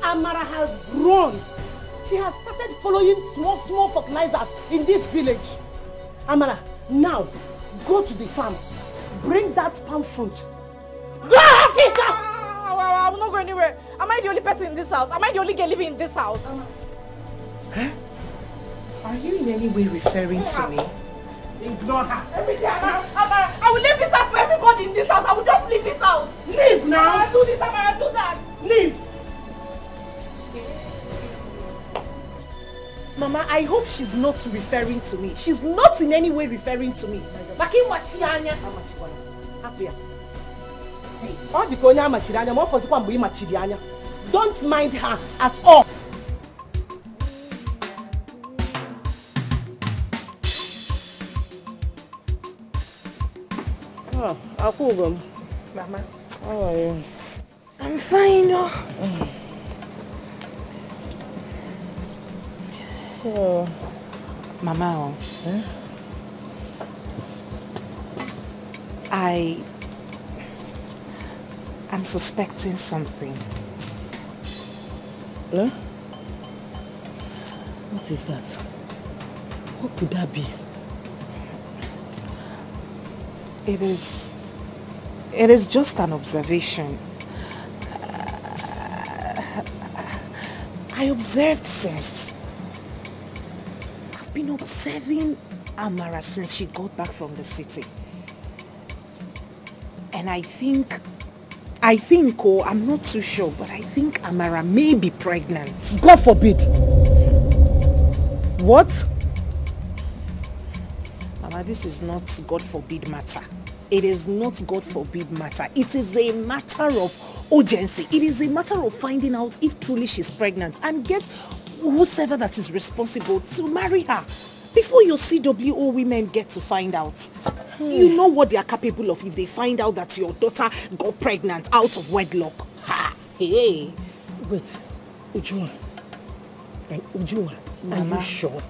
has grown. She has started following small fertilizers in this village. Amara, now go to the farm. Bring that palm fruit. Go, Africa!
I'm not going anywhere. Am I the only person in this house? Am I the only girl living in this house?
Huh?
Are you in any way referring to me?
Ignore her. I will leave this house for everybody in this house. I will just leave this house. Leave now. I do this, I do that. Leave.
Mama, I hope she's not referring to me. She's not in any way referring to me. Don't mind her at all.
Oh, Akugum.
Mama.
How are you?
I'm fine.
So,
Mama, I'm suspecting something.
Huh? What is that? What could that be?
It is just an observation. I observed since. I've been observing Amara since she got back from the city. And I think, I'm not too sure, but I think Amara may be pregnant.
God forbid. What?
Mama, this is not God forbid matter. It is not God forbid matter. It is a matter of urgency. It is a matter of finding out if truly she's pregnant and get whoever that is responsible to marry her before your CWO women get to find out. You know what they are capable of if they find out that your daughter got pregnant out of wedlock. Ha! Hey!
Wait, Ujunwa. Ujunwa, are you sure?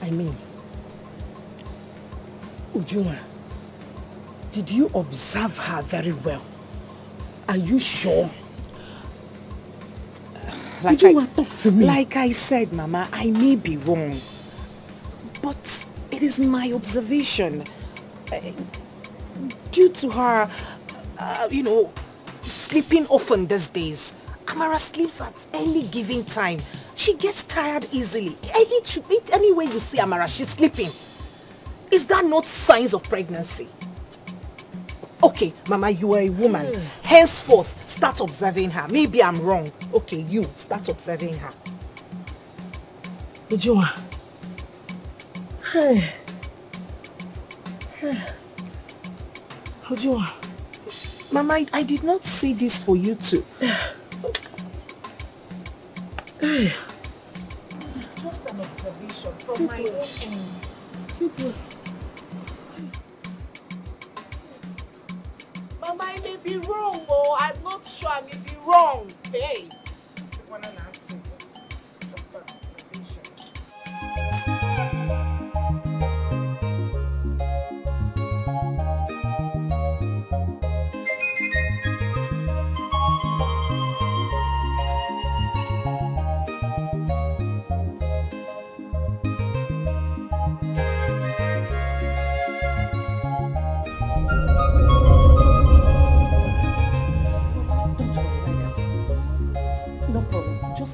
I mean, Ujunwa, did you observe her very well? Are you sure?
Talk to me. Like I said, Mama, I may be wrong. But it is my observation. Due to her, sleeping often these days. Amara sleeps at any given time. She gets tired easily. Anywhere you see Amara, she's sleeping. Is that not signs of pregnancy? Okay, Mama, you are a woman. Henceforth, start observing her. Maybe I'm wrong. Okay, you start observing her.
Ujunwa. Hey. Ujunwa.
Mama, I did not say this for you to.
Hey.
Just an observation from my own end.
Sit well.
Mama, I may be wrong, I'm not sure I may be wrong. Hey.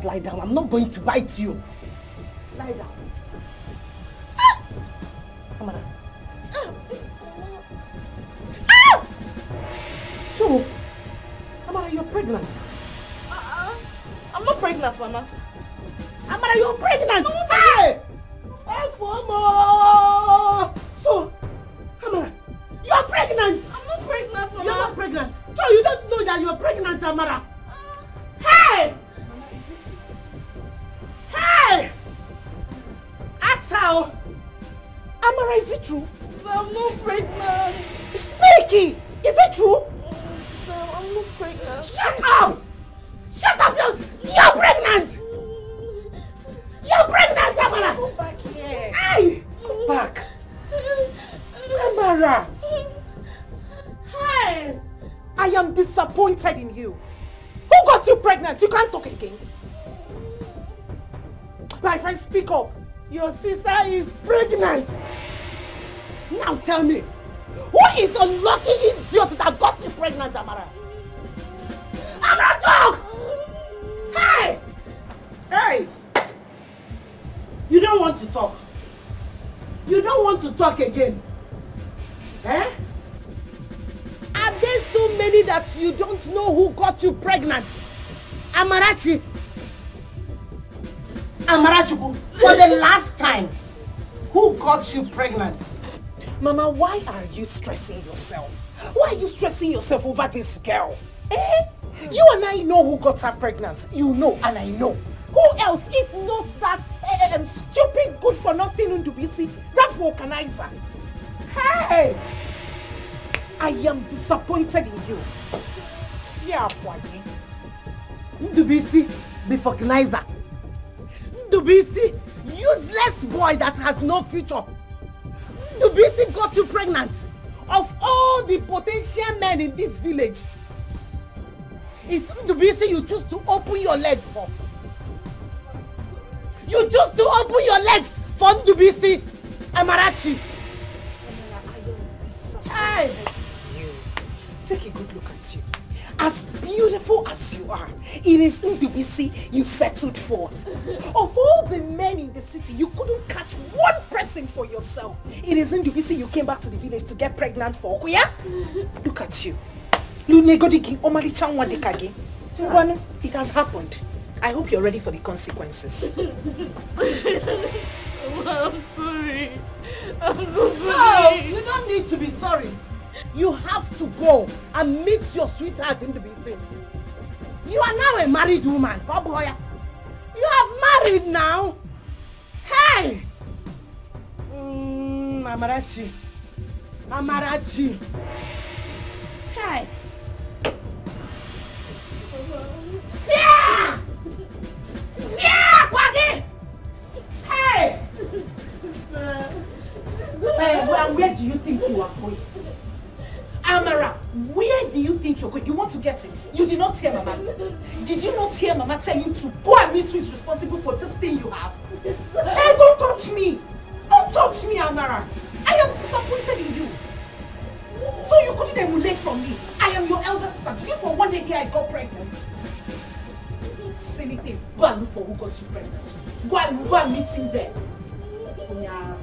Lie down. I'm not going to bite you. Lie down. Amara. So, Amara, you're pregnant.
I'm not pregnant, Mama.
Amara, you're pregnant. Hey! So, Amara, you're pregnant.
I'm not pregnant, Mama.
You're not pregnant. So you don't know that you're pregnant, Amara. Hey! Hey! Ask her. Amara, is it true?
I'm not pregnant.
Speaky! Is it true?
I'm not pregnant.
Shut up! Shut up! You're pregnant! You're pregnant, Amara!
Go back here.
Hey! Go back. Amara! Hey! I am disappointed in you. Who got you pregnant? You can't talk again. My friend, speak up. Your sister is pregnant. Now tell me, who is the lucky idiot that got you pregnant, Amara? Amara, talk! Hey! Hey! You don't want to talk. want to talk again? Eh? Are there so many that you don't know who got you pregnant? Amarachi. Amarachuku, for the last time, who got you pregnant?
Mama, why are you stressing yourself? Why are you stressing yourself over this girl? Eh? You and I know who got her pregnant. You know and I know. Who else if not that stupid good for nothing Ndubisi, that vulcanizer? Hey! I am disappointed in you.
Ndubisi, the vulcanizer. Ndubisi, useless boy that has no future. Ndubisi got you pregnant. Of all the potential men in this village, it's Ndubisi you choose to open your leg for. You choose to open your legs for Ndubisi, Amarachi.
Child, you take a good look at you. As beautiful as you are, it is Ndubisi you settled for. Of all the men in the city, you couldn't catch one person for yourself. It is Ndubisi you came back to the village to get pregnant for. Yeah? Look at you. It has happened. I hope you're ready for the consequences.
I'm sorry. I'm so sorry.
No, you don't need to be sorry. You have to go and meet your sweetheart in the BC. You are now a married woman. Oh boy. You have married now. Hey! Amarachi. Amarachi. Chai. Yeah! Yeah! Wagi! Hey!
Where do you think you are going? Amara, where do you think you're going? You want to get him? You did not hear Mama. Did you not hear Mama tell you to go and meet who is responsible for this thing you have? Hey, don't touch me! Don't touch me, Amara! I am disappointed in you. So you couldn't emulate from me. I am your elder sister. Did you for one day here I got pregnant? Silly thing. Go and look for who got you pregnant. Go and meet him there. Yeah.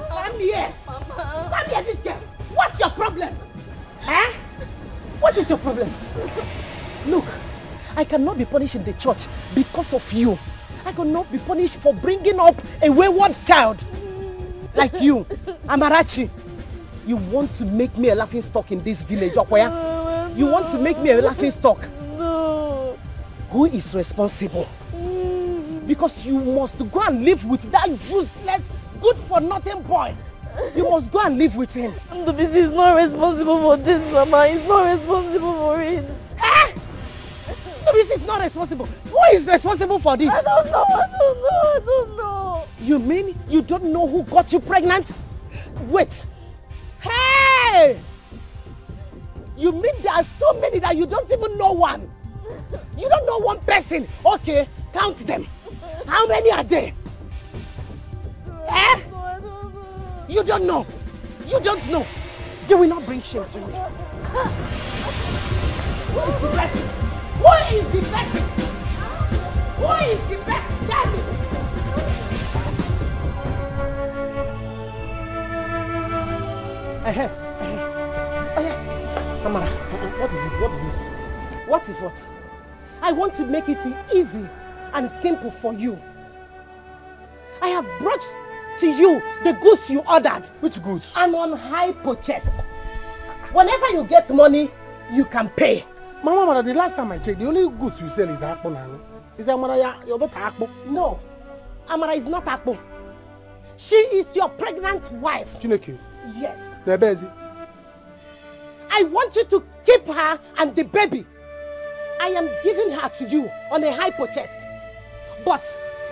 Come here. Come here, this girl. What's your problem? Huh? What is your problem? Look, I cannot be punished in the church because of you. I cannot be punished for bringing up a wayward child like you, Amarachi. You want to make me a laughing stock in this village, Okoya? No, you want to make me a laughing stock?
No.
Who is responsible? Because you must go and live with that useless, good-for-nothing boy. You must go and live with him.
Ndubisi is not responsible for this, Mama. He's not responsible for it.
Eh? Ndubisi is not responsible. Who is responsible for this?
I don't know.
You mean you don't know who got you pregnant? Wait. Hey! You mean there are so many that you don't even know one? You don't know one person? Okay, count them. How many are there? Eh? You don't know. You don't know. You will not bring shame to me. Who is the person? Who is the person? Who is the person? Tell me. Amara, what is it? What is what? I want to make it easy and simple for you. I have brought to you the goods you ordered.
Which goods?
And on high purchase. Whenever you get money, you can pay.
Mama, the last time I checked, the only goods you sell is akpo now. Is Amara your daughter akpo?
No, Amara is not akpo. She is your pregnant wife.
Chineke?
Yes.
Nebezi?
I want you to keep her and the baby. I am giving her to you on a high purchase. But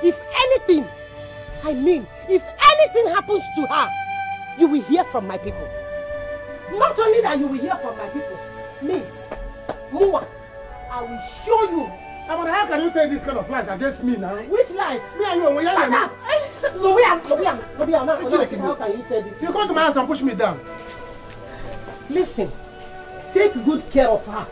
if anything, if anything happens to her, you will hear from my people. Not only that you will hear from my people, me, Mua, I will show you.
Amara, how can you take this kind of lies against me now?
Which lies?
Me and you,
Shut up!
Lobian, how can you tell this?
You come to my house and push me down.
Listen, take good care of her.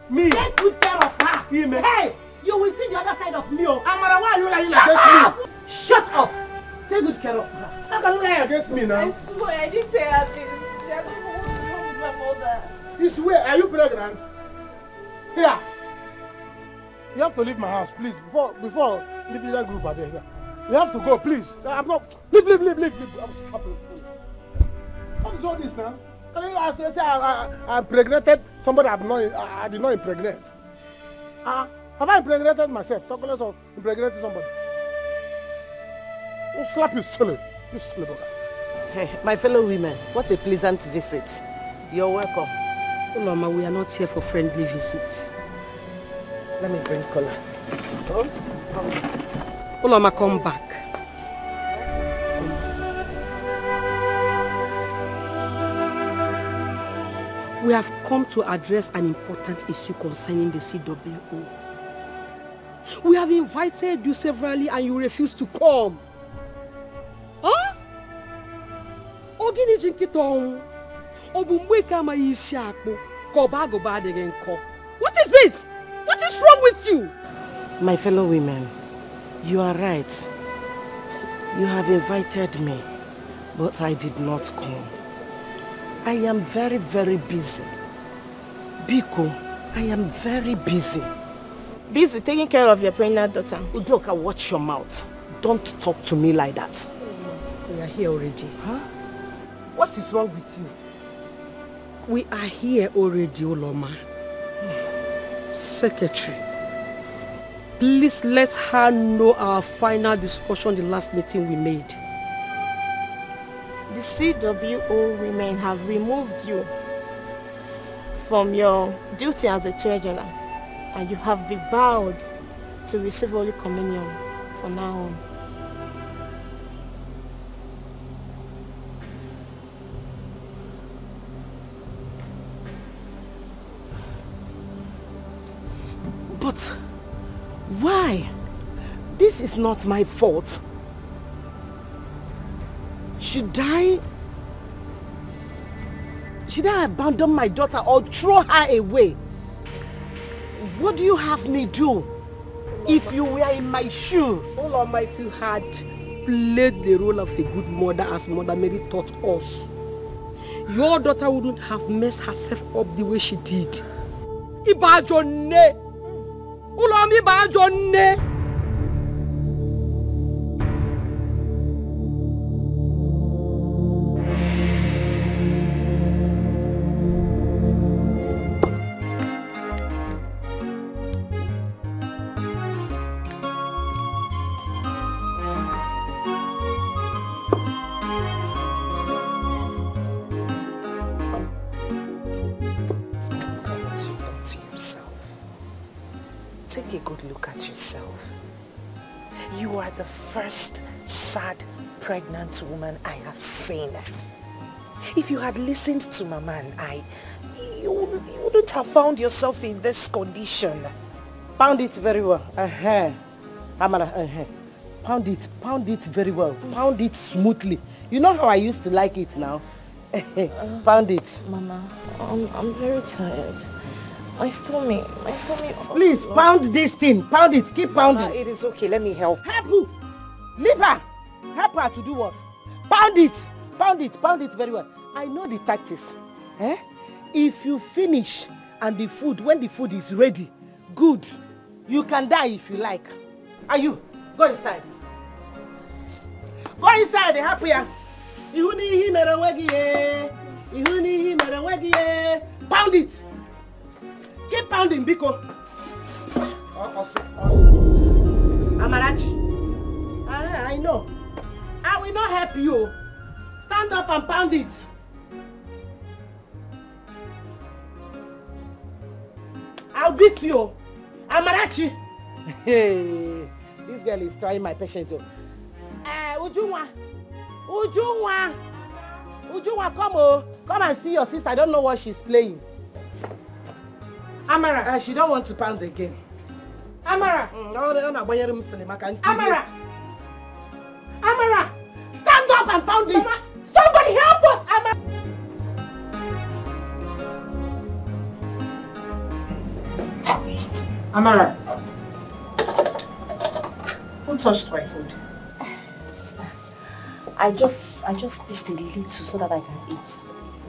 Me? Take good care of her. Hey, you will see the other side of me. Amara, why are you lying against me? Shut up. Take good care of her.
How can you lie against me now?
I swear, I didn't say her this. I don't know what's wrong with my mother.
You swear, are you pregnant? Here. You have to leave my house, please. Before leaving that group, here. You have to go, please. I'm not. Leave. I'm stopping. What is all this now? Can you say I impregnated somebody I did not impregnate? Have I impregnated myself? Talk less of impregnating somebody. Don't slap you silly. You silly brother.
Hey, my fellow women, what a pleasant visit. You're welcome.
Uloma, we are not here for friendly visits.
Let me bring cola.
Uloma, come back. We have come to address an important issue concerning the CWO. We have invited you severally and you refuse to come. Huh? What is it? What is wrong with you?
My fellow women, you are right. You have invited me, but I did not come. I am very, very busy. Biko, I am very busy.
Busy taking care of your pregnant daughter.
Udoka, watch your mouth. Don't talk to me like that.
We are here already.
Huh? What is wrong with you?
We are here already, Uloma. Secretary, please let her know our final discussion the last meeting we made.
The CWO women have removed you from your duty as a treasurer, and you have been vowed to receive Holy Communion from now on.
But why? This is not my fault. Should I abandon my daughter or throw her away? What do you have me do if you were in my shoe?
Uloma, if you had played the role of a good mother as Mother Mary taught us, your daughter wouldn't have messed herself up the way she did. Ibajone! Uloma, Ibajone!
Take a good look at yourself. You are the first sad, pregnant woman I have seen. If you had listened to Mama and I, you wouldn't have found yourself in this condition. Pound it very well. Amara, Pound it very well. Pound it smoothly. You know how I used to like it now? Pound it.
Mama, I'm very tired. My stomach.
Please, pound this thing. Pound it. Keep pounding.
Mama,
it is okay. Let me help. Help who? Leave her. Help her to do what? Pound it. Pound it. Pound it very well. I know the tactics. If you finish and when the food is ready, good. You can die if you like. Are you? Go inside. Go inside. Help here. Pound it. Keep pounding, Biko. Amarachi. I know. I will not help you. Stand up and pound it. I'll beat you. Amarachi. Hey, this girl is trying my patience. Ujunwa, come and see your sister. I don't know what she's playing. Amara, she don't want to pound again.
Amara!
Amara!
Amara! Stand up and pound this! Somebody help us! Amara! Amara! Who touched my food?
Sister, I just dished a little so that I can eat.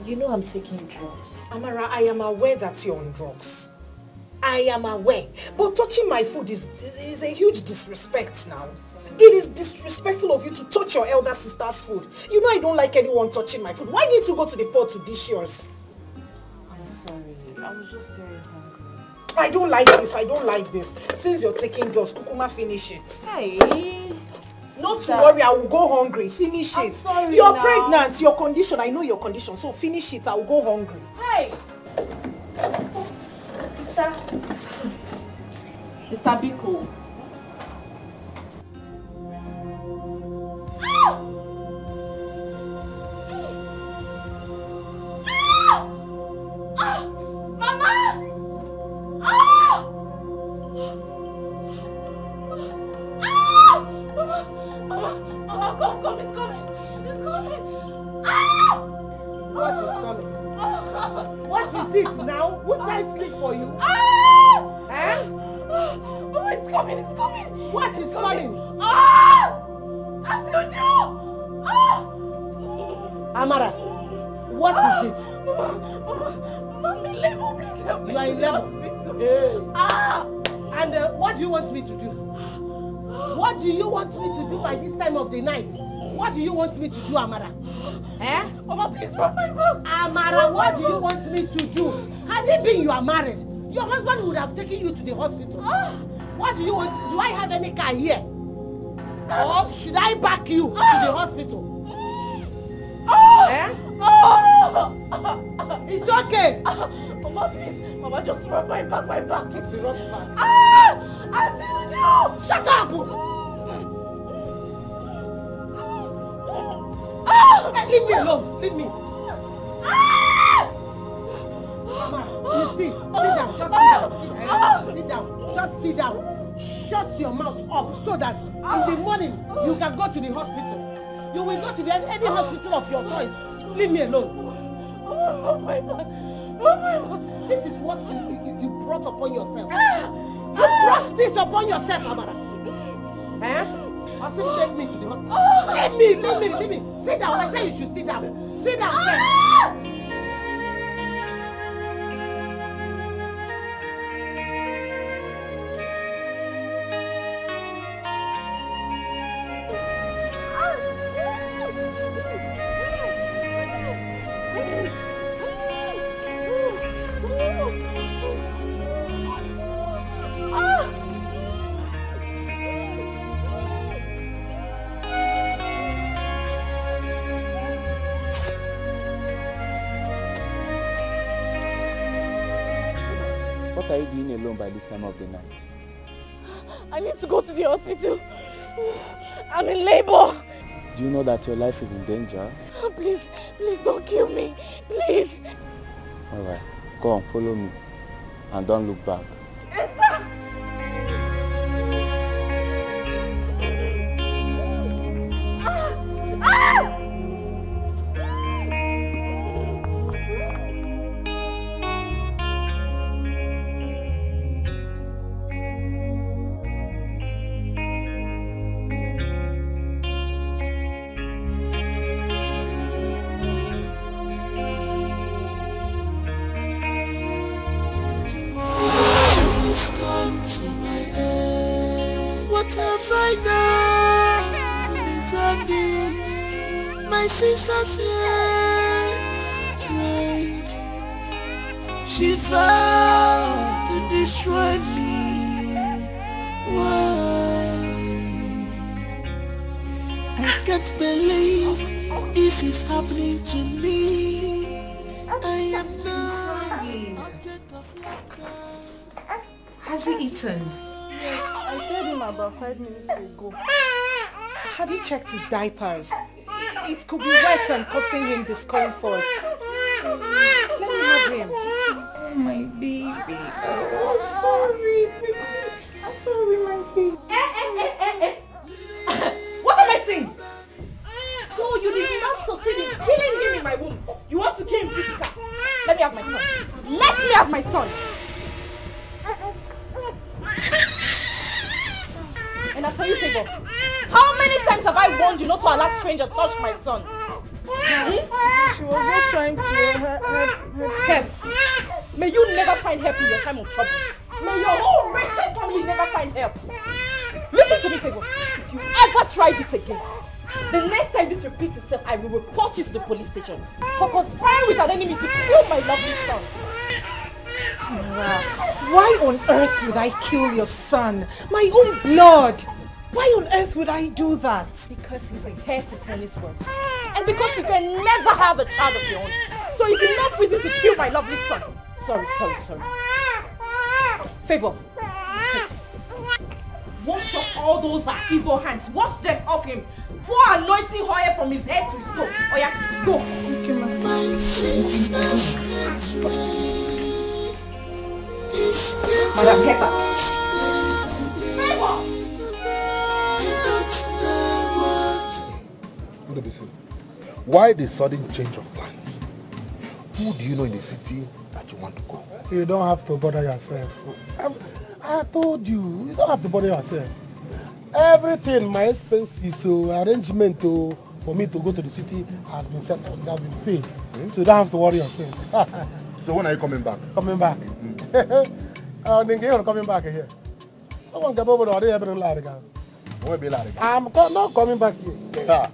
You know I'm taking drugs.
Amara, I am aware that you're on drugs. I am aware. But touching my food is a huge disrespect now. It is disrespectful of you to touch your elder sister's food. You know I don't like anyone touching my food. Why didn't you go to the pot to dish yours?
I'm sorry. I was just very hungry.
I don't like this. I don't like this. Since you're taking drugs, Kukuma, finish it.
Hey.
Not to worry, I will go hungry. Finish it.
Sorry
You're
now.
pregnant. Your condition, I know your condition. So finish it. I will go hungry.
Hey. Sister. Mr. Biko.
Amara, what is it?
I'm in labor, please help me.
You are in labor? Hey. And what do you want me to do? What do you want me to do by this time of the night? What do you want me to do, Amara? Eh?
Mama, please rub my back.
Amara, what do you want me to do? Had it been you are married, your husband would have taken you to the hospital. What do you want? Do I have any car here? Or should I back you to the hospital? Eh? It's okay.
Mama, please. Mama, just rub my back. My back is
rub back.
Auntie Uju!
Shut up! Leave me alone. Leave me. Mama, you see, sit down. Just sit down. Sit down. Just sit down. Shut your mouth up so that in the morning you can go to the hospital. You will go to any hospital of your choice. Leave me alone.
Oh my God.
This is what you brought upon yourself. You brought this upon yourself, Amara. Eh? Also take me to the hospital. Leave me. Sit down. I say you should sit down. Sit down.
What are you doing alone by this time of the night?
I need to go to the hospital. I'm in labor.
Do you know that your life is in danger?
Please don't kill me. Please.
Alright, go on, follow me. And don't look back.
Esther!
My sister's here, tried. She vowed to destroy me. Why? I can't believe this is happening to me. I am now object of laughter.
Has he eaten?
Yes, I fed him about 5 minutes ago.
Have you checked his diapers? It could be wet and causing him discomfort. Let me have him. Oh, my baby. Oh, I'm sorry. I'm sorry. my son. And as for you, Favour, how many times have I warned you not to allow strangers to touch my son?
She was just trying to
help. May you never find help in your time of trouble. May your whole wretched family never find help. Listen to me, Favour. If you ever try this again, the next time this repeats itself, I will report you to the police station for conspiring with an enemy to kill my lovely son.
Why on earth would I kill your son? My own blood! Why on earth would I do that?
Because he's a heir to Tony's words. And because you can never have a child of your own. So it's enough reason to kill my lovely son. Sorry. Favour. Wash off all those evil hands. Wash them off him. Pour anointing oil from his head to his toe. Oh yeah, go.
My sisters get red.
Madam Pepper.
Why the sudden change of plan? Who do you know in the city that you want to go?
You don't have to bother yourself. I told you, you don't have to bother yourself. Everything, my expenses, arrangement for me to go to the city has been settled, has been paid. So you don't have to worry yourself.
So when are you coming back?
Coming back. You're coming back here. I want to go over there every night. I'm not coming back here. Yeah.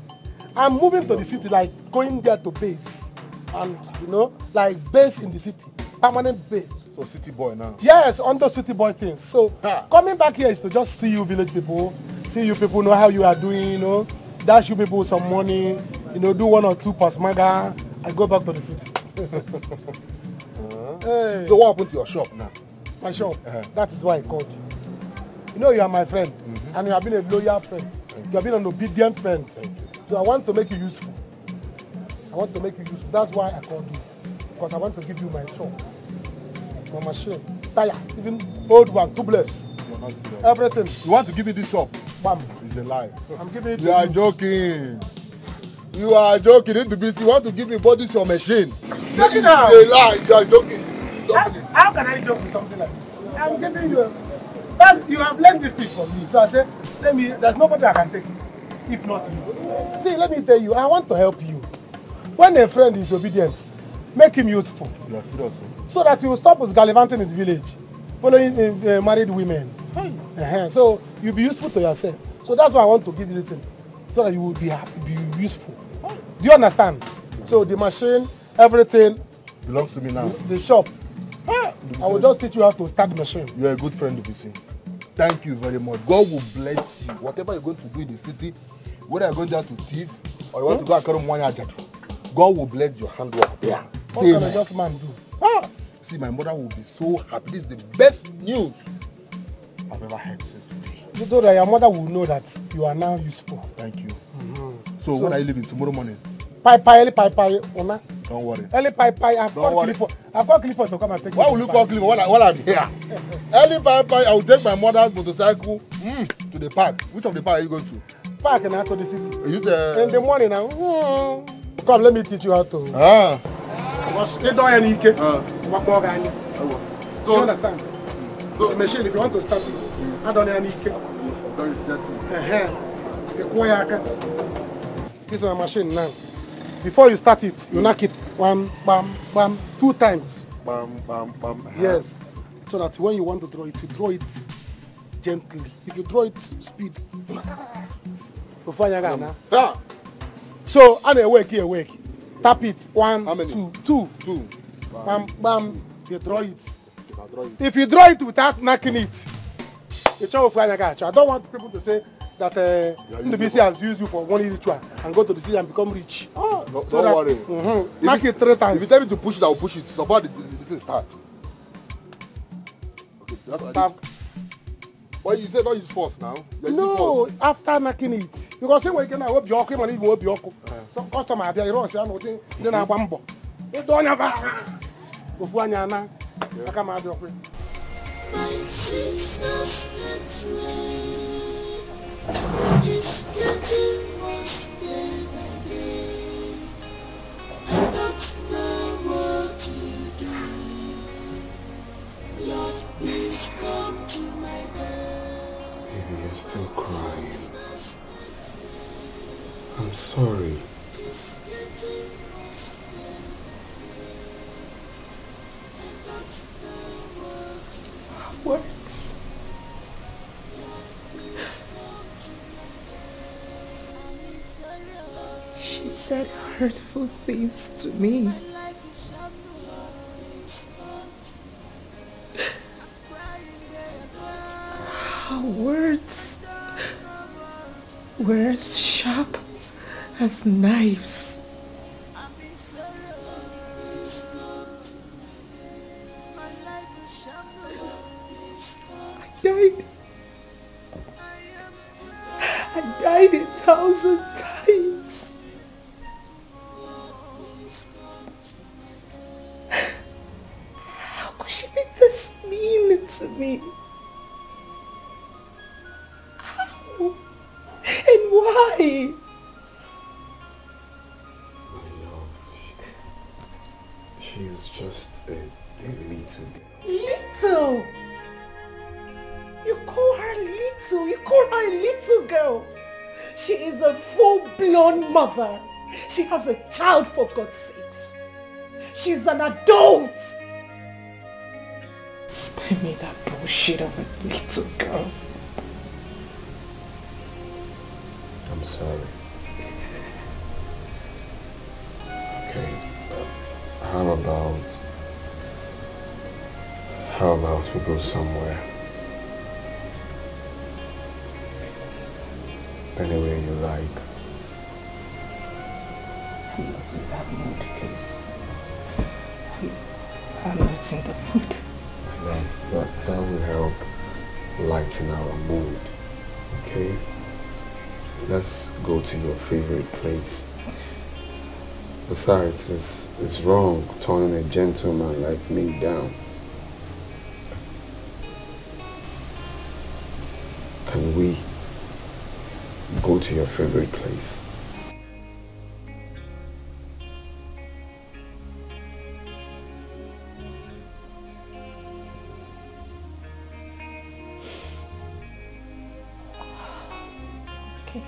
I'm moving to the city, like going there to base. And, you know, like base in the city. Permanent base.
So city boy now?
Yes, under city boy things. So coming back here is to just see you village people. See you people, know how you are doing, you know. Dash you people some money. You know, do 1 or 2 pasmaga. I go back to the city. Hey.
So what happened to your shop now?
My shop? That is why I called you. You know you are my friend. And you have been a loyal friend. You have been an obedient friend. So I want to make you useful. That's why I called you. Because I want to give you my shop. My machine. Tire. Even old one. Tubeless.
You're not serious.
Everything.
You want to give me this shop?
Bam.
It's a lie.
I'm giving it to
you. Are joking. You are joking. You want to give me both this your machine.
Joking now.
It's a lie. You are joking.
How can I joke with something like this? I'm giving you you have learned this thing from me. So I said, there's nobody that can take it. If not you. See, let me tell you, I want to help you. When a friend is obedient, make him useful.
You are serious?
So that you will stop us gallivanting in the village, following married women. So you'll be useful to yourself. So that's why I want to give you this thing. So that you will be happy, be useful. Do you understand? So the machine, everything
belongs to me now.
The shop. I will just teach you how to start the machine.
You are a good friend, Dubisi. Thank you very much. God will bless you. Whatever you're going to do in the city, whether you're going there to thief or you want to go and carry money at Jaju, God will bless your handwork there.
What can a just man do?
See, my mother will be so happy. This is the best news I've ever heard since today.
You know that your mother will know that you are now useful.
Thank you. So when are you leaving? Tomorrow morning?
Early pie,
Don't worry.
Early pie, I've got Clifford to come and take
Why will you call Clifford while I'm here? Early pie, I will take my mother's motorcycle to the park. Which of the park are you going to?
Park and out to the city.
Are you there?
In the morning now. Come, let me teach you how to. Because you don't have any cake. So, you understand? So, the machine, if you want to start it, I don't have any cake. This is my machine now. Before you start it, you knock it 1, bam, bam, 2 times.
Bam, bam, bam.
Yes. So that when you want to draw it, you draw it gently. If you draw it speed. So, and awake. Tap it. 1, 2. Bam, bam. You draw it. If you draw it without knocking it, I don't want people to say that NDBC has used you for one ritual and go to the city and become rich.
No, so don't worry.
Knock it 3 times.
If you tell me to push it, I will push it. So far, this thing start. Okay, that's like Well, you said don't use force now.
No, after knocking it. Because when you can hope your money will be your customer. I don't say then I bambo. You don't have a
My sisters get red. It's getting worse day by day. I don't know what to do.
still crying. I'm sorry.
Words. She said hurtful things to me. Her words were as sharp as knives. I died 1,000 times. How could she be this mean to me? How? And why?
She's just a little girl.
Little? You call her little? You call her a little girl? She is a full-blown mother. She has a child, for God's sakes. She's an adult. Spare me that bullshit of a little girl.
I'm sorry. Okay. How about we go somewhere? Anywhere you like.
I'm not in that mood, please. I'm not in the mood.
That will help lighten our mood. Okay? Let's go to your favorite place. Besides, it's wrong turning a gentleman like me down. Can we go to your favorite place?
Okay.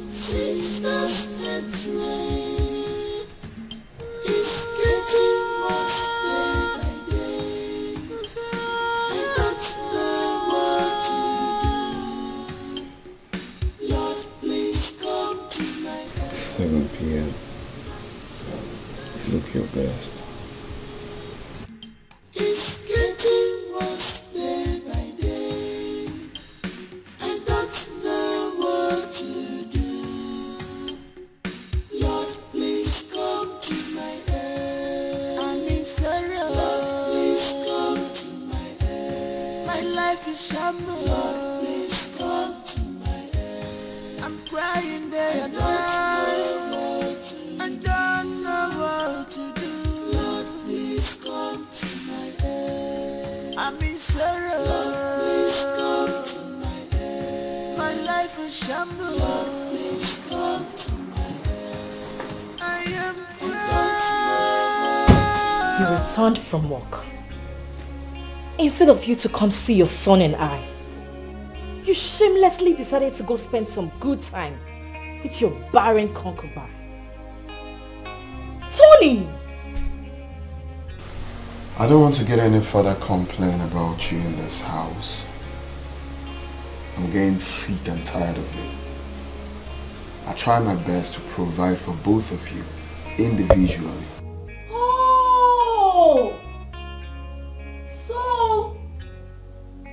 Sisters that rain is getting worse day by day. I don't know what to do. Lord, please come to my aid.
7 p.m. Look your best.
It's getting worse day by day. I don't know what to do. Lord, please come to my aid. I'm in sorrow. Lord, please come to my aid. My life is shambles. Lord, please come to my aid. I'm crying day and night. I don't know what to do. Lord, please come to my aid. I'm in sorrow. Lord, please come to my aid. My life is shambles. Lord, please come to my aid. I am crying.
You returned from work. Instead of you to come see your son and I, you shamelessly decided to go spend some good time with your barren concubine. Tony!
I don't want to get any further complaint about you in this house. I'm getting sick and tired of it. I try my best to provide for both of you individually.
Oh! So,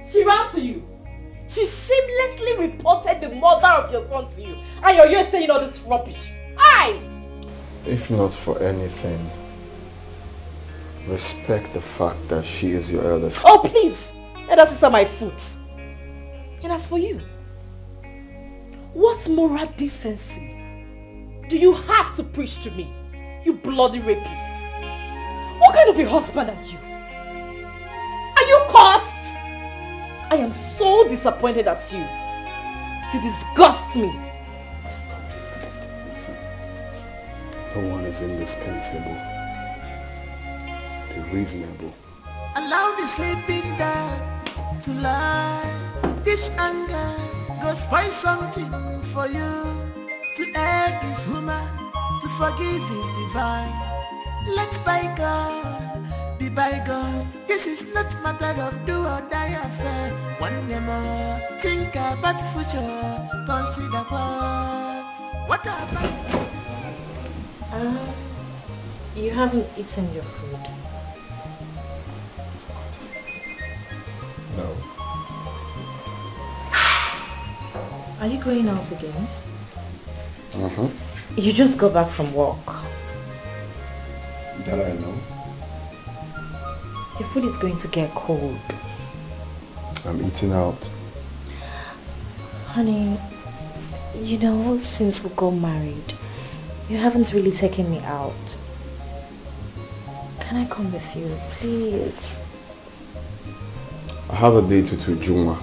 she ran to you. She shamelessly reported the murder of your son to you. And you're here saying all this rubbish. Aye!
If not for anything, respect the fact that she is your elder sister.
Oh, please! Let us sit on my foot. And as for you, what moral decency do you have to preach to me, you bloody rapist? What kind of a husband are you? Are you cursed? I am so disappointed at you. You disgust me.
No one is indispensable. Be reasonable.
Allow the sleeping dog to lie. This anger goes spoil something for you. To err is human, to forgive is divine. Let bygone be bygone. This is not matter of do or die affair. One more, think about the future. Consider what about.
You haven't eaten your food.
No.
Are you going out again?
Uh-huh.
You just got back from work.
That I know.
Your food is going to get cold.
I'm eating out.
Honey, you know, since we got married, you haven't really taken me out. Can I come with you, please?
I have a date to Juma.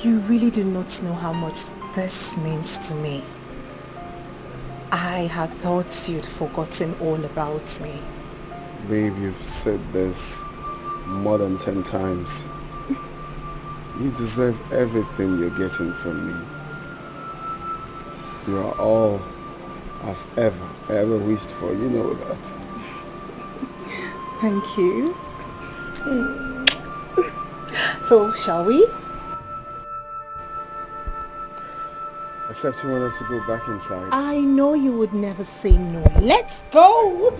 You really do not know how much this means to me. I had thought you'd forgotten all about me.
Babe, you've said this more than 10 times. You deserve everything you're getting from me. You are all I've ever wished for. You know that.
Thank you. So, shall we?
Except you want us to go back inside.
I know you would never say no. Let's go!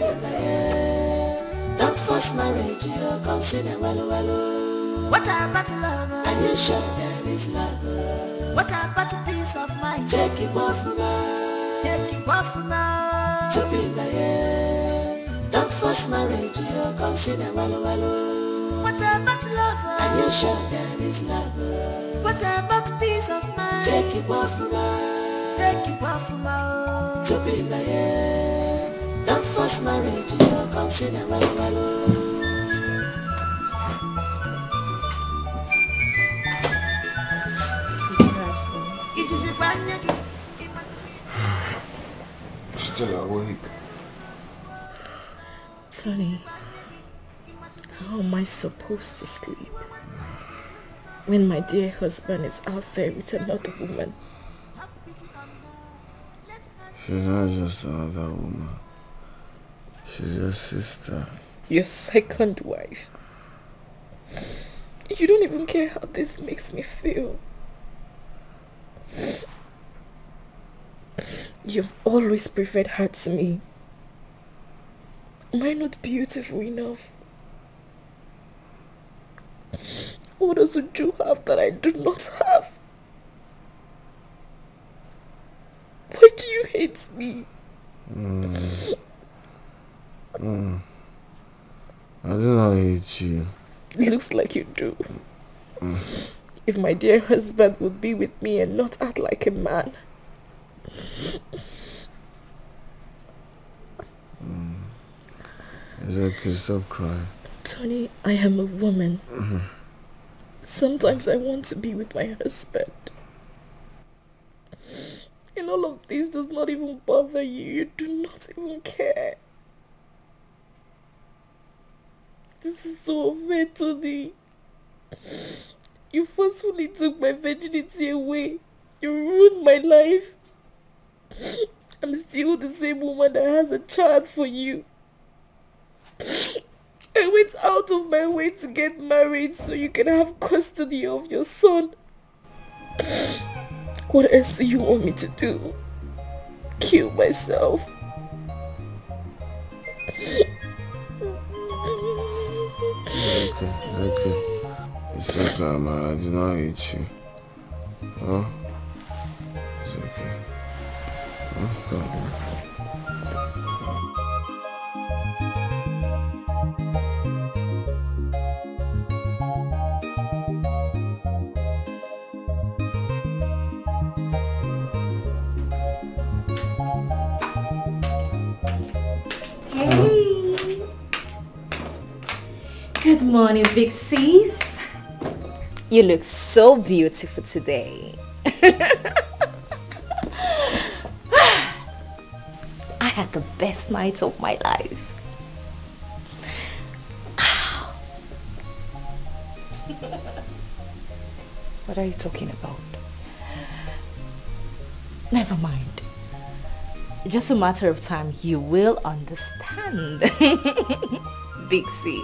Don't force marriage, you consider well. What about love? Are you sure there is love? What about peace of mind? Check it off now. Check it off now. To be my don't force marriage, you consider well. What about love? Are you sure there is love? What about peace of mind? Check it off now. Check it off now. To be my don't force marriage, you consider well.
Still awake.
Tony, how am I supposed to sleep when my dear husband is out there with another woman?
She's not just another woman. She's your sister.
Your second wife. You don't even care how this makes me feel. You've always preferred her to me. Am I not beautiful enough? What does you have that I do not have? Why do you hate me?
I do not hate you.
It looks like you do. If my dear husband would be with me and not act like a man.
It's okay, stop crying.
Tony, I am a woman. Sometimes I want to be with my husband. And all of this does not even bother you. You do not even care. This is so unfair, Tony. You forcefully took my virginity away. You ruined my life. I'm still the same woman that has a child for you. I went out of my way to get married so you can have custody of your son. What else do you want me to do? Kill myself?
Okay. It's okay, man. I do not hate you. Huh? It's okay. Huh? Come on.
Hey. Good morning, big sis. You look so beautiful today. I had the best night of my life.
What are you talking about?
Never mind. Just a matter of time, you will understand. Big sis.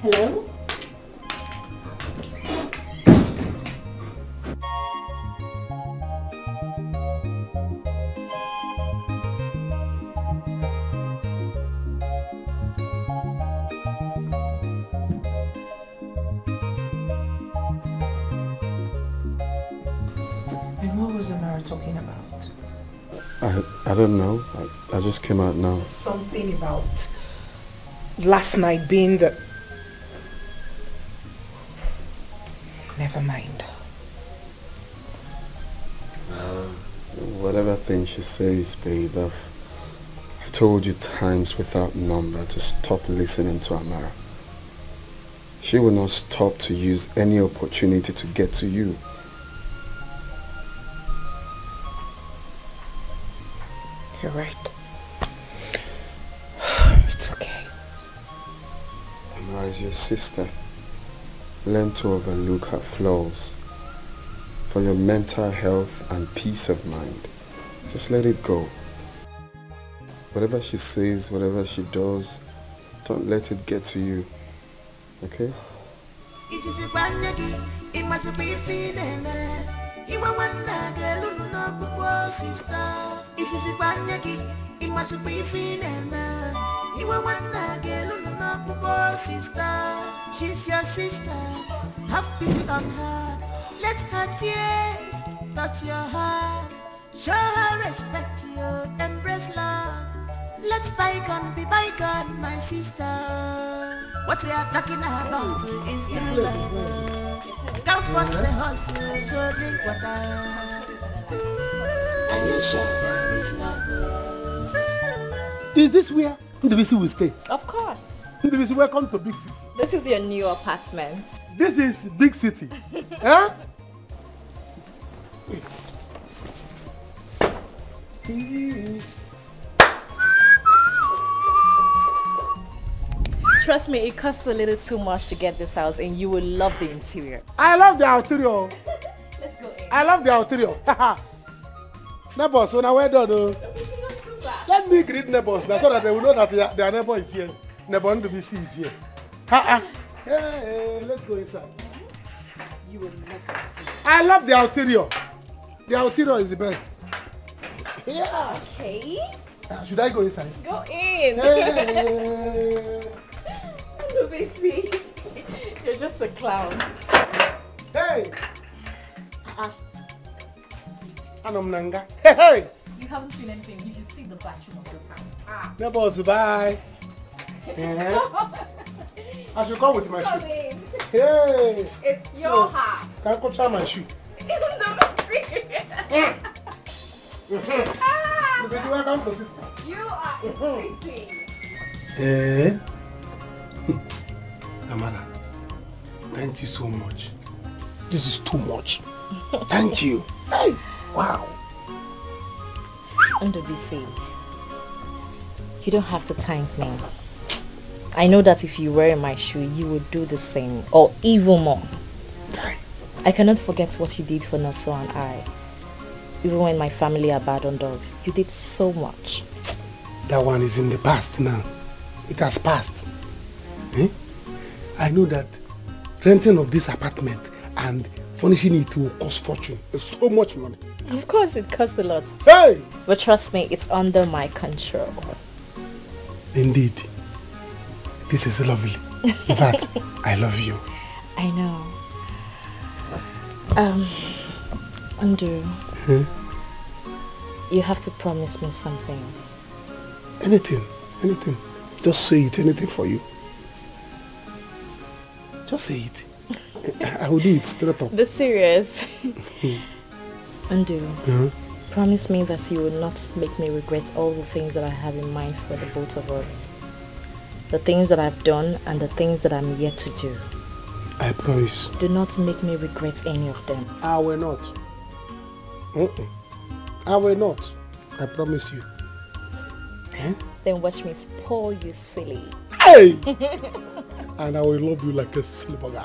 Hello?
And what was Amara talking about?
I don't know. I just came out now.
Something about last night being the... Never mind.
Whatever thing she says, babe, I've told you times without number to stop listening to Amara. She will not stop to use any opportunity to get to you.
You're right. It's okay.
Amara is your sister. Learn to overlook her flaws. For your mental health and peace of mind, just let it go. Whatever she says, whatever she does, don't let it get to you. Okay?
She's your sister. Have pity on her. Let her tears touch your heart. Show her respect, you embrace love. Let bygone be bygone, my sister. What we are talking about is true love. Come force a hustle to drink water. And you sure there is love.
Is this where Ndubisi will stay?
Of course.
Ndubisi, welcome to Big City.
This is your new apartment.
This is Big City. Huh?
Trust me, it costs a little too much to get this house and you will love the interior.
I love the interior.
Let's go in.
I love the interior. Neighbors, when I went down, let me greet neighbors now so that they will know that their neighbor is here. Neighbor Ndubisi is here. Hey, let's go inside.
You will love it.
I love the interior. The interior is the best. Yeah.
Okay.
Should I go inside?
Go in.
Hey.
Ndubisi, you're just a clown.
Hey. Anomnanga. Hey.
You haven't seen anything. You should see the bathroom of this house.
Neighbors, bye. I should come with my shoe.
In.
Hey.
It's your house.
Can I go try my shoe? Welcome to City.
You are a city.
Eh? Amara, thank you so much. This is too much. Thank you. Hey, wow.
Ndubisi, you don't have to thank me. I know that if you were in my shoe, you would do the same, or even more. I cannot forget what you did for Naso and I. Even when my family abandoned us, you did so much.
That one is in the past now. It has passed. Eh? I know that renting of this apartment and furnishing it will cost fortune. It's so much money.
Of course, it costs a lot.
Hey!
But trust me, it's under my control.
Indeed. This is lovely. In fact, I love you.
I know. Ndu,
Huh?
you have to promise me something.
Anything. Anything. Just say it. Anything for you. Just say it. I will do it straight up.
Be serious. Undo. Promise me that you will not make me regret all the things that I have in mind for the both of us. The things that I've done and the things that I'm yet to do.
I promise.
Do not make me regret any of them.
I will not. I will not. I promise you.
Then watch me spoil you silly.
Hey! And I will love you like a silly bugger.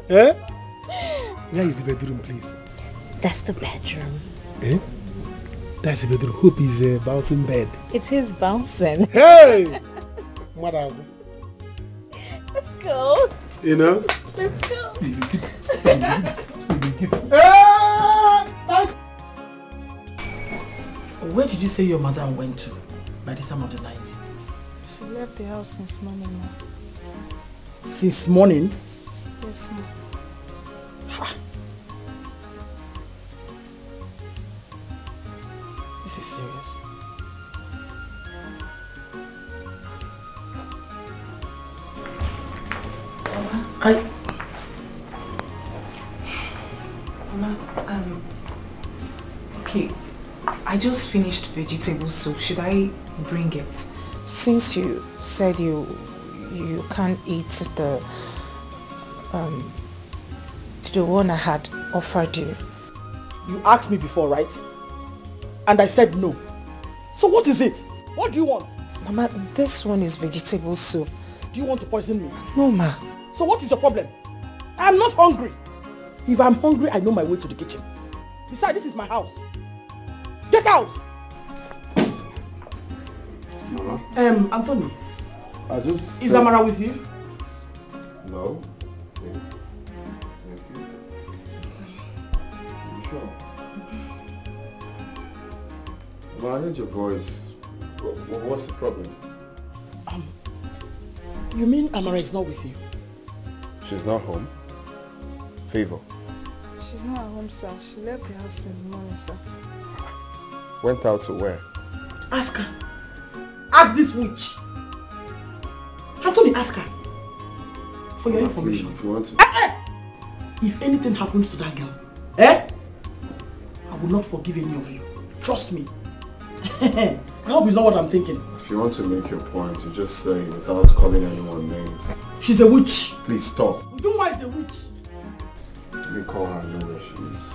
Eh? Where is the bedroom, please?
That's the bedroom.
Eh? That's the bedroom. Hope is a bouncing bed.
It is bouncing.
Hey! Madam.
Let's go.
You know?
Let's go.
Where did you say your mother went to by this time of the night?
She left the house since morning, ma.
Since morning?
Yes, ma.
This is serious.
Mama, okay, I just finished vegetable soup. Should I bring it? Since you said you can't eat the one I had offered you.
You asked me before, right? And I said no. So what is it? What do you want?
Mama, this one is vegetable soup.
Do you want to poison me?
No, ma.
So what is your problem? I'm not hungry. If I'm hungry, I know my way to the kitchen. Besides, this is my house. Get out!
Mama?
Anthony.
I just...
Is Amara with you?
No. Okay. Thank you. You sure? Well, I heard your voice. What's the problem?
You mean Amara is not with you?
She's not home. Favor.
She's not at home, sir. She left the house since morning, sir.
Went out to where?
Ask her. Ask this witch. Anthony, ask her. For your information.
Please, if you want to.
If anything happens to that girl, I will not forgive any of you. Trust me. I hope it's not what I'm thinking.
If you want to make your point, you just say it without calling anyone names.
She's a witch.
Please stop.
Ujungwa is a witch.
Let me call her and know where she is.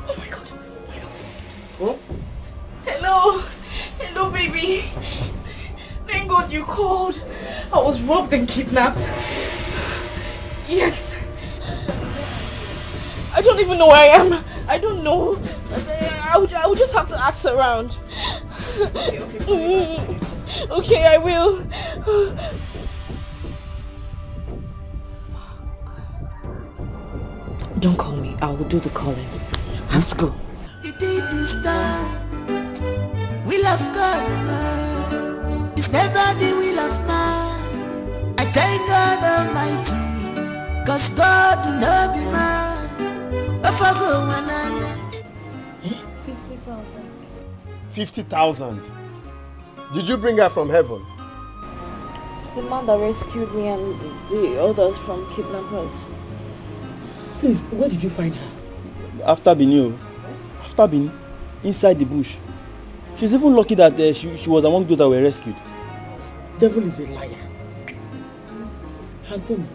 Oh my God.
Oh? Hello. Hello, baby. Thank God you called. I was robbed and kidnapped. Yes. I don't even know where I am. I don't know. I would just have to ask around. Okay, I will.
Don't call me. I will do the calling. Let's go.
It is the will of God, man. It's never the will of man. I thank God Almighty, cause God will not be man. If I go when I'm
50,000.
50,000. Did you bring her from heaven?
It's the man that rescued me and the others from kidnappers.
Please, where did you find her?
After Bini, inside the bush. She's even lucky that she was among those that were rescued.
Devil is a liar. Anthony,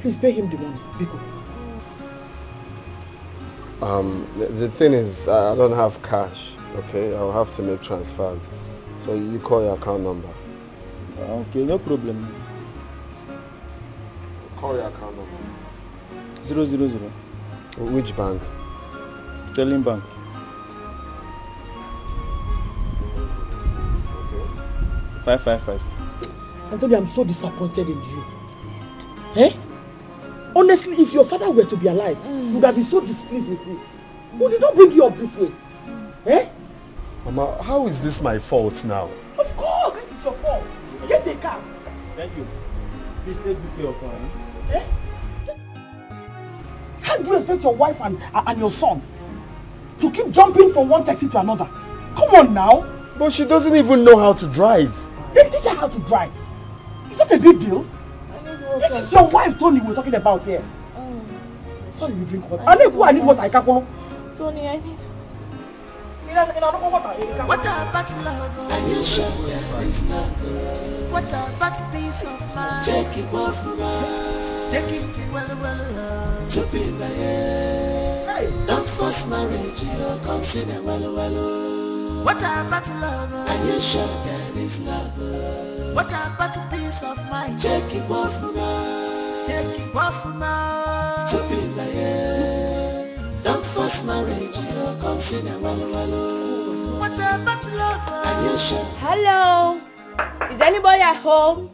please pay him the money. Biko.
The thing is, I don't have cash, okay? I'll have to make transfers. So you call your account number.
Okay, no problem.
Call your account number.
000.
Which bank?
Sterling Bank.
Okay.
555.
Anthony, I'm so disappointed in you. Eh? Honestly, if your father were to be alive, he would have been so displeased with you. Who did not bring you up this way? Eh?
Mama, how is this my fault now?
Of course, this is your fault. Get a car.
Thank you. Please take good care of her.
Eh? How do you expect your wife and your son to keep jumping from one taxi to another? Come on now.
But she doesn't even know how to drive.
Then teach her how to drive. It's not a big deal. This is your wife, Tony, we're talking about here. Sorry, you drink water. I need water. I can't go.
Tony, I need water.
What about love? Are you sure there is love? What about peace of mind? Take it off my. Take it well. To be my hey. Don't force marriage, you consider well. What about love? Are you sure there is love? What about peace of mind? Take it off my. Take it off my. To be my don't force marriage, you consider well. What about love? Are you sure?
Hello? Is anybody at home?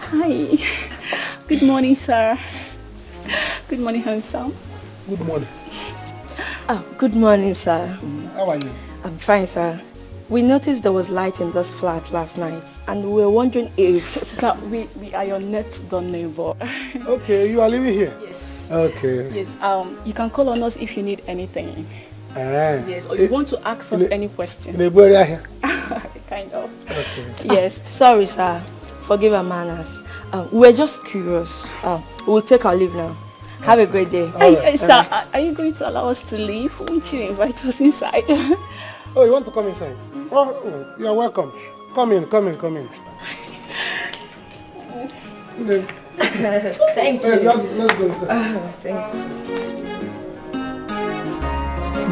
Hi. Good morning, sir. Good morning, handsome.
Good morning.
Oh, good morning, sir.
How are you?
I'm fine, sir. We noticed there was light in this flat last night, and we were wondering if...
Sir, we are your next door neighbor.
Okay, you are living here?
Yes.
Okay.
Yes, you can call on us if you need anything. Yes, or you want to ask us any question. Kind of.
Okay.
Yes, sorry, sir. Forgive our manners. We're just curious. We'll take our leave now. Have a great day.
Hey, sir, are you going to allow us to leave? Won't you invite us inside?
Oh, you want to come inside? Oh, you are welcome. Come in.
Thank you.
Let's go inside.
Thank you.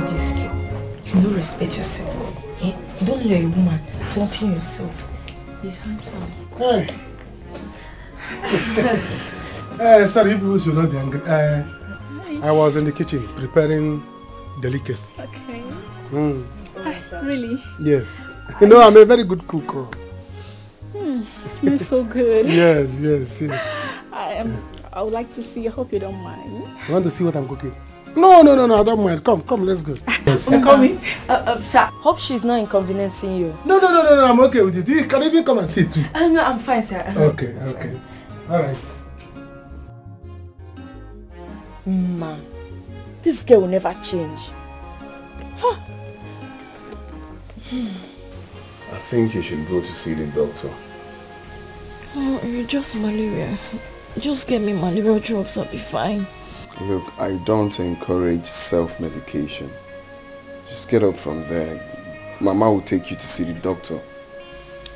This girl, you don't respect yourself. Eh? You don't know you're a woman. Flaunting yourself.
He's handsome.
Hey. Sorry, people should not be angry. I was in the kitchen preparing delicacy.
Okay.
Really?
Really?
Yes. You know, I'm a very good cook.
It smells so good.
Yes.
I would like to see. I hope you don't mind.
You want to see what I'm cooking? No, I don't mind. Come, let's go. Yes.
Come in. Sir, hope she's not inconveniencing you.
No, I'm okay with it. You can even come and sit too.
No, I'm fine, sir.
Okay. All right.
Ma, this girl will never change. Huh.
I think you should go to see the doctor.
Oh, it's just malaria. Just get me malaria drugs, I'll be fine.
Look, I don't encourage self-medication. Just get up from there. Mama will take you to see the doctor.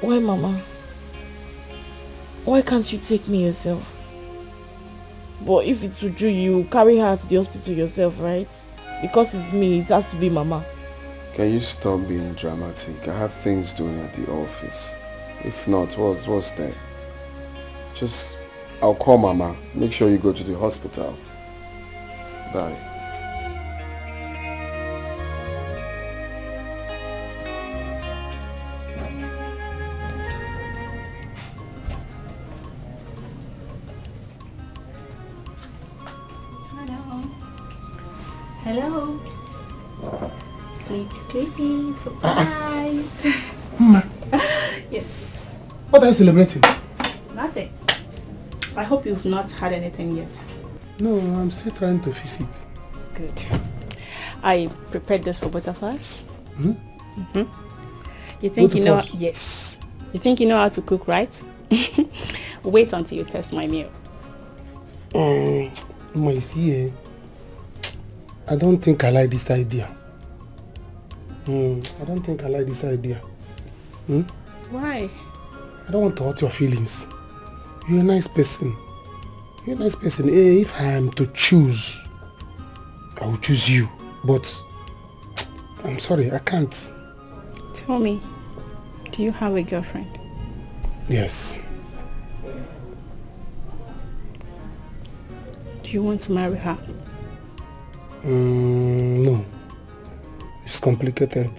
Why, Mama? Why can't you take me yourself? But if it's Uju, you carry her to the hospital yourself, right? Because it's me, it has to be Mama.
Can you stop being dramatic? I have things doing at the office. If not, what's there? Just, I'll call Mama. Make sure you go to the hospital. Bye.
Hello. Sleepy, surprise. Yes.
What are you celebrating?
Nothing. I hope you've not had anything yet.
No, I'm still trying to fix it.
Good. I prepared this for both of us. You think you know? Yes. You think you know how to cook, right? Wait until you test my meal.
You see, I don't think I like this idea. I don't think I like this idea.
Why?
I don't want to hurt your feelings. You're a nice person. You're a nice person. If I am to choose, I will choose you. But I'm sorry, I can't.
Tell me, do you have a girlfriend?
Yes.
Do you want to marry her?
No. It's complicated.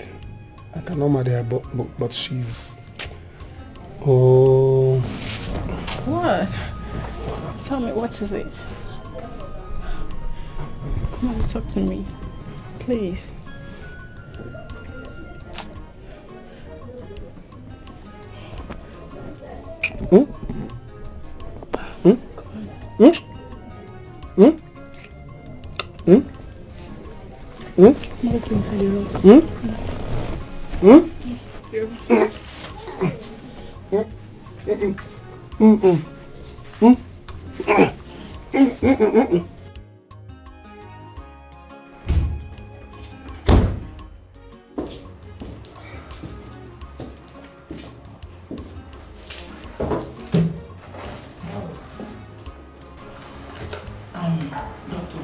I cannot marry her, but she's... Oh...
What? Tell me, what is it? Come on, talk to me. Please.
Let's go inside the room.
Doctor,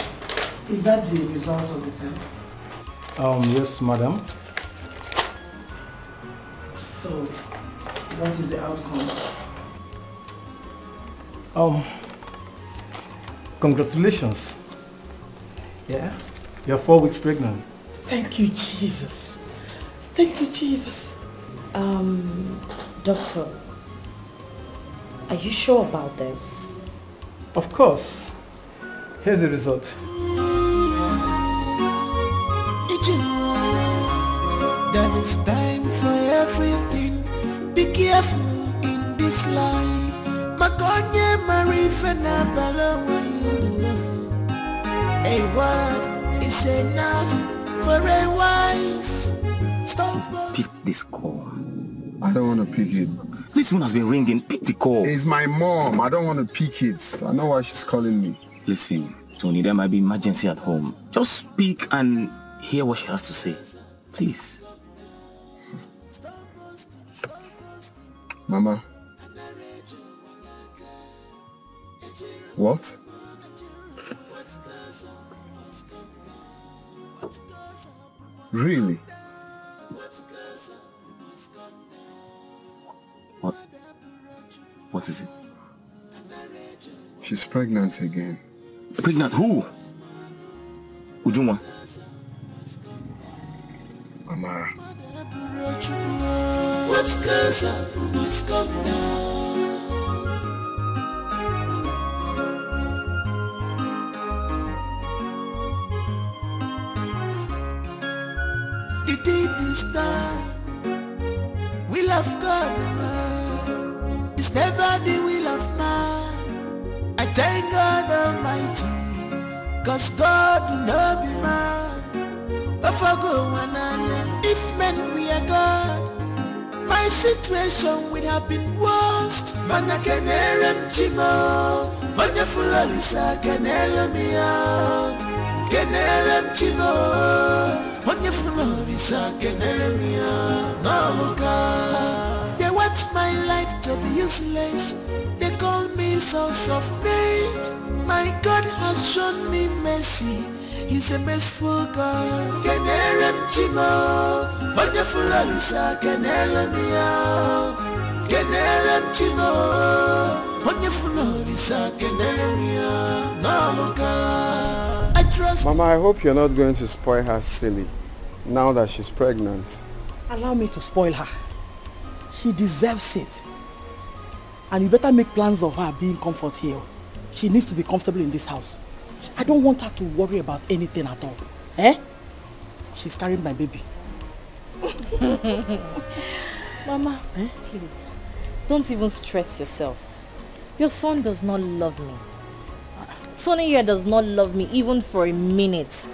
is that the result of the test?
Yes, madam.
So, what is the outcome?
Congratulations. Yeah, you're 4 weeks pregnant.
Thank you, Jesus. Thank you, Jesus.
Doctor, are you sure about this?
Of course. Here's the result.
There is time for everything. Be careful in this life. Makonye marifena balawayu. A word is enough for a wise. Stop.
Pick this call. I don't want to pick it.
This phone has been ringing. Pick the call.
It's my mom. I don't want to pick it. I know why she's calling me.
Listen, Tony, there might be emergency at home. Just speak and hear what she has to say. Please.
Mama. What? Really?
What? What is it?
She's pregnant again.
Pregnant who? Ujunwa.
Amara.
What goes up must come down. The deed is done. Will of God, man. It's never the will of man. I thank God Almighty, cause God will not be man. If men we are God, my situation would have been worst. Mana kenerem chimo, onya fulalisa kenelo mia. Kenerem chimo, onya fulalisa kenelo mia. No muka, they want my life to be useless. They call me source of names. My God has shown me mercy. He's a merciful God. Kenerem chimo, onya fulalisa kenelo mia. Kenerem chimo, onya fulalisa kenelo mia. No muka, I trust.
Mama, I hope you're not going to spoil her silly now that she's pregnant.
Allow me to spoil her. She deserves it. And you better make plans of her being comfort here. She needs to be comfortable in this house. I don't want her to worry about anything at all. Eh? She's carrying my baby.
Mama, please, don't even stress yourself. Your son does not love me. Tony here does not love me even for a minute.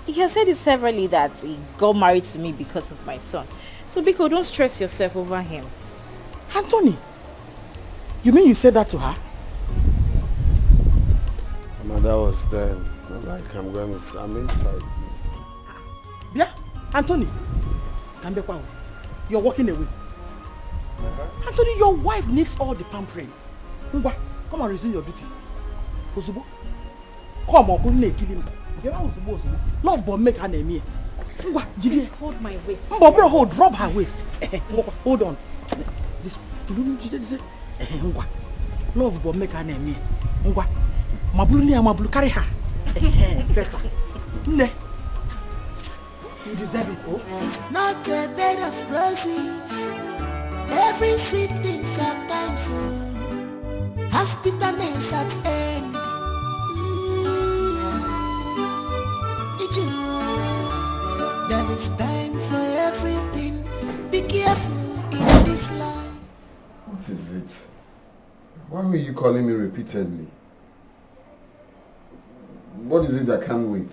He has said it severally that he got married to me because of my son. So Biko, don't stress yourself over him.
Anthony, you mean you said that to her?
Mama, that was then. Like I'm inside.
Yeah, Anthony. You're walking away. Anthony, your wife needs all the pampering. Come and resume your duty. Ozubo. Come on, couldn't kill him. Love but make her name.
Just hold my waist.
Bro, hold, drop her waist. Hold on. This love but make her name. Mabulu carry her. Better. You deserve it, oh.
It's not a bed of roses. Every sweet thing's at times, so has bitterness at end. There is time for everything. Be careful in this life.
What is it? Why were you calling me repeatedly? What is it that can't wait?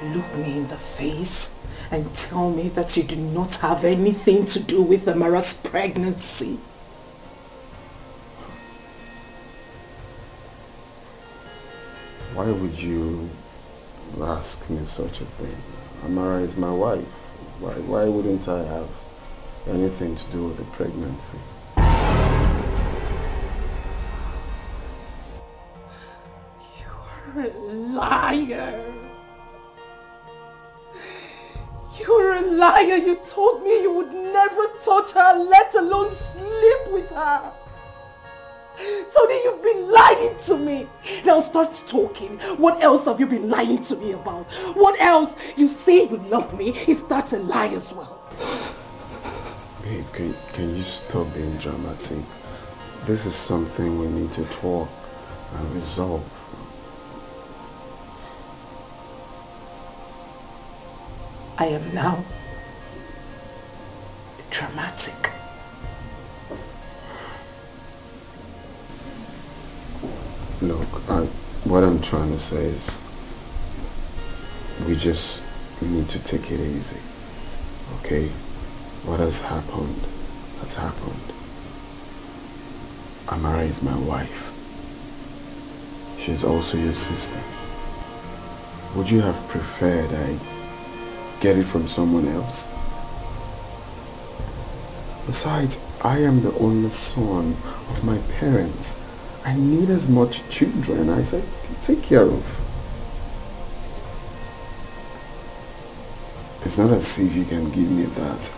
Look me in the face and tell me that you do not have anything to do with Amara's pregnancy.
Why would you ask me such a thing? Amara is my wife. Why wouldn't I have anything to do with the pregnancy?
You're a liar. You're a liar. You told me you would never touch her, let alone sleep with her. Tony, you've been lying to me. Now start talking. What else have you been lying to me about? What else? You say you love me. Is that a lie as well?
Babe, can you stop being dramatic? This is something we need to talk and resolve.
I am now dramatic.
Look, what I'm trying to say is we just need to take it easy, okay? What has happened has happened. Amara is my wife. She's also your sister. Would you have preferred I get it from someone else? Besides, I am the only son of my parents. I need as much children as I can take care of. It's not as if you can give me that.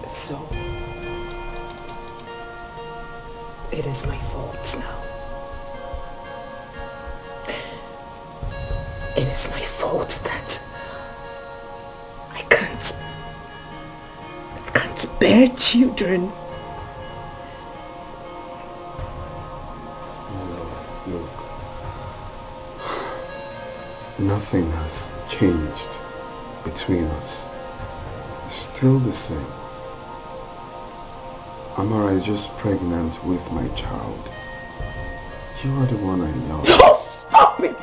So, it is my fault now. It is my fault that I can't bear children.
Look, nothing has changed between us. It's still the same. Amara is just pregnant with my child. You are the one I love.
Oh, stop it!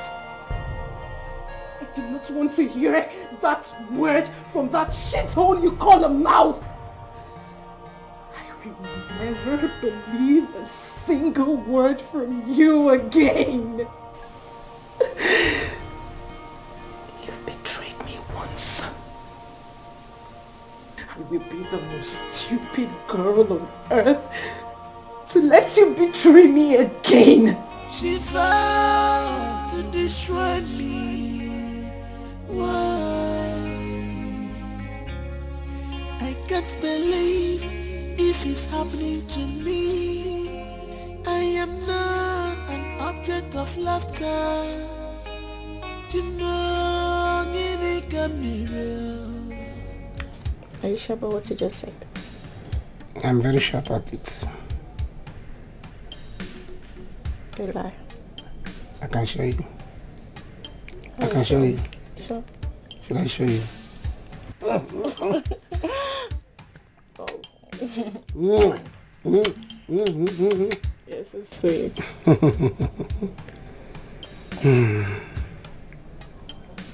I do not want to hear that word from that shithole you call a mouth. I will never believe a single word from you again. You've betrayed me once. I will be the most stupid girl on earth to let you betray me again.
She vowed to destroy me. Why? I can't believe this is happening to me. I am not an object of laughter. You know,
are you sure about what you just said?
I'm very sure about it.
They lie.
I can show you. I can show you.
Sure.
Should I show you?
Yes, it's sweet.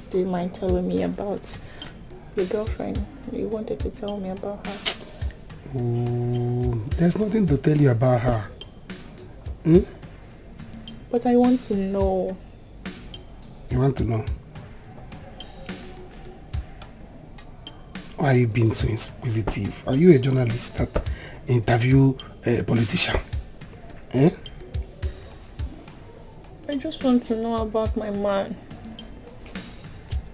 Do you mind telling me about your girlfriend? You wanted to tell me about her.
Oh, there's nothing to tell you about her.
But I want to know.
You want to know? Why are you being so inquisitive? Are you a journalist that interview a politician?
I just want to know about my man.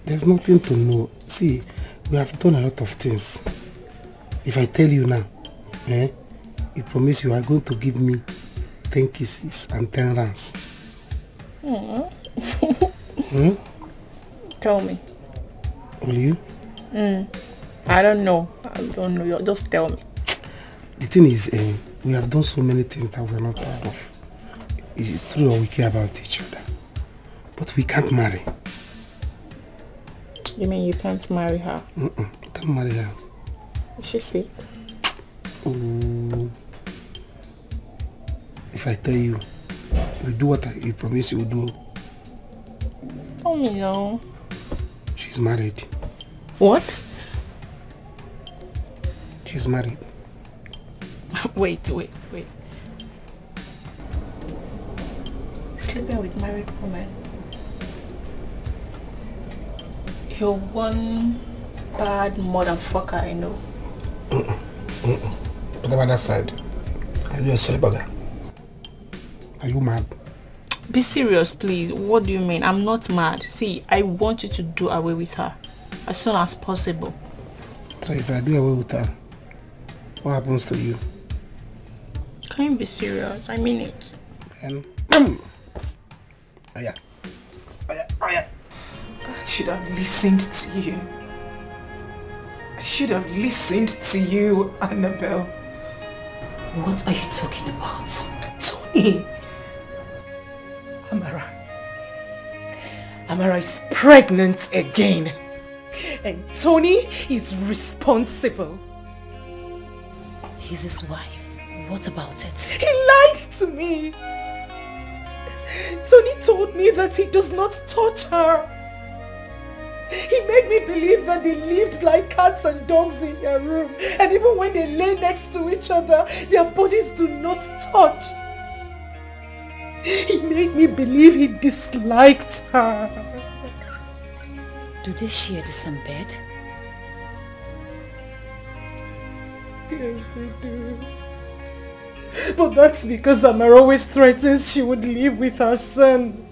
There's nothing to know. See, we have done a lot of things. If I tell you now, you promise you are going to give me 10 kisses and 10 rands.
Tell me.
Will you?
I don't know. You just tell me.
The thing is, we have done so many things that we're not proud of. It's true that we care about each other, but we can't marry.
You mean you can't marry her?
You can't marry her.
Is she sick?
Oh, if I tell you, you do what you promise you will do.
Oh no.
She's married.
What?
She's married.
Wait. Sleeping with married woman. You're one bad motherfucker, I know.
What about that side? Are you a celibate? Are you mad?
Be serious, please. What do you mean? I'm not mad. See, I want you to do away with her as soon as possible.
So if I do away with her, what happens to you?
Can you be serious? I mean it.
Yeah.
I should have listened to you. I should have listened to you, Annabelle.
What are you talking about?
Tony! Amara is pregnant again. And Tony is responsible.
He's his wife. What about it?
He lied to me. Tony told me that he does not touch her. He made me believe that they lived like cats and dogs in their room. And even when they lay next to each other, their bodies do not touch. He made me believe he disliked her.
Do they share the same bed?
Yes, they do. But that's because Amara always threatens she would live with her son.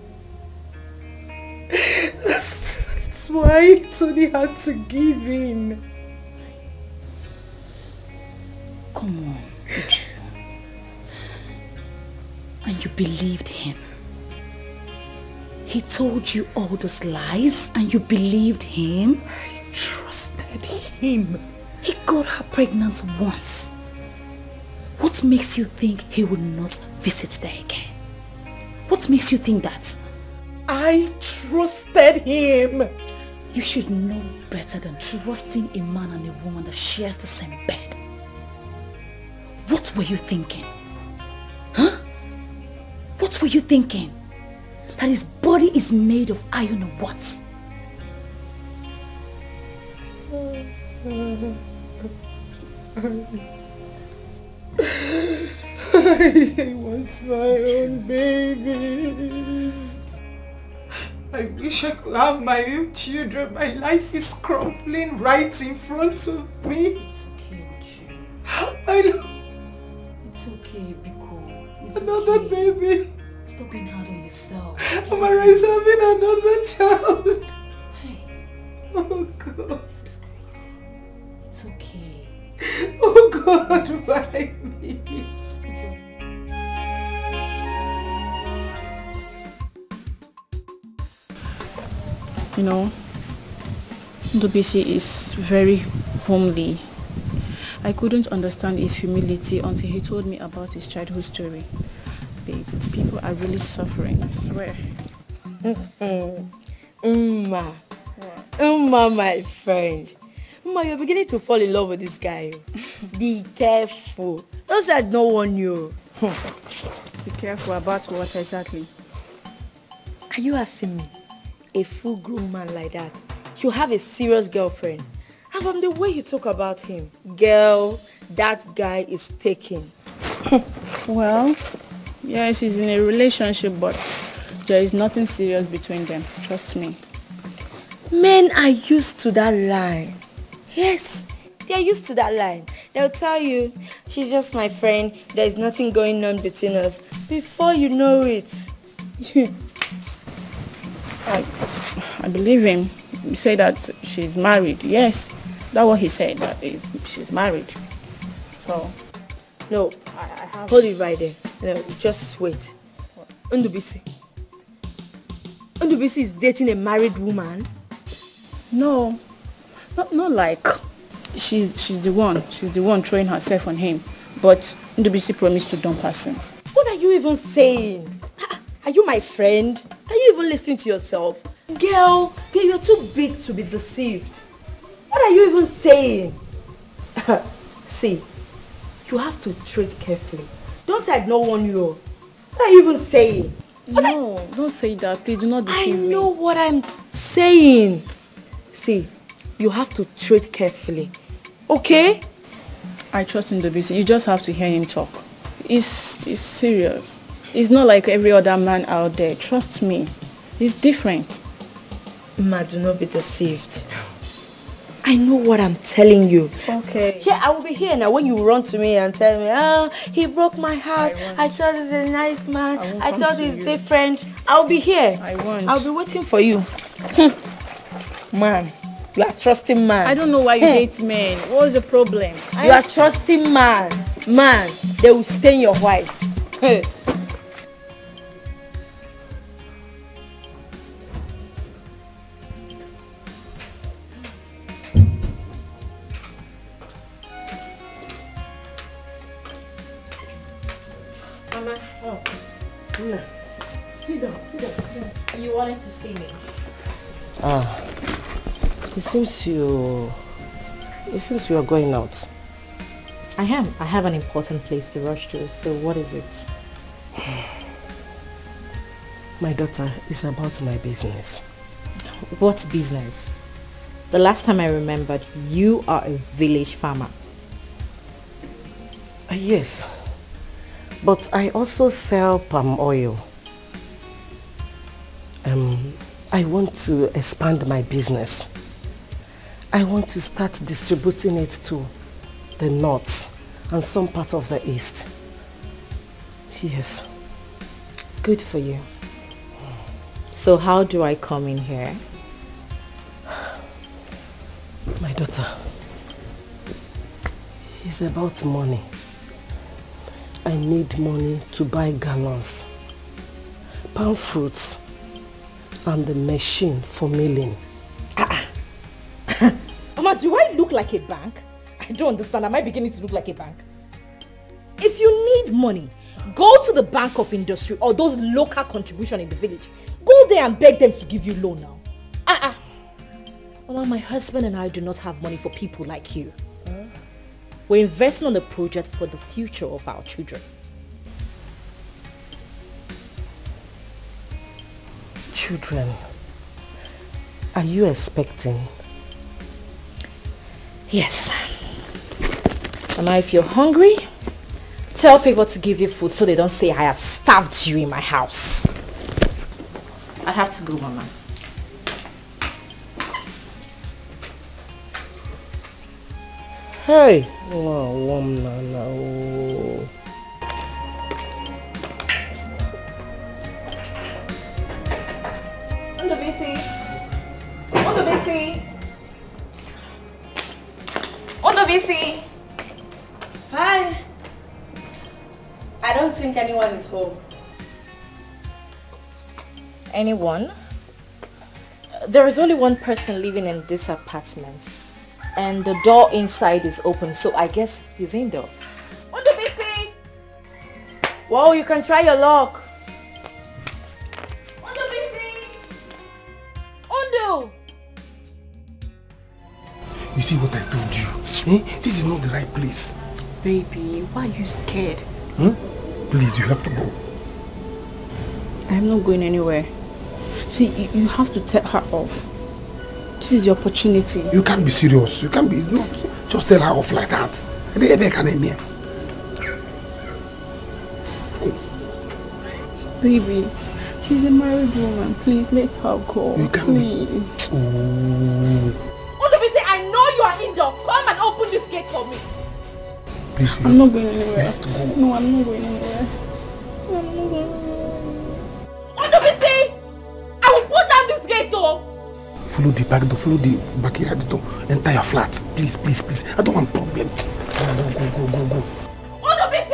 That's why Tony had to give in.
Come on, Uju. And you believed him. He told you all those lies and you believed him?
I trusted him.
He got her pregnant once. What makes you think he would not visit there again? What makes you think that?
I trusted him.
You should know better than trusting a man and a woman that shares the same bed. What were you thinking? Huh? What were you thinking? That his body is made of iron or what?
I want my own babies. I wish I could have my own children. My life is crumbling right in front of me.
It's okay, Uju.
I know.
It's okay, Biko. It's
another
okay.
baby.
Stop being hard on yourself.
Amara is having another child.
Hey.
Oh God.
This is crazy. It's okay.
Oh God, why me? You know, Ndubisi is very homely. I couldn't understand his humility until he told me about his childhood story. Babe, people are really suffering, I swear.
Uma, my friend. Uma, you're beginning to fall in love with this guy. Be careful. Those that no one knew.
Be careful about what exactly?
Are you asking me? A full-grown man like that should have a serious girlfriend. And from the way you talk about him, girl, that guy is taken.
Well, yes, he's in a relationship, but there is nothing serious between them. Trust me.
Men are used to that line. Yes, they are used to that line. They'll tell you, she's just my friend, there's nothing going on between us. Before you know it.
I believe him. He said that she's married. Yes, that's what he said, that she's married. So,
No.
I have...
Hold it right there. No, just wait. Ndubisi. Ndubisi is dating a married woman?
No. Not like she's the one throwing herself on him. But Ndubisi promised to dump her soon.
What are you even saying? Are you my friend? Can you even listen to yourself? Girl, you're too big to be deceived. What are you even saying? See, you have to tread carefully. Don't say I don't warn you. What are you even saying?
No, don't say that. Please do not deceive me.
I know what I'm saying. See, you have to tread carefully. Okay?
I trust Ndubisi. You just have to hear him talk. He's serious. He's not like every other man out there. Trust me. He's different.
Ma, do not be deceived. I know what I'm telling you.
Okay.
Yeah, I will be here now when you run to me and tell me, he broke my heart. I thought he's a nice man. I thought he's different. I'll be here. I'll be waiting for you. Man, you are trusting man.
I don't know why you hate men. What's the problem?
You are trusting man. Man, they will stain your whites.
Sit down.
You wanted to see me?
It seems you are going out.
I am. I have an important place to rush to. So what is it?
My daughter, it's about my business.
What business? The last time I remembered, you are a village farmer.
Yes. But I also sell palm oil. I want to expand my business. I want to start distributing it to the north and some part of the east. Yes.
Good for you. So how do I come in here?
My daughter, it's about money. I need money to buy gallons, palm fruits, and the machine for milling.
Mama, do I look like a bank? I don't understand. Am I beginning to look like a bank? If you need money, go to the Bank of Industry or those local contributions in the village. Go there and beg them to give you loan now.
Mama, my husband and I do not have money for people like you. We're investing on a project for the future of our children.
Children, are you expecting?
Yes. Mama, if you're hungry, tell Favor to give you food so they don't say I have starved you in my house. I have to go, Mama.
Hey! Oh, Nana.
Ondobisi! Hi! I don't think anyone is home.
Anyone? There is only one person living in this apartment. And the door inside is open, so I guess he's indoor.
Ondobisi! Whoa, you can try your luck.
Ondo!
You see what I told you? This is not the right place.
Baby, why are you scared?
Please, you have to go.
I'm not going anywhere. See, you have to tell her off. This is your opportunity.
You can't be serious. You can't be. It's not. Just tell her off like that.
Baby, she's a married woman. Please let her go.
You can't.
Please.
Ondobisi, I know you are indoor. Come and open this gate for me.
Please,
I'm not going anywhere.
You have to go.
No, I'm not going anywhere. I'm not going anywhere.
Ondobisi! I will put down this gate, oh!
Follow the back door, follow the backyard door, enter your flat. Please, please, please. I don't want problem. Go.
Ondobisi!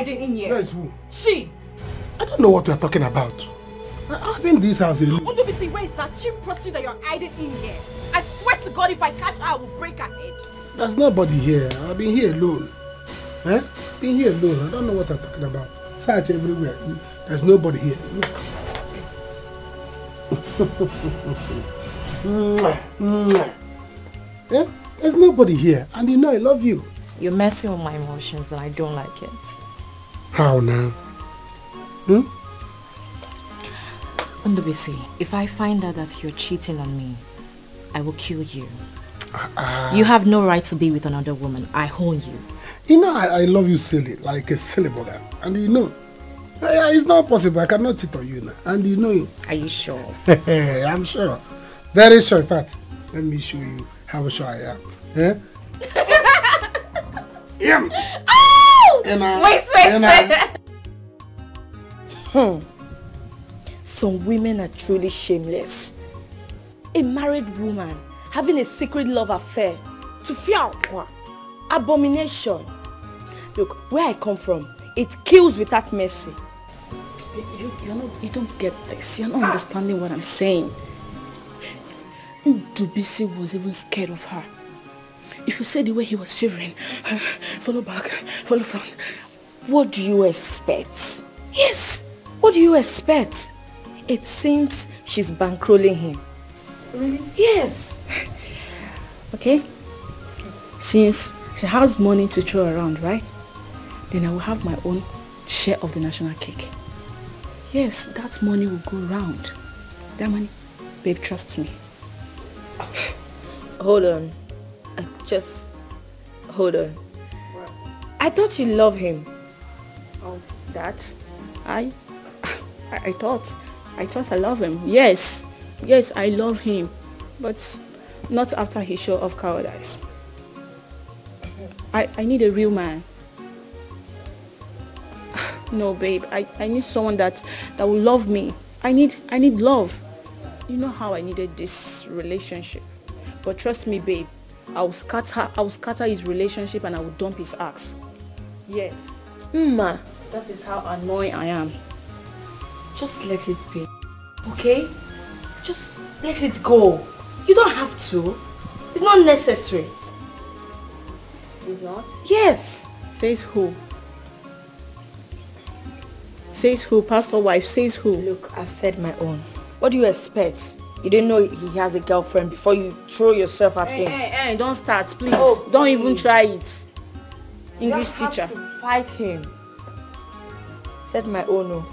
hiding in here?
That is who?
She.
I don't know what you are talking about. I've been in this house alone.
Undubisi, where is that cheap prostitute that you're hiding in here? I swear to God, if I catch her, I will break her head.
There's nobody here. I've been here alone. Eh? Been here alone. I don't know what I'm talking about. Search everywhere. There's nobody here. Yeah? There's nobody here. And you know I love you.
You're messing with my emotions and I don't like it.
How now?
Undubisi, if I find out that you're cheating on me, I will kill you. You have no right to be with another woman. I own you.
You know I love you silly, like a silly bugger. And you know, it's not possible. I cannot cheat on you now. And you know.
Are you sure?
I'm sure. Very sure. In fact, let me show you how sure I am. Eh?
Oh! Some women are truly shameless. A married woman having a secret love affair to fear abomination. Look, where I come from, it kills without mercy.
You don't get this. You're not understanding what I'm saying. Ndubisi was even scared of her. If you see the way he was shivering, follow back, follow front.
What do you expect? Yes, what do you expect? It seems she's bankrolling him.
Really?
Yes.
Okay. Since she has money to throw around, right? Then I will have my own share of the national cake. Yes, that money will go round. That money, babe, trust me.
Hold on. Just hold on. I thought you love him.
Oh, that? I thought I love him. Yes, I love him, but not after his show of cowardice. I need a real man. No, babe, I need someone that will love me. I need love. You know how I needed this relationship. But trust me, babe, I will scatter his relationship and I will dump his axe. Yes.
Ma,
that is how annoying I am.
Just let it be. Okay? Just let it go. You don't have to. It's not necessary.
It's not?
Yes.
Says who? Says who? Pastor wife, says who?
Look, I've said my own. What do you expect? You didn't know he has a girlfriend before you throw yourself at him.
Hey, don't start, please. Oh, don't even try it. English teacher.
You have to fight him. Said my own. No.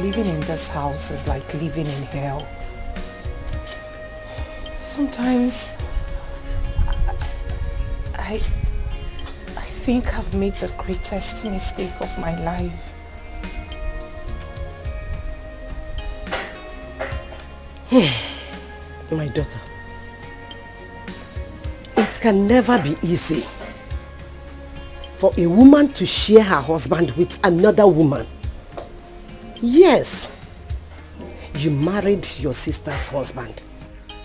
Living in this house is like living in hell. Sometimes I think I've made the greatest mistake of my life.
My daughter, it can never be easy for a woman to share her husband with another woman. Yes, you married your sister's husband.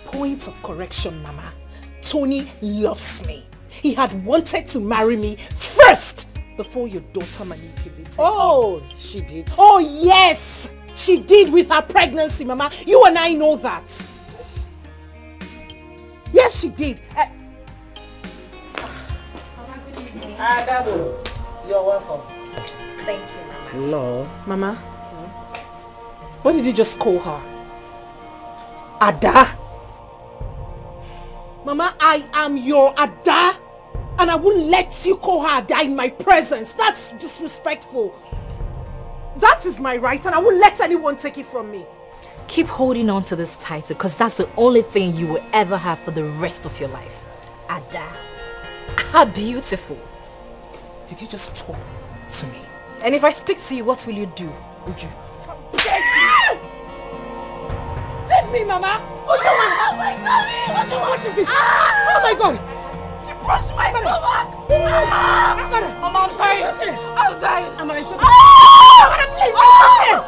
Point of correction, Mama. Tony loves me. He had wanted to marry me first before your daughter manipulated him.
Oh, she did?
Oh, yes! She did with her pregnancy, Mama. You and I know that. Yes, she did.
Adamu, you're welcome.
Thank you, Mama.
No.
Mama, what did you just call her? Ada? Mama, I am your Ada, and I won't let you call her Ada in my presence. That's disrespectful. That is my right, and I won't let anyone take it from me.
Keep holding on to this title, because that's the only thing you will ever have for the rest of your life. Ada. How beautiful.
Did you just talk to me?
And if I speak to you, what will you do, Uju?
Leave me, Mama! Oh my God! What is it? Oh my God!
She punched my stomach! Mama, I'm sorry. I'm dying. Mama, it's okay. Mama, please, it's okay.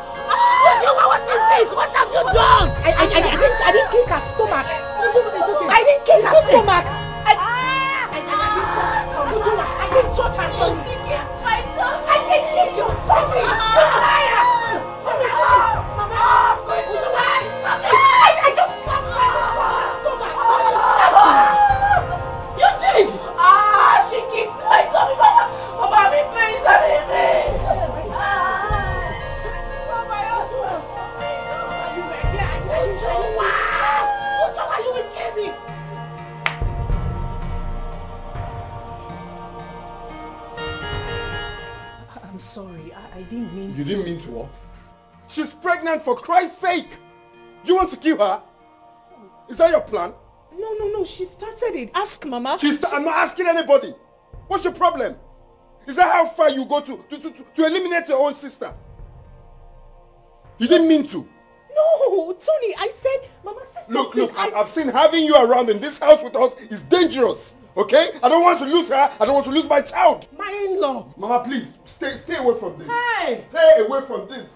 What is it? What have you done? I didn't kick her stomach. I didn't kick her stomach. I didn't touch her tongue. I didn't kick your tongue. I just slapped her stomach. You did? She kicked my tummy. Mama, please, I'm sorry, I didn't mean to.
You didn't mean to what? She's pregnant, for Christ's sake! You want to kill her? Is that your plan?
No, she started it. Ask Mama.
I'm not asking anybody. What's your problem? Is that how far you go to eliminate your own sister? You didn't mean to.
No, Tony, I said, Mama said something.
Look, I've seen having you around in this house with us is dangerous. Okay? I don't want to lose her. I don't want to lose my child.
My in-law.
Mama, please, stay away from this.
Hey!
Stay away from this.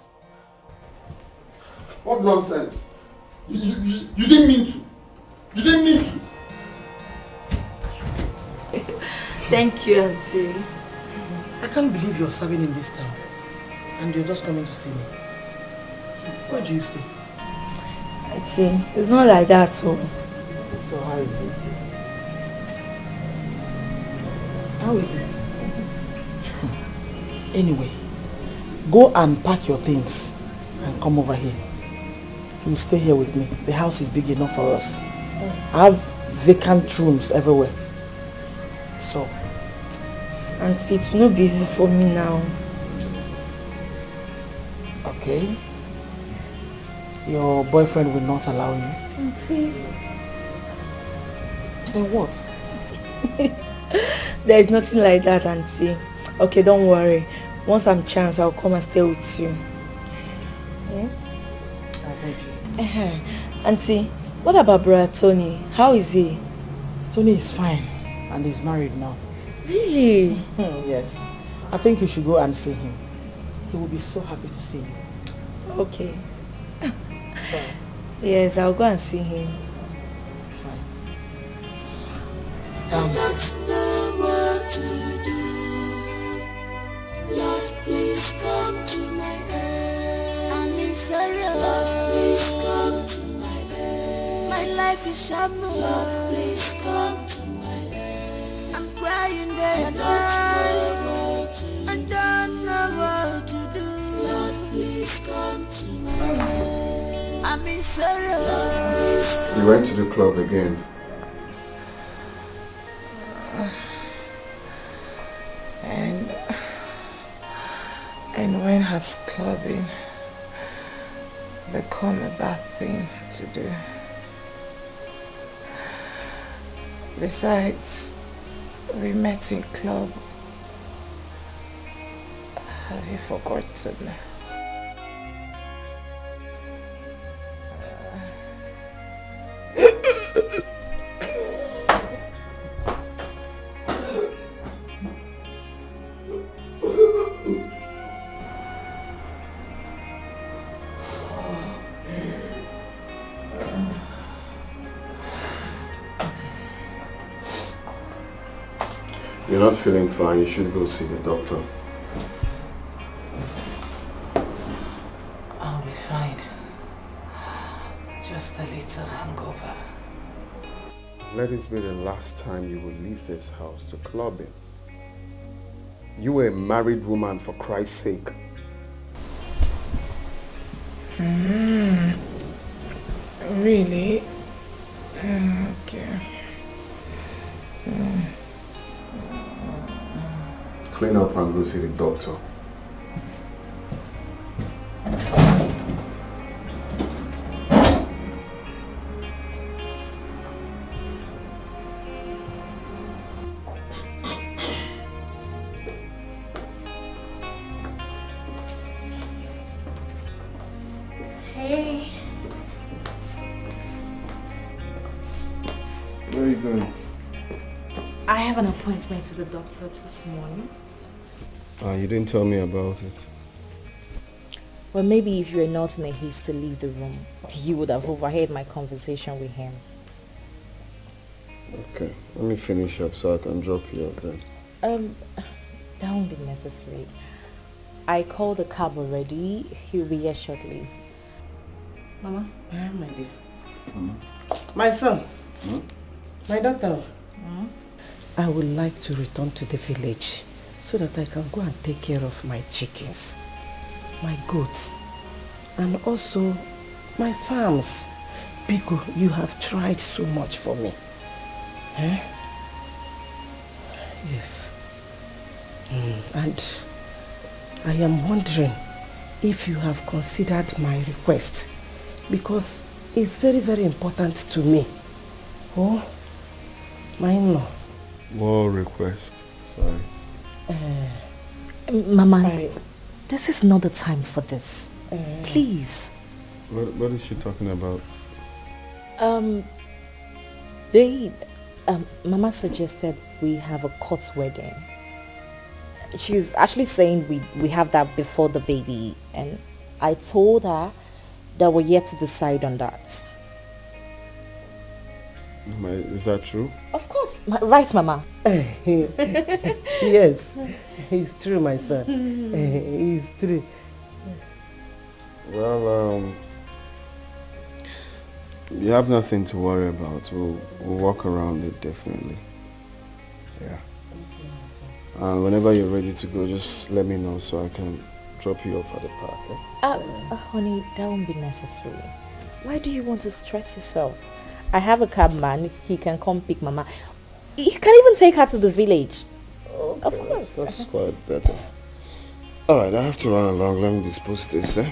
What nonsense. You didn't mean to. You didn't mean to.
Thank you, Auntie.
I can't believe you're serving in this town. And you're just coming to see me. Where do you stay?
Auntie, it's not like that, so.
So how is it? How is it? Anyway, go and pack your things and come over here. You'll stay here with me. The house is big enough for us. I have vacant rooms everywhere. So.
Auntie, it's not busy for me now.
Okay. Your boyfriend will not allow you.
Auntie.
Then what?
There is nothing like that, Auntie. Okay, don't worry. Once I'm chance, I'll come and stay with you. Yeah?
I beg you.
Auntie, what about brother Tony? How is he?
Tony is fine and he's married now.
Really?
Yes. I think you should go and see him. He will be so happy to see you.
Okay. Yes, I'll go and see him.
It's fine.
I don't know what to do. Lord, please come to my aid. I'm in sorrow. Lord, please come to my aid. My life is shambles. Lord, please come to my aid. I'm crying day and night. I don't know what to do. Lord, please come to my aid. I'm in sorrow.
You went to the club again.
And when has clubbing become a bad thing to do? Besides, we met in club. Have you forgotten?
You're not feeling fine. You should go see the doctor.
I'll be fine. Just a little hangover.
Let this be the last time you will leave this house to clubbing. You were a married woman, for Christ's sake.
Really? Okay.
Clean up and go see the doctor.
Hey.
Where are you going?
I have an appointment with the doctor this morning.
You didn't tell me about it.
Well, maybe if you were not in a haste to leave the room, you would have overheard my conversation with him.
Okay, let me finish up so I can drop you off then.
That won't be necessary. I called the cab already. He'll be here shortly.
Mama? My dear. My son. My daughter. I would like to return to the village so that I can go and take care of my chickens, my goats, and also my farms. Biko, you have tried so much for me. Eh? Yes. And I am wondering if you have considered my request, because it's very, very important to me. Oh, my in-law.
What request? Sorry.
Mama, this is not the time for this. Please.
What is she talking about?
Babe, Mama suggested we have a court wedding. She's actually saying we have that before the baby, and I told her that we're yet to decide on that.
Is that true?
Of course. Right, Mama?
Yes, it's true, my son. It's true.
Well, you have nothing to worry about. We'll walk around it definitely. Yeah. And whenever you're ready to go, just let me know so I can drop you off at the park. Eh?
Honey, that won't be necessary. Why do you want to stress yourself? I have a cab man. He can come pick Mama. He can even take her to the village. Okay, of course.
That's quite better. Alright, I have to run along. Let me dispose this, eh?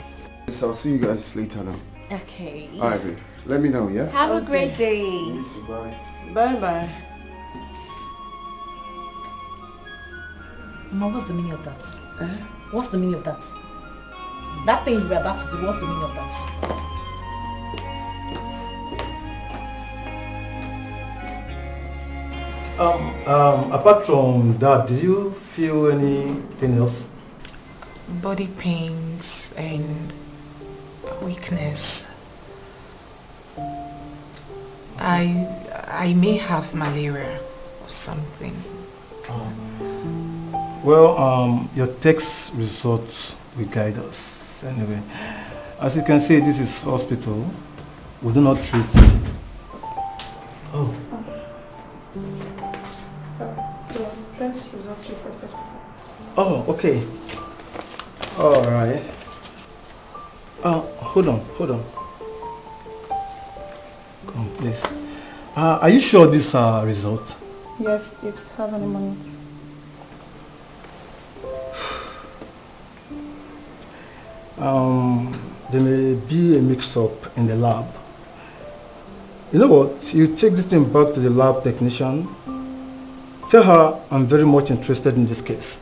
So I'll see you guys later now.
Okay.
Alright, babe. Let me know, yeah?
Have a great day.
You too, bye.
Bye-bye.
Mama, what's the meaning of that? What's the meaning of that? That thing you were about to do, what's the meaning of that?
Apart from that, did you feel anything else?
Body pains and weakness. I may have malaria or something.
Well, your test results will guide us. Anyway, as you can see, this is hospital. We do not treat. Oh.
Sorry, the test results requested.
Oh, okay. All right. Hold on. Come, please. Are you sure these are results?
Yes, it has an amount.
There may be a mix-up in the lab. You know what? You take this thing back to the lab technician. Tell her I'm very much interested in this case.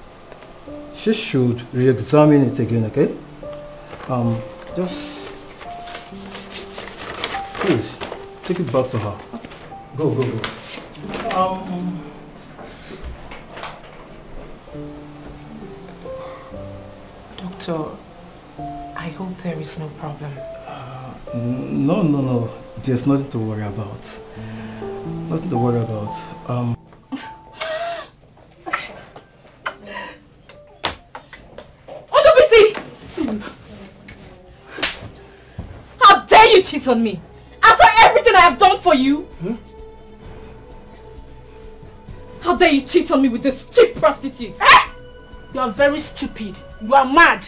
She should re-examine it again, okay? Just please take it back to her. Go.
Doctor, I hope there is no problem.
No. There's nothing to worry about. Nothing to worry about.
How dare you cheat on me? After everything I have done for you? How dare you cheat on me with this cheap prostitute?
You are very stupid. You are mad.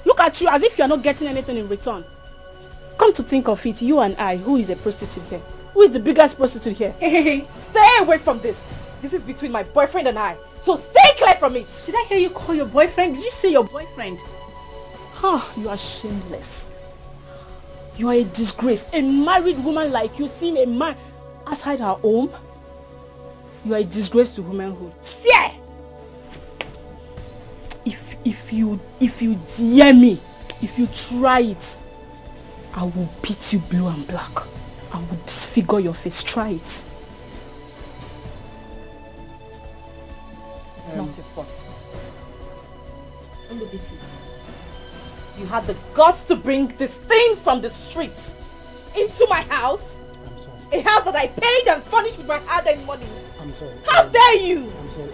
Look at you as if you are not getting anything in return. Come to think of it, you and I, who is a prostitute here? Who is the biggest prostitute here?
Hey, stay away from this. This is between my boyfriend and I. So stay clear from it.
Did I hear you call your boyfriend? Did you say your boyfriend? Oh, you are shameless. You are a disgrace. A married woman like you seeing a man outside her home? You are a disgrace to womanhood.
Yeah.
If you dare me, if you try it, I will beat you blue and black. I will disfigure your face. Try it.
your fault. Ndubisi, you had the guts to bring this thing from the streets into my house.
I'm sorry.
A house that I paid and furnished with my hard-earned money.
I'm sorry.
How dare you?
I'm sorry.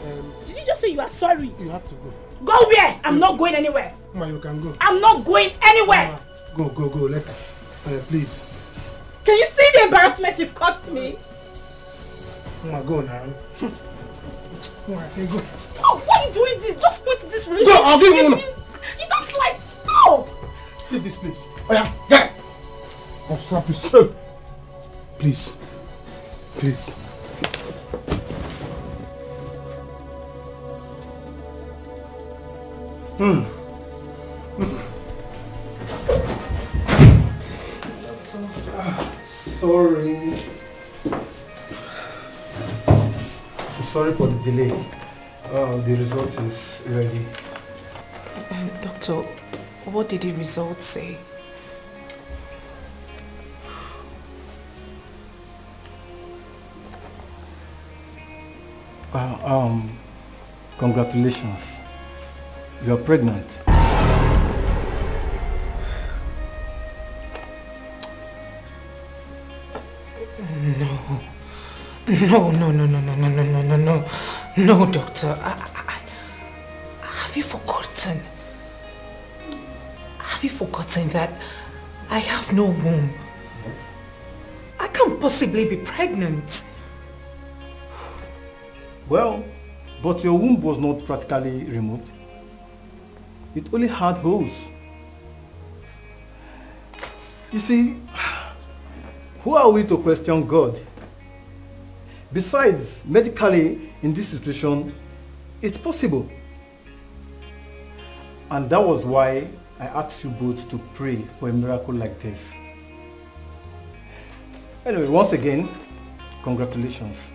Did you just say you are sorry?
You have to go.
Go where? I'm not going anywhere.
Mama, you can go.
I'm not going anywhere.
Mama, go. Let her. Please.
Can you see the embarrassment you've caused me?
Mama, go now. Mama, I say go.
Stop! Why are you doing this? Just quit this relationship.
Go, I'll give you one.
You don't like. Stop!
Leave this place. Oh yeah, get it. I'll slap you so. Please. Please.
Sorry. I'm sorry for the delay. The result is ready.
Doctor, what did the result say?
Congratulations. You're pregnant.
No, doctor. Have you forgotten? Have you forgotten that I have no womb?
Yes.
I can't possibly be pregnant.
Well, but your womb was not practically removed. It only had holes. You see, who are we to question God? Besides, medically, in this situation, it's possible. And that was why I asked you both to pray for a miracle like this. Anyway, once again, congratulations.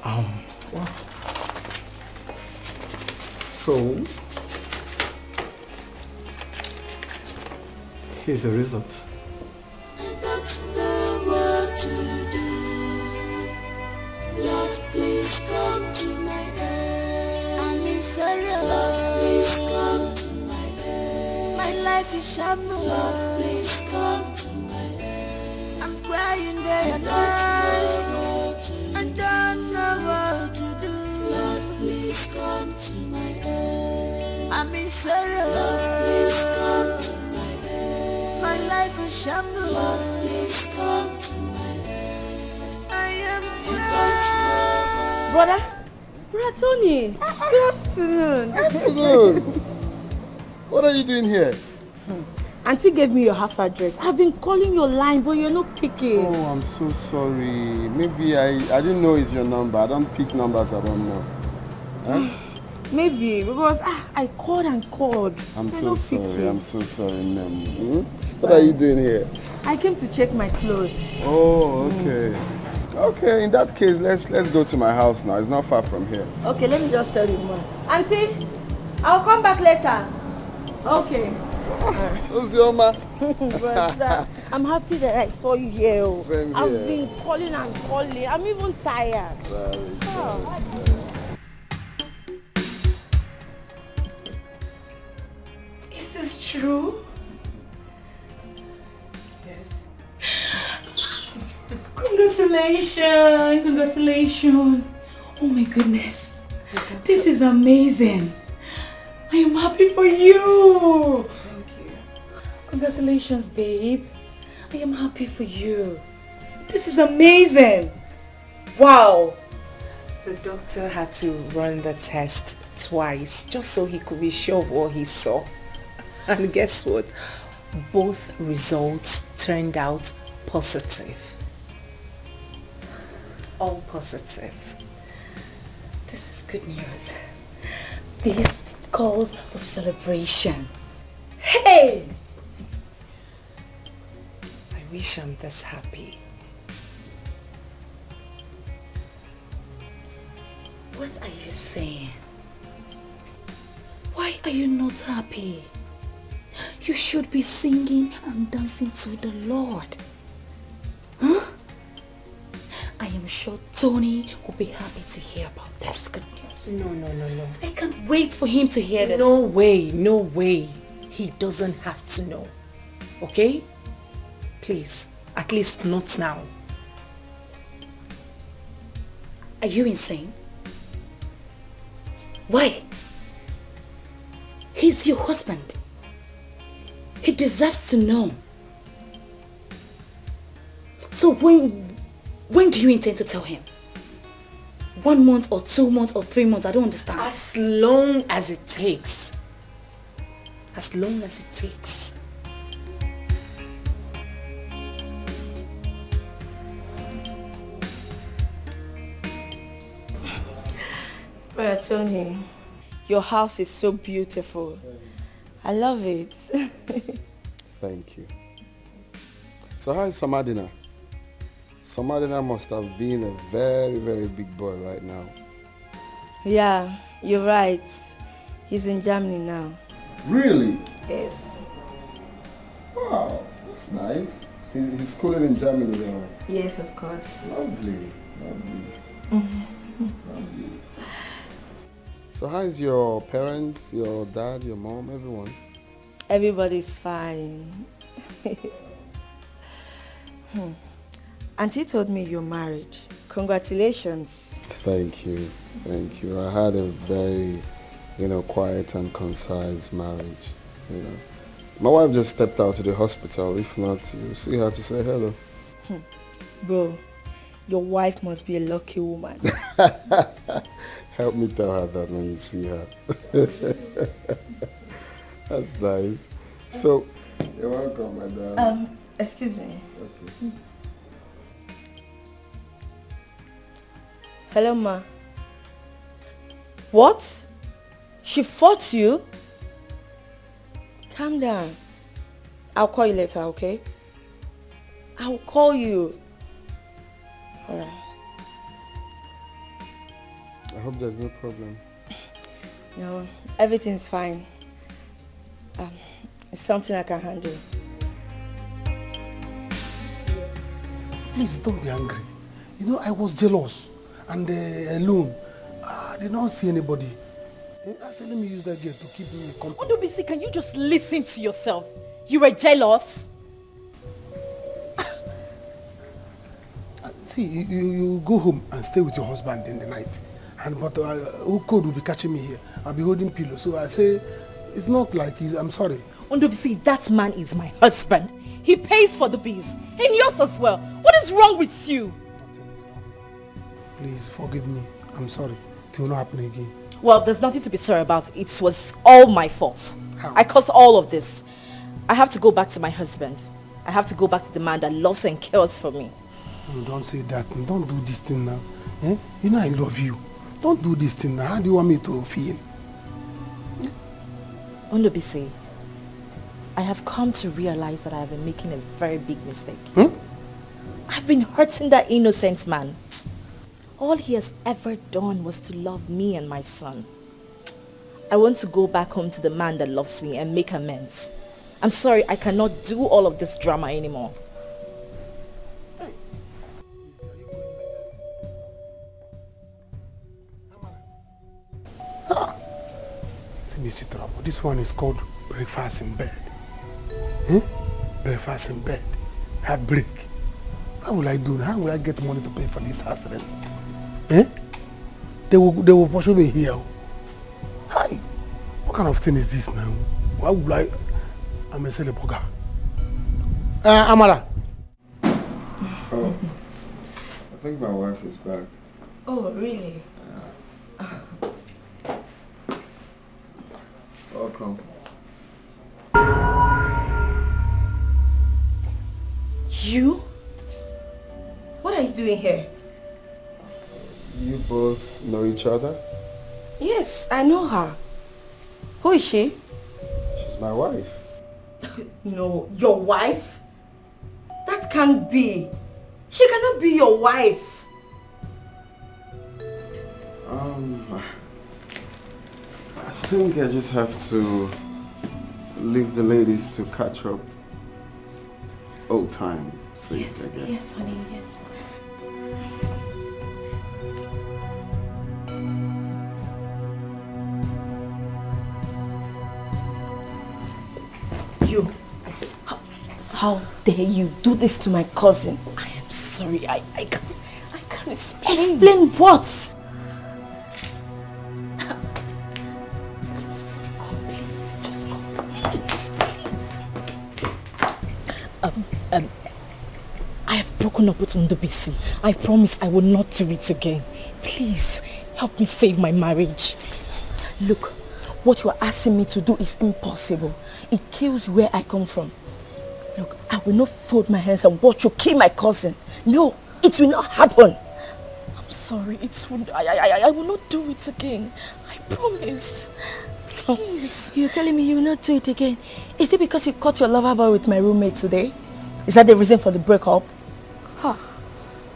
Wow.
So, here's the result.
Don't know what to do. Lord, please come to my aid. I'm in sorrow. Lord, please come to my aid. My life is shambles. Lord, please come to my aid. I'm crying day and night. I don't know what to do. Lord, please come to my aid. I'm in sorrow. Lord, please come to my aid. My life is shambles. Lord, please come to my aid. I am
Brother Tony, good afternoon.
Afternoon. What are you doing here?
Auntie gave me your house address. I've been calling your line, but you're not picking.
Oh, I'm so sorry. Maybe I didn't know it's your number. I don't pick numbers I don't know. Huh?
Maybe, because I called and called.
I'm so sorry. I'm so sorry, ma'am. What are you doing here?
I came to check my clothes.
Oh, okay. Okay, in that case, let's go to my house now. It's not far from here.
Okay, let me just tell you more. Auntie, I'll come back later. Okay.
Uzioma.
I'm happy that I saw you here.
Same here.
I've been calling and calling. I'm even tired.
Sorry.
Is this true? Yes.
Congratulations! Congratulations! Oh my goodness. This is amazing. I am happy for you.
Thank you.
Congratulations, babe. I am happy for you. This is amazing. Wow.
The doctor had to run the test twice just so he could be sure of what he saw. And guess what? Both results turned out positive. All positive.
This is good news. This calls for celebration. Hey!
I wish I'm this happy.
What are you saying? Why are you not happy? You should be singing and dancing to the Lord. Huh? I am sure Tony will be happy to hear about this good news.
No.
I can't wait for him to hear this.
No way. He doesn't have to know. Okay? Please, at least not now.
Are you insane? Why? He's your husband. He deserves to know. So when do you intend to tell him? 1 month or 2 months or 3 months? I don't understand.
As long as it takes. As long as it takes.
Brother Tony, your house is so beautiful. I love it.
Thank you. So how is Samadina? Samadina must have been a very, very big boy right now.
Yeah, you're right. He's in Germany now.
Really?
Yes.
Wow, that's nice. He's schooling in Germany now.
Yes, of course.
Lovely. So how is your parents, your dad, your mom, everyone?
Everybody's fine. Auntie told me you're married. Congratulations.
Thank you. I had a very, quiet and concise marriage, My wife just stepped out to the hospital. If not, you see her to say hello.
Bro, your wife must be a lucky woman.
Help me tell her that when you see her. That's nice. So, you're welcome, madam.
Excuse me.
Okay.
Hello, ma. What? She fought you? Calm down. I'll call you later, okay? I'll call you. Alright.
I hope there's no problem.
No, everything's fine. It's something I can handle.
Please don't be angry. I was jealous and alone. I did not see anybody. I said, let me use that girl to keep me company.
Ondobisi, can you just listen to yourself? You were jealous?
See, you go home and stay with your husband in the night. But Code will be catching me here. I'll be holding pillow. So I say, it's not like I'm sorry.
Ondobisi, that man is my husband. He pays for the bills. And yours as well. What is wrong with you?
Please forgive me. I'm sorry. It will not happen again.
Well, there's nothing to be sorry about. It was all my fault.
How?
I caused all of this. I have to go back to my husband. I have to go back to the man that loves and cares for me.
No, don't say that. Don't do this thing now. Eh? I love you. Don't do this thing now. How do you want me to feel?
Ondobisi, I have come to realize that I have been making a very big mistake. I've been hurting that innocent man. All he has ever done was to love me and my son. I want to go back home to the man that loves me and make amends. I'm sorry, I cannot do all of this drama anymore.
See me sit up. This one is called breakfast in bed. Breakfast in bed. Heartbreak. How will I do? How will I get money to pay for this house rent? They will pursue me here. Hi. What kind of thing is this now? Why would I'm a celebrity. Amara.
Oh, I think my wife is back.
Oh, really?
Welcome.
You? What are you doing here?
You both know each other?
Yes, I know her. Who is she?
She's my wife.
No, your wife? That can't be. She cannot be your wife.
I think I just have to leave the ladies to catch up. Old time sake, I guess.
Yes, honey, yes.
How dare you do this to my cousin?
I am sorry. I can't explain.
Explain what?
I have broken up with Ndubisi. I promise I will not do it again. Please, help me save my marriage.
Look, what you are asking me to do is impossible. It kills where I come from. Look, I will not fold my hands and watch you kill my cousin. No, it will not happen.
I'm sorry. I will not do it again. I promise. Please.
You're telling me you will not do it again? Is it because you caught your lover boy with my roommate today? Is that the reason for the breakup? Huh.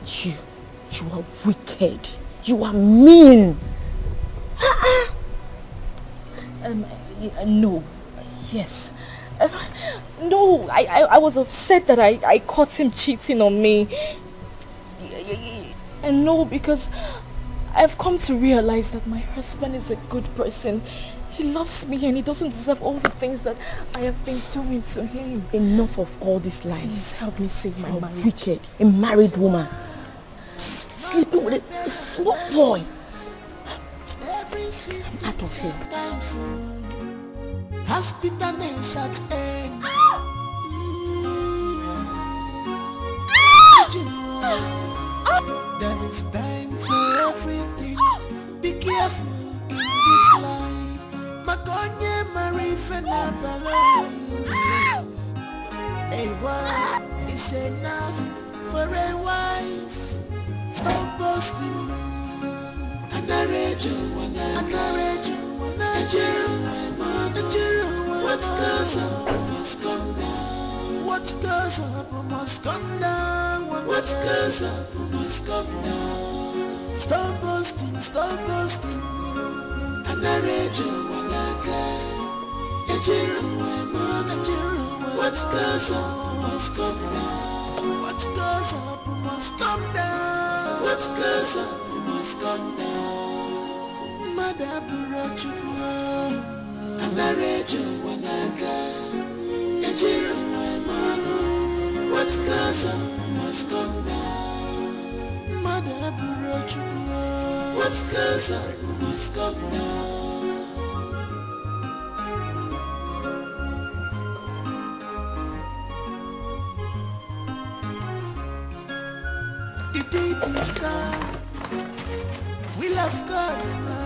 You are wicked. You are mean.
No. Yes. No, I was upset that I caught him cheating on me. And no, because I've come to realize that my husband is a good person. He loves me and he doesn't deserve all the things that I have been doing to him.
Enough of all these lies.
Please help me save my marriage.
Wicked, a married woman. Sleeping with a small boy. I'm out of here.
Hospitals at end. There is time for everything. Be careful in this life. Makonye marifena balong. A word is enough for a wise. Stop boasting. Anarejo, what goes up must come down. What goes up must come down. What goes up must come down. Stop boasting, stop boasting. Anarejo, what goes up must come down. What goes up must come down. What goes up must come down. Madabura chukwa. Anarejo wanaga. Ejiru wemano. What goes up must come down. Madabura chukwa. What goes up must come down. The deed is done. Will of God never.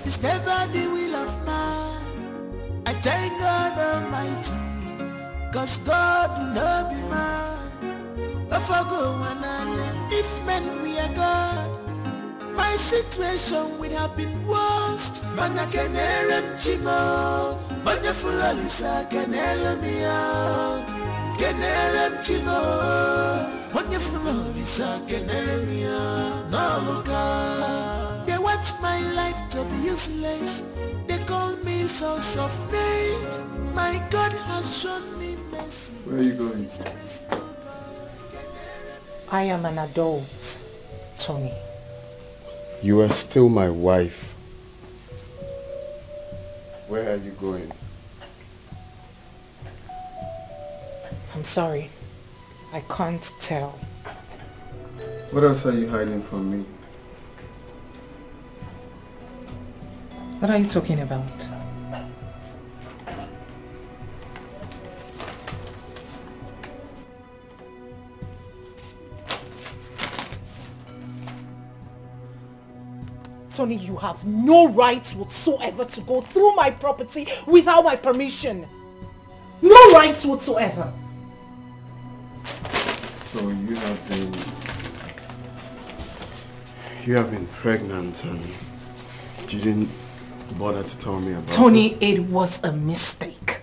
It's never the will of man. I thank God Almighty, cause God will not be man. If men we are God, my situation would have been worst. Man I can hear him chimo. Wonderful Alisa can hear me out. Can hear him chimo. Wonderful Alisa can hear me out. No look out. They want my life to be useless. They call me so soft names. My God has shown me mercy.
Where are you going?
I am an adult, Tony.
You are still my wife. Where are you going?
I'm sorry. I can't tell.
What else are you hiding from me?
What are you talking about?
Tony, you have no right whatsoever to go through my property without my permission. No right whatsoever.
So you have been pregnant and you didn't bother to tell me about
Tony,
it?
it was a mistake.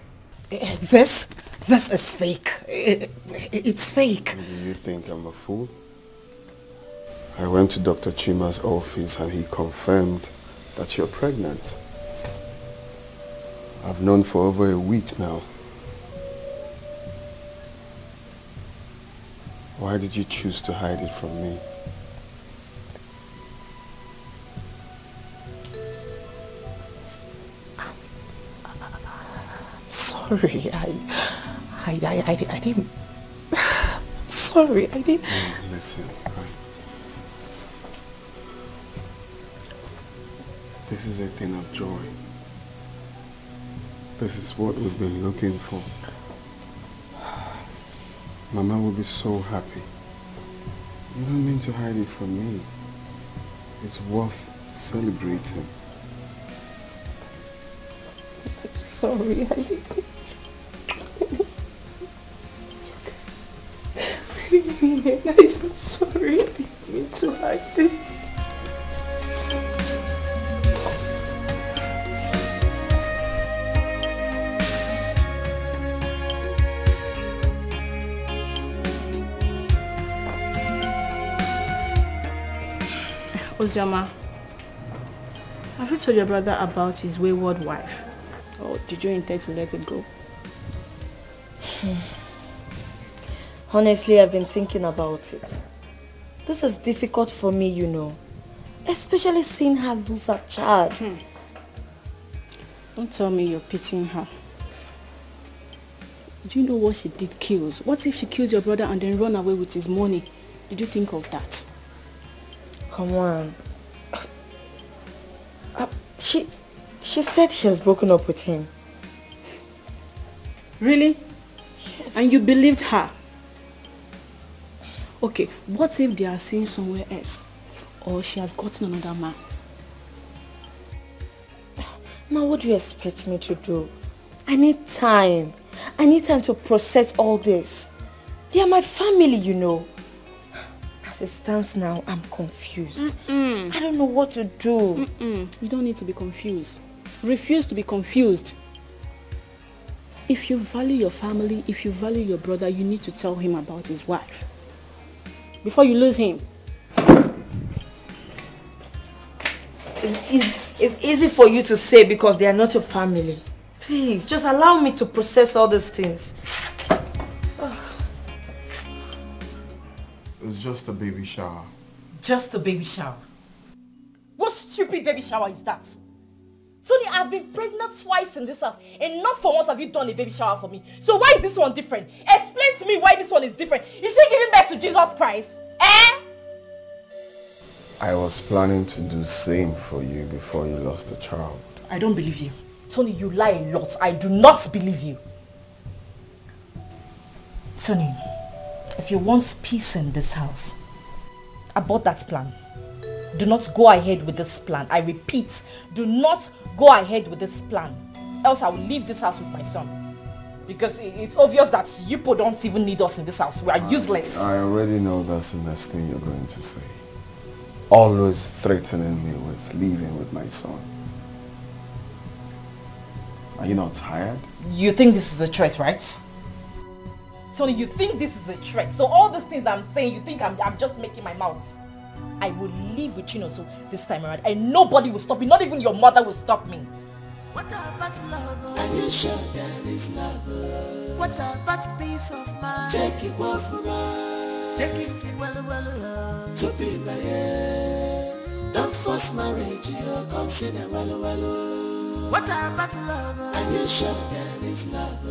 This is fake. It's fake.
Do you think I'm a fool? I went to Dr. Chima's office and he confirmed that you're pregnant. I've known for over a week now. Why did you choose to hide it from me?
Sorry,
I didn't... Sorry, I didn't...
Listen, right. This is a thing of joy. This is what we've been looking for. Mama will be so happy. You don't mean to hide it from me. It's worth celebrating.
I'm sorry, I'm sorry, I didn't mean to hide this. Ozioma, have you told your brother about his wayward wife? Or did you intend to let it go?
Honestly, I've been thinking about it. This is difficult for me, you know. Especially seeing her lose her child.
Don't tell me you're pitying her. Do you know what she did kills? What if she kills your brother and then run away with his money? Did you think of that?
Come on. She said she has broken up with him.
Really? Yes. And you believed her? Okay, what if they are seeing somewhere else? Or she has gotten another man?
Ma, what do you expect me to do? I need time. I need time to process all this. They are my family, you know. As it stands now, I'm confused. I don't know what to do.
You don't need to be confused. Refuse to be confused. If you value your family, if you value your brother, you need to tell him about his wife. Before you lose him.
It's easy for you to say because they are not your family. Please, just allow me to process all these things.
It's just a baby shower.
Just a baby shower? What stupid baby shower is that? Tony, I've been pregnant twice in this house and not for once have you done a baby shower for me. So why is this one different? Explain to me why this one is different. Is she giving birth to Jesus Christ? Eh?
I was planning to do same for you before you lost a child.
I don't believe you. Tony, you lie a lot. I do not believe you. Tony, if you want peace in this house, abort that plan. Do not go ahead with this plan. I repeat, do not go ahead with this plan. Else I will leave this house with my son. Because it's obvious that you people don't even need us in this house. We are useless.
I already know that's the next thing you're going to say. Always threatening me with leaving with my son. Are you not tired?
You think this is a threat, right? Tony, you think this is a threat. So all these things I'm saying, you think I'm just making my mouth. I will leave with Chinoso this time around and nobody will stop me. Not even your mother will stop me.
What about love? Are you sure there is love? What about peace of mind? Take it well from us. Take it well. To be my head. Don't force marriage. You consider well. What about love? Are you sure there is love?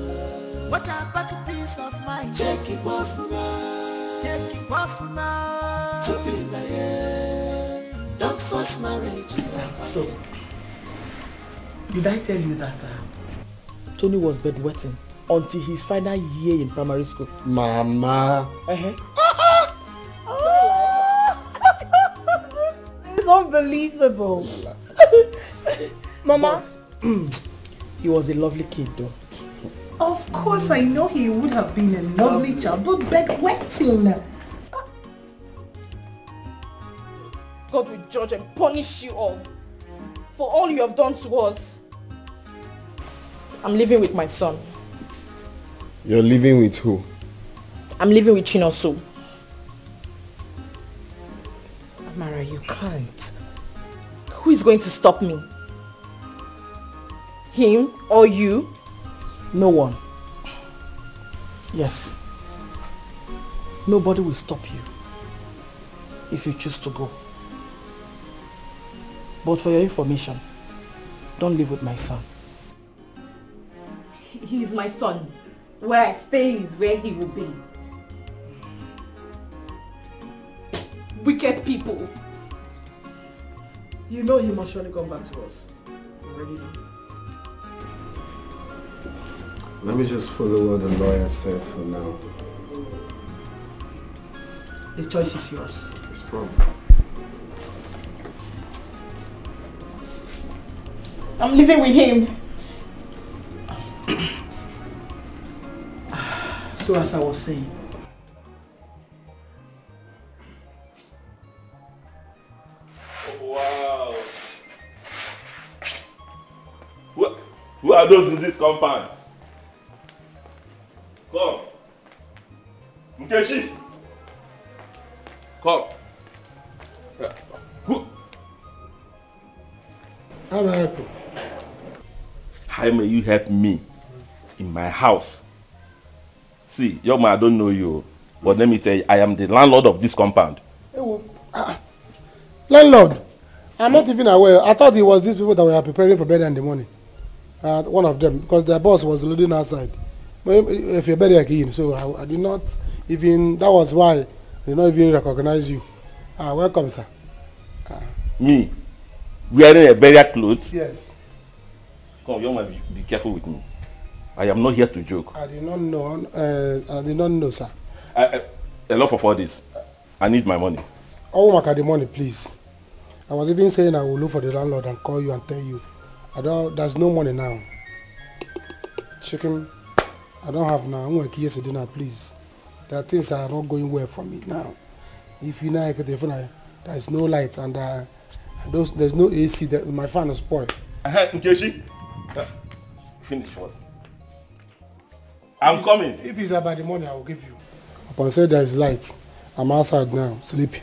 What about peace of mind? Take it well from us. Take it well from us. To be my head. Don't force marriage.
So, did I tell you that Tony was bedwetting until his final year in primary school?
Mama.
This is unbelievable. Mama, he was a lovely kid though.
Of course I know he would have been a lovely child, but bedwetting. God will judge and punish you all for all you have done to us. I'm living with my son.
You're living with who?
I'm living with Chinoso.
Amara, you can't.
Who is going to stop me? Him or you?
No one. Yes. Nobody will stop you if you choose to go. But for your information, don't live with my son.
He is my son. Where I stay is where he will be. Wicked people.
You know he must surely come back to us. You already know.
Let me just follow what the lawyer said for now.
The choice is yours.
It's problem.
I'm living with him.
So as I was saying,
wow. Who are those in this compound? Come. Nkechi. Come. Who?
How may I help you?
How may you help me in my house? See, young man, I don't know you, but let me tell you, I am the landlord of this compound.
Landlord, I'm not even aware. I thought it was these people that were preparing for burial in the morning. One of them, because their boss was loading outside. But if you're burial again, so I did not even, that was why they did not even recognize you. Welcome, sir.
Me? Wearing a burial clothes?
Yes.
Come, young man, be careful with me. I am not here to joke.
I did not know. I did not know, sir.
Enough of all this. I need my money.
Oh, my God, the money, please. I was even saying I will look for the landlord and call you and tell you. There's no money now. Chicken, I don't have now. I'm going to yesterday dinner, please. There are things that are not going well for me now. If you know, there's no light and there's no AC. My fan is spoiled.
Nkechi, finish first. I'm coming.
If it's about the money, I will give you. Upon say there is light, I'm outside now, sleeping.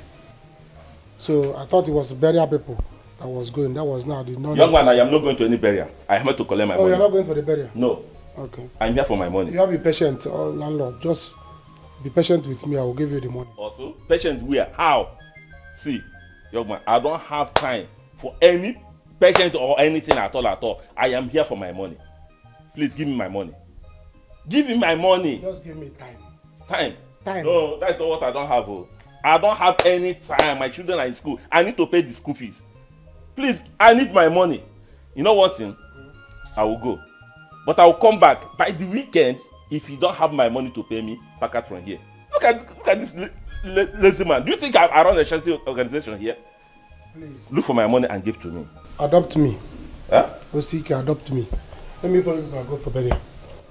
So I thought it was burial people that was going. That was now.
Young man, I am not going to any burial. I am here to collect my money.
Oh, you're not going for the burial?
No.
Okay.
I'm here for my money.
You have to be patient, landlord. Just be patient with me. I will give you the money.
Also, patient where? How? See, young man, I don't have time for any patience or anything at all. I am here for my money. Please give me my money. Give me my money.
Just give me time.
Time?
Time.
No, that's not what I don't have. Oh. I don't have any time. My children are in school. I need to pay the school fees. Please, I need my money. You know what thing? I will go. But I will come back by the weekend if you don't have my money to pay me. Pack out from here. Look at this lazy man. Do you think I run a charity organization here?
Please.
Look for my money and give to me.
Adopt me.
Huh?
Ostika, adopt me. Let me follow you and go for burial.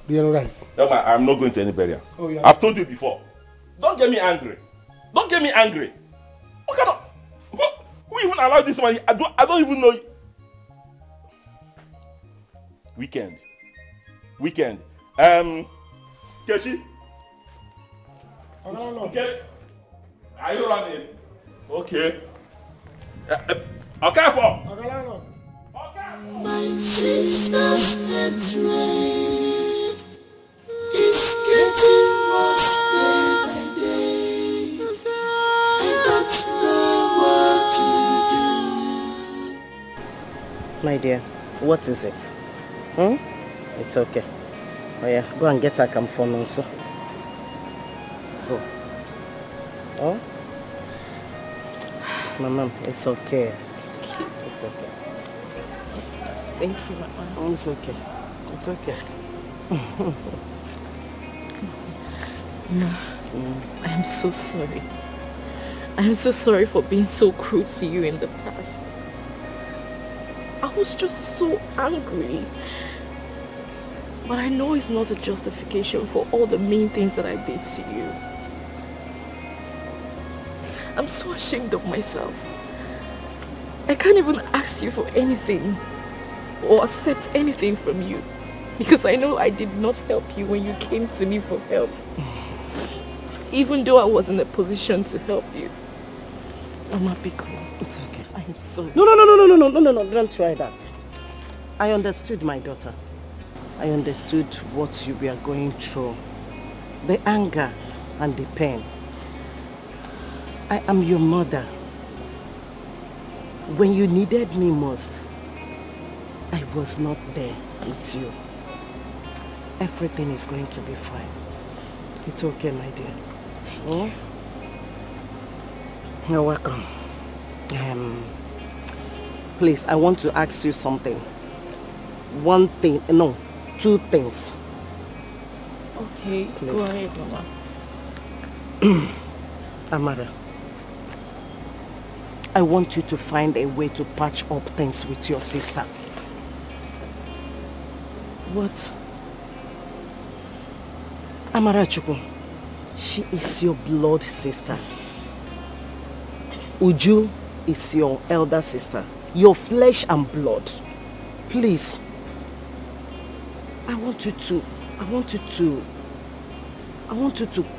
Do you know rice?
No, man, I'm not going to any burial.
Oh, yeah.
I've told you before. Don't get me angry. Don't get me angry. What kind of... Who even allowed this money? I don't even know. Weekend. Kechi? Okay. Are you running? Okay. Okay, for.
My sister's hatred is getting worse day by day. I don't know what to do.
My dear, what is it? It's okay. Oh yeah, go and get her camphor also. Go. Oh? Mama, it's okay. It's okay.
Thank you, Mama.
It's okay. It's okay.
Ma, I am so sorry. I am so sorry for being so cruel to you in the past. I was just so angry. But I know it's not a justification for all the mean things that I did to you. I'm so ashamed of myself. I can't even ask you for anything or accept anything from you because I know I did not help you when you came to me for help. Even though I was in a position to help you. Mama, be cool.
It's okay.
I'm sorry.
No, don't try that. I understood, my daughter. I understood what you were going through. The anger and the pain. I am your mother. When you needed me most, I was not there with you. Everything is going to be fine. It's okay, my dear. Oh? You're welcome. Please, I want to ask you something. One thing, no, 2 things.
Okay,
please.
Go ahead, Mama.
Amara, I want you to find a way to patch up things with your sister. What? Amara Chukwu, she is your blood sister. Uju is your elder sister. Your flesh and blood. Please, I want you to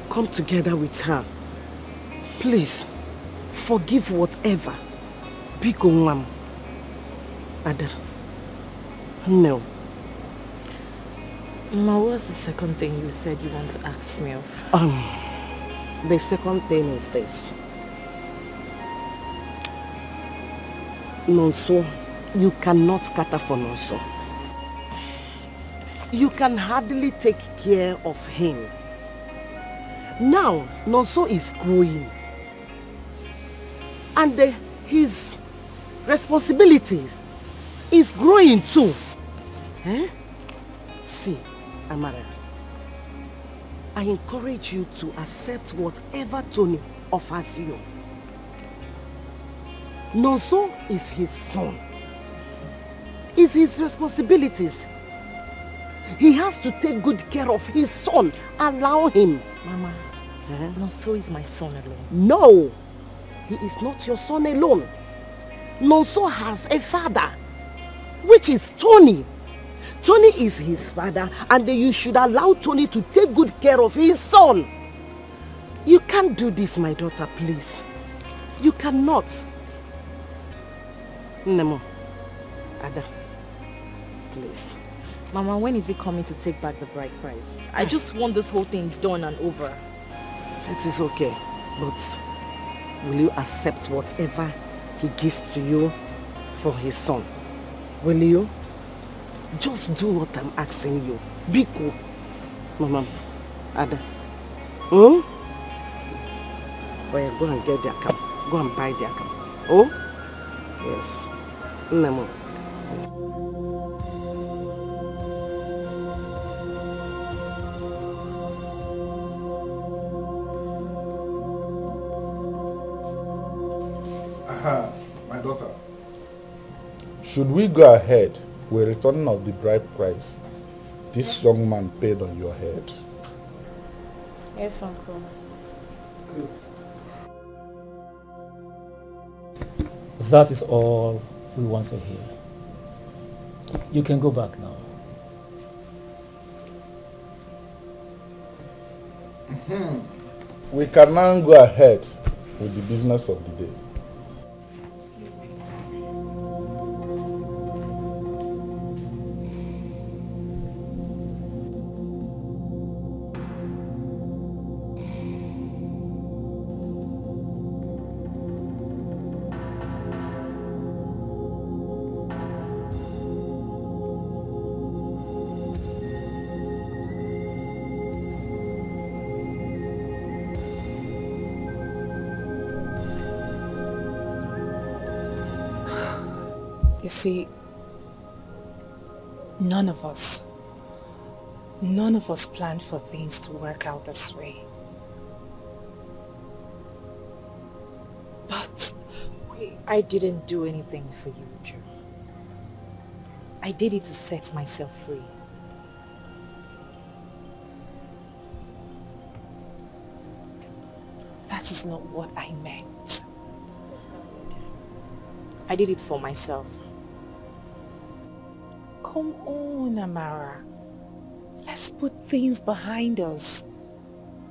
come together with her. Please, forgive whatever. Biko Nwam. Ada. No.
Ma, what's the second thing you said you want to ask me of?
The second thing is this. Nonso, you cannot cater for Nonso. You can hardly take care of him. Now, Nonso is growing. And his responsibilities is growing too. Eh? See, Amara, I encourage you to accept whatever Tony offers you. Nonso is his son. It's his responsibilities. He has to take good care of his son. Allow him.
Mama, Nonso is my son alone.
No, he is not your son alone. Nonso has a father, which is Tony. Tony is his father, and you should allow Tony to take good care of his son. You can't do this, my daughter, please. You cannot. Nemo, Ada, please.
Mama, when is he coming to take back the bride price? I just want this whole thing done and over.
It is okay, but will you accept whatever he gives to you for his son? Will you? Just do what I'm asking you. Be cool. Mama, Ada. Oh, go and get the account. Go and buy the account. Oh? Yes. Nemo.
My daughter. Should we go ahead with returning of the bride price this young man paid on your head?
Yes, Uncle.
Good. That is all we want to hear. You can go back now.
We can now go ahead with the business of the day.
You see, none of us planned for things to work out this way. But
I didn't do anything for you, Uju. I did it to set myself free.
that is not what I meant.
I did it for myself.
Come on, Amara. Let's put things behind us.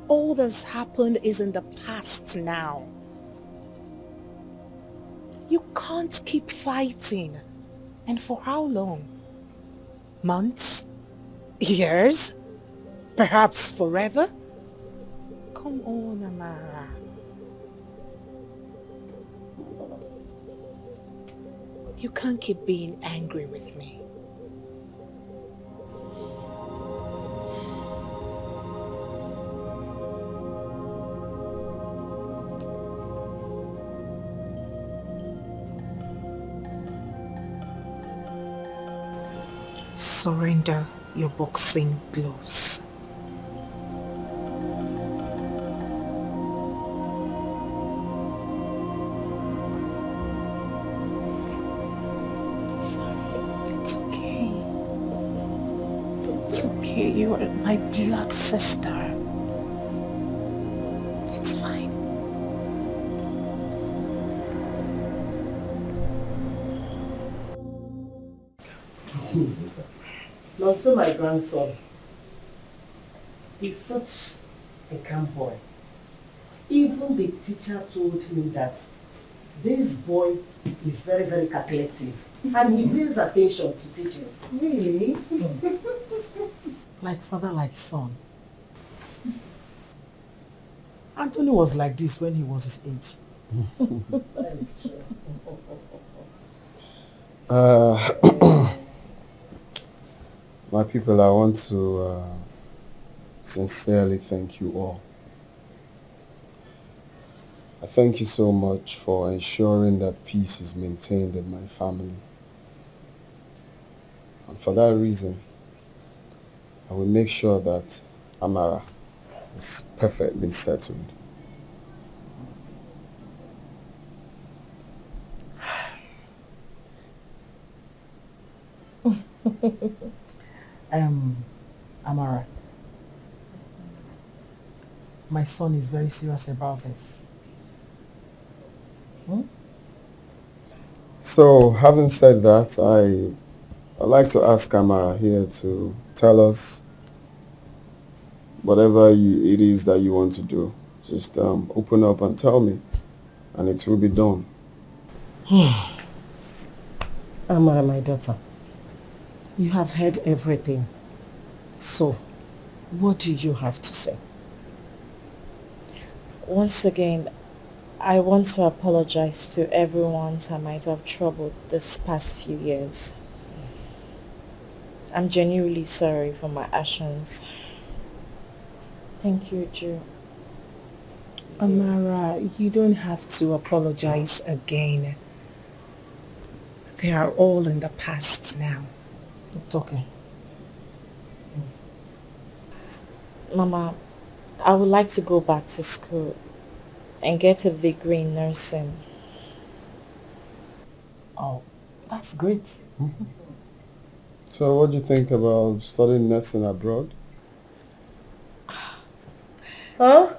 All that's happened is in the past now. You can't keep fighting. And for how long? Months? Years? Perhaps forever? Come on, Amara. You can't keep being angry with me. surrender your boxing gloves. It's okay. It's okay. You are my blood sister. It's fine.
Not so my grandson. He's such a calm boy. Even the teacher told him that this boy is very, very calculative. And he pays attention to teachers.
Really? Like father, like son. Anthony was like this when he was his age.
That is true.
My people, I want to sincerely thank you all. I thank you so much for ensuring that peace is maintained in my family. And for that reason, I will make sure that Amara is perfectly settled.
Amara, my son is very serious about this.
So, having said that, I'd like to ask Amara here to tell us whatever it is that you want to do. Just open up and tell me, and it will be done.
Amara, my daughter, you have heard everything. So, what do you have to say?
Once again, I want to apologize to everyone I might have troubled this past few years. I'm genuinely sorry for my actions. Thank you, Joe.
Amara, you don't have to apologize again. They are all in the past now. It's okay.
Mama, I would like to go back to school and get a degree in nursing.
Oh, that's great.
So what do you think about studying nursing abroad?
Huh?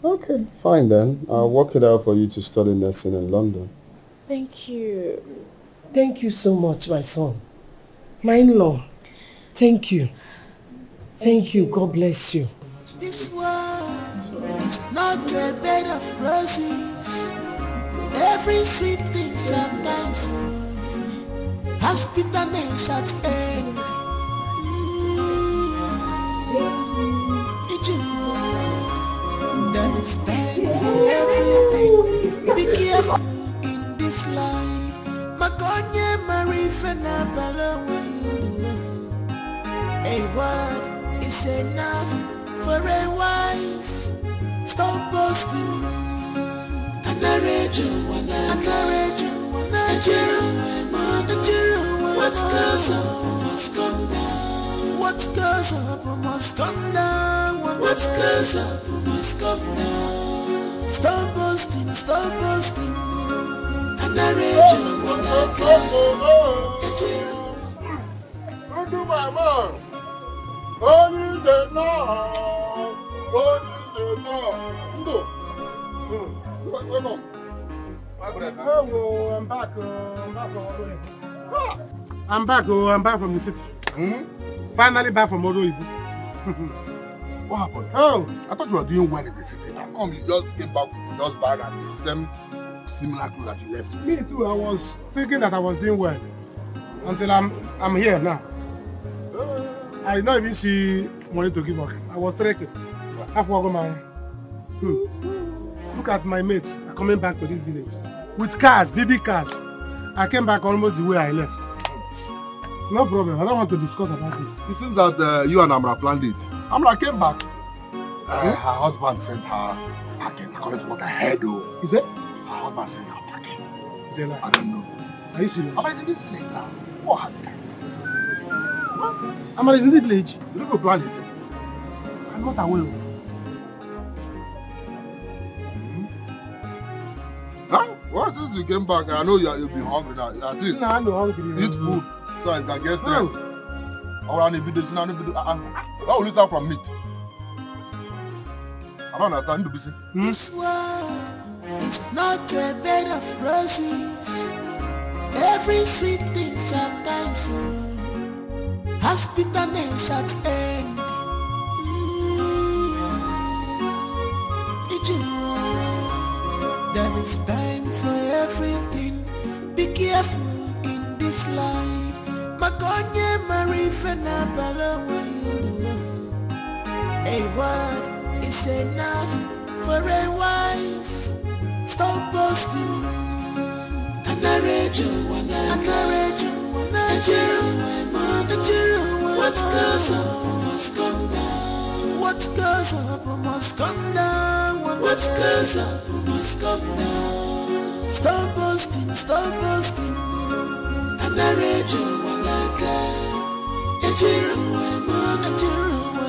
Okay, fine then. I'll work it out for you to study nursing in London.
Thank you.
Thank you so much, my son. My in-law, thank you. Thank you. God bless you.
This world is not a bed of roses. Every sweet thing sometimes has bitterness at end. There is time for everything. Be careful in this life. Makonye marifena balawe. A word is enough for a wise. Stop boasting. What goes up must come down. What goes up must come down. What goes up must come down. Stop boasting, stop boasting.
Undo my man. Only the Lord. Only the Lord. Undo. Welcome.
Oh, I'm back. I'm back. I'm back from the city. Finally back from Oroibu.
What happened?
Oh,
I thought you were doing well in the city. How come you just came back with the dust bag and the same similar clothes that you left with?
Me too. I was thinking that I was doing well until I'm here now. I did not even see money to give up. I was trekking. Look at my mates coming back to this village with cars, baby cars. I came back almost the way I left. No problem. I don't want to discuss about it.
It seems that you and Amra planned it. Amra came back. Her husband sent her packing according to what I heard.
Is it?
Her husband sent her packing.
Is it like?
I don't know.
Are you serious?
Amra is in this village now. What has it
Amara is in the village.
You don't go plan it.
I'm not aware.
Huh? Well, since you came back, I know you'll be hungry now. At least
I'm hungry.
Eat food so I can get strength. I want to be this. Why will you start from meat? I don't understand. You busy.
This world is not a bed of roses. Every sweet thing's at times has bitterness at end. There is time for everything. Be careful in this life. Magonye marifena balawayu. A word is enough for a wise. Stop boasting. What goes up must come down. What goes up must come down. What goes up must come down. Stop boasting, stop boasting.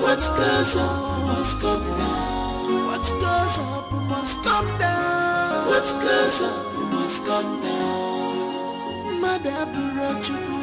What goes up must come down. What goes up must come down. What goes up must come down. Madabura chukwa.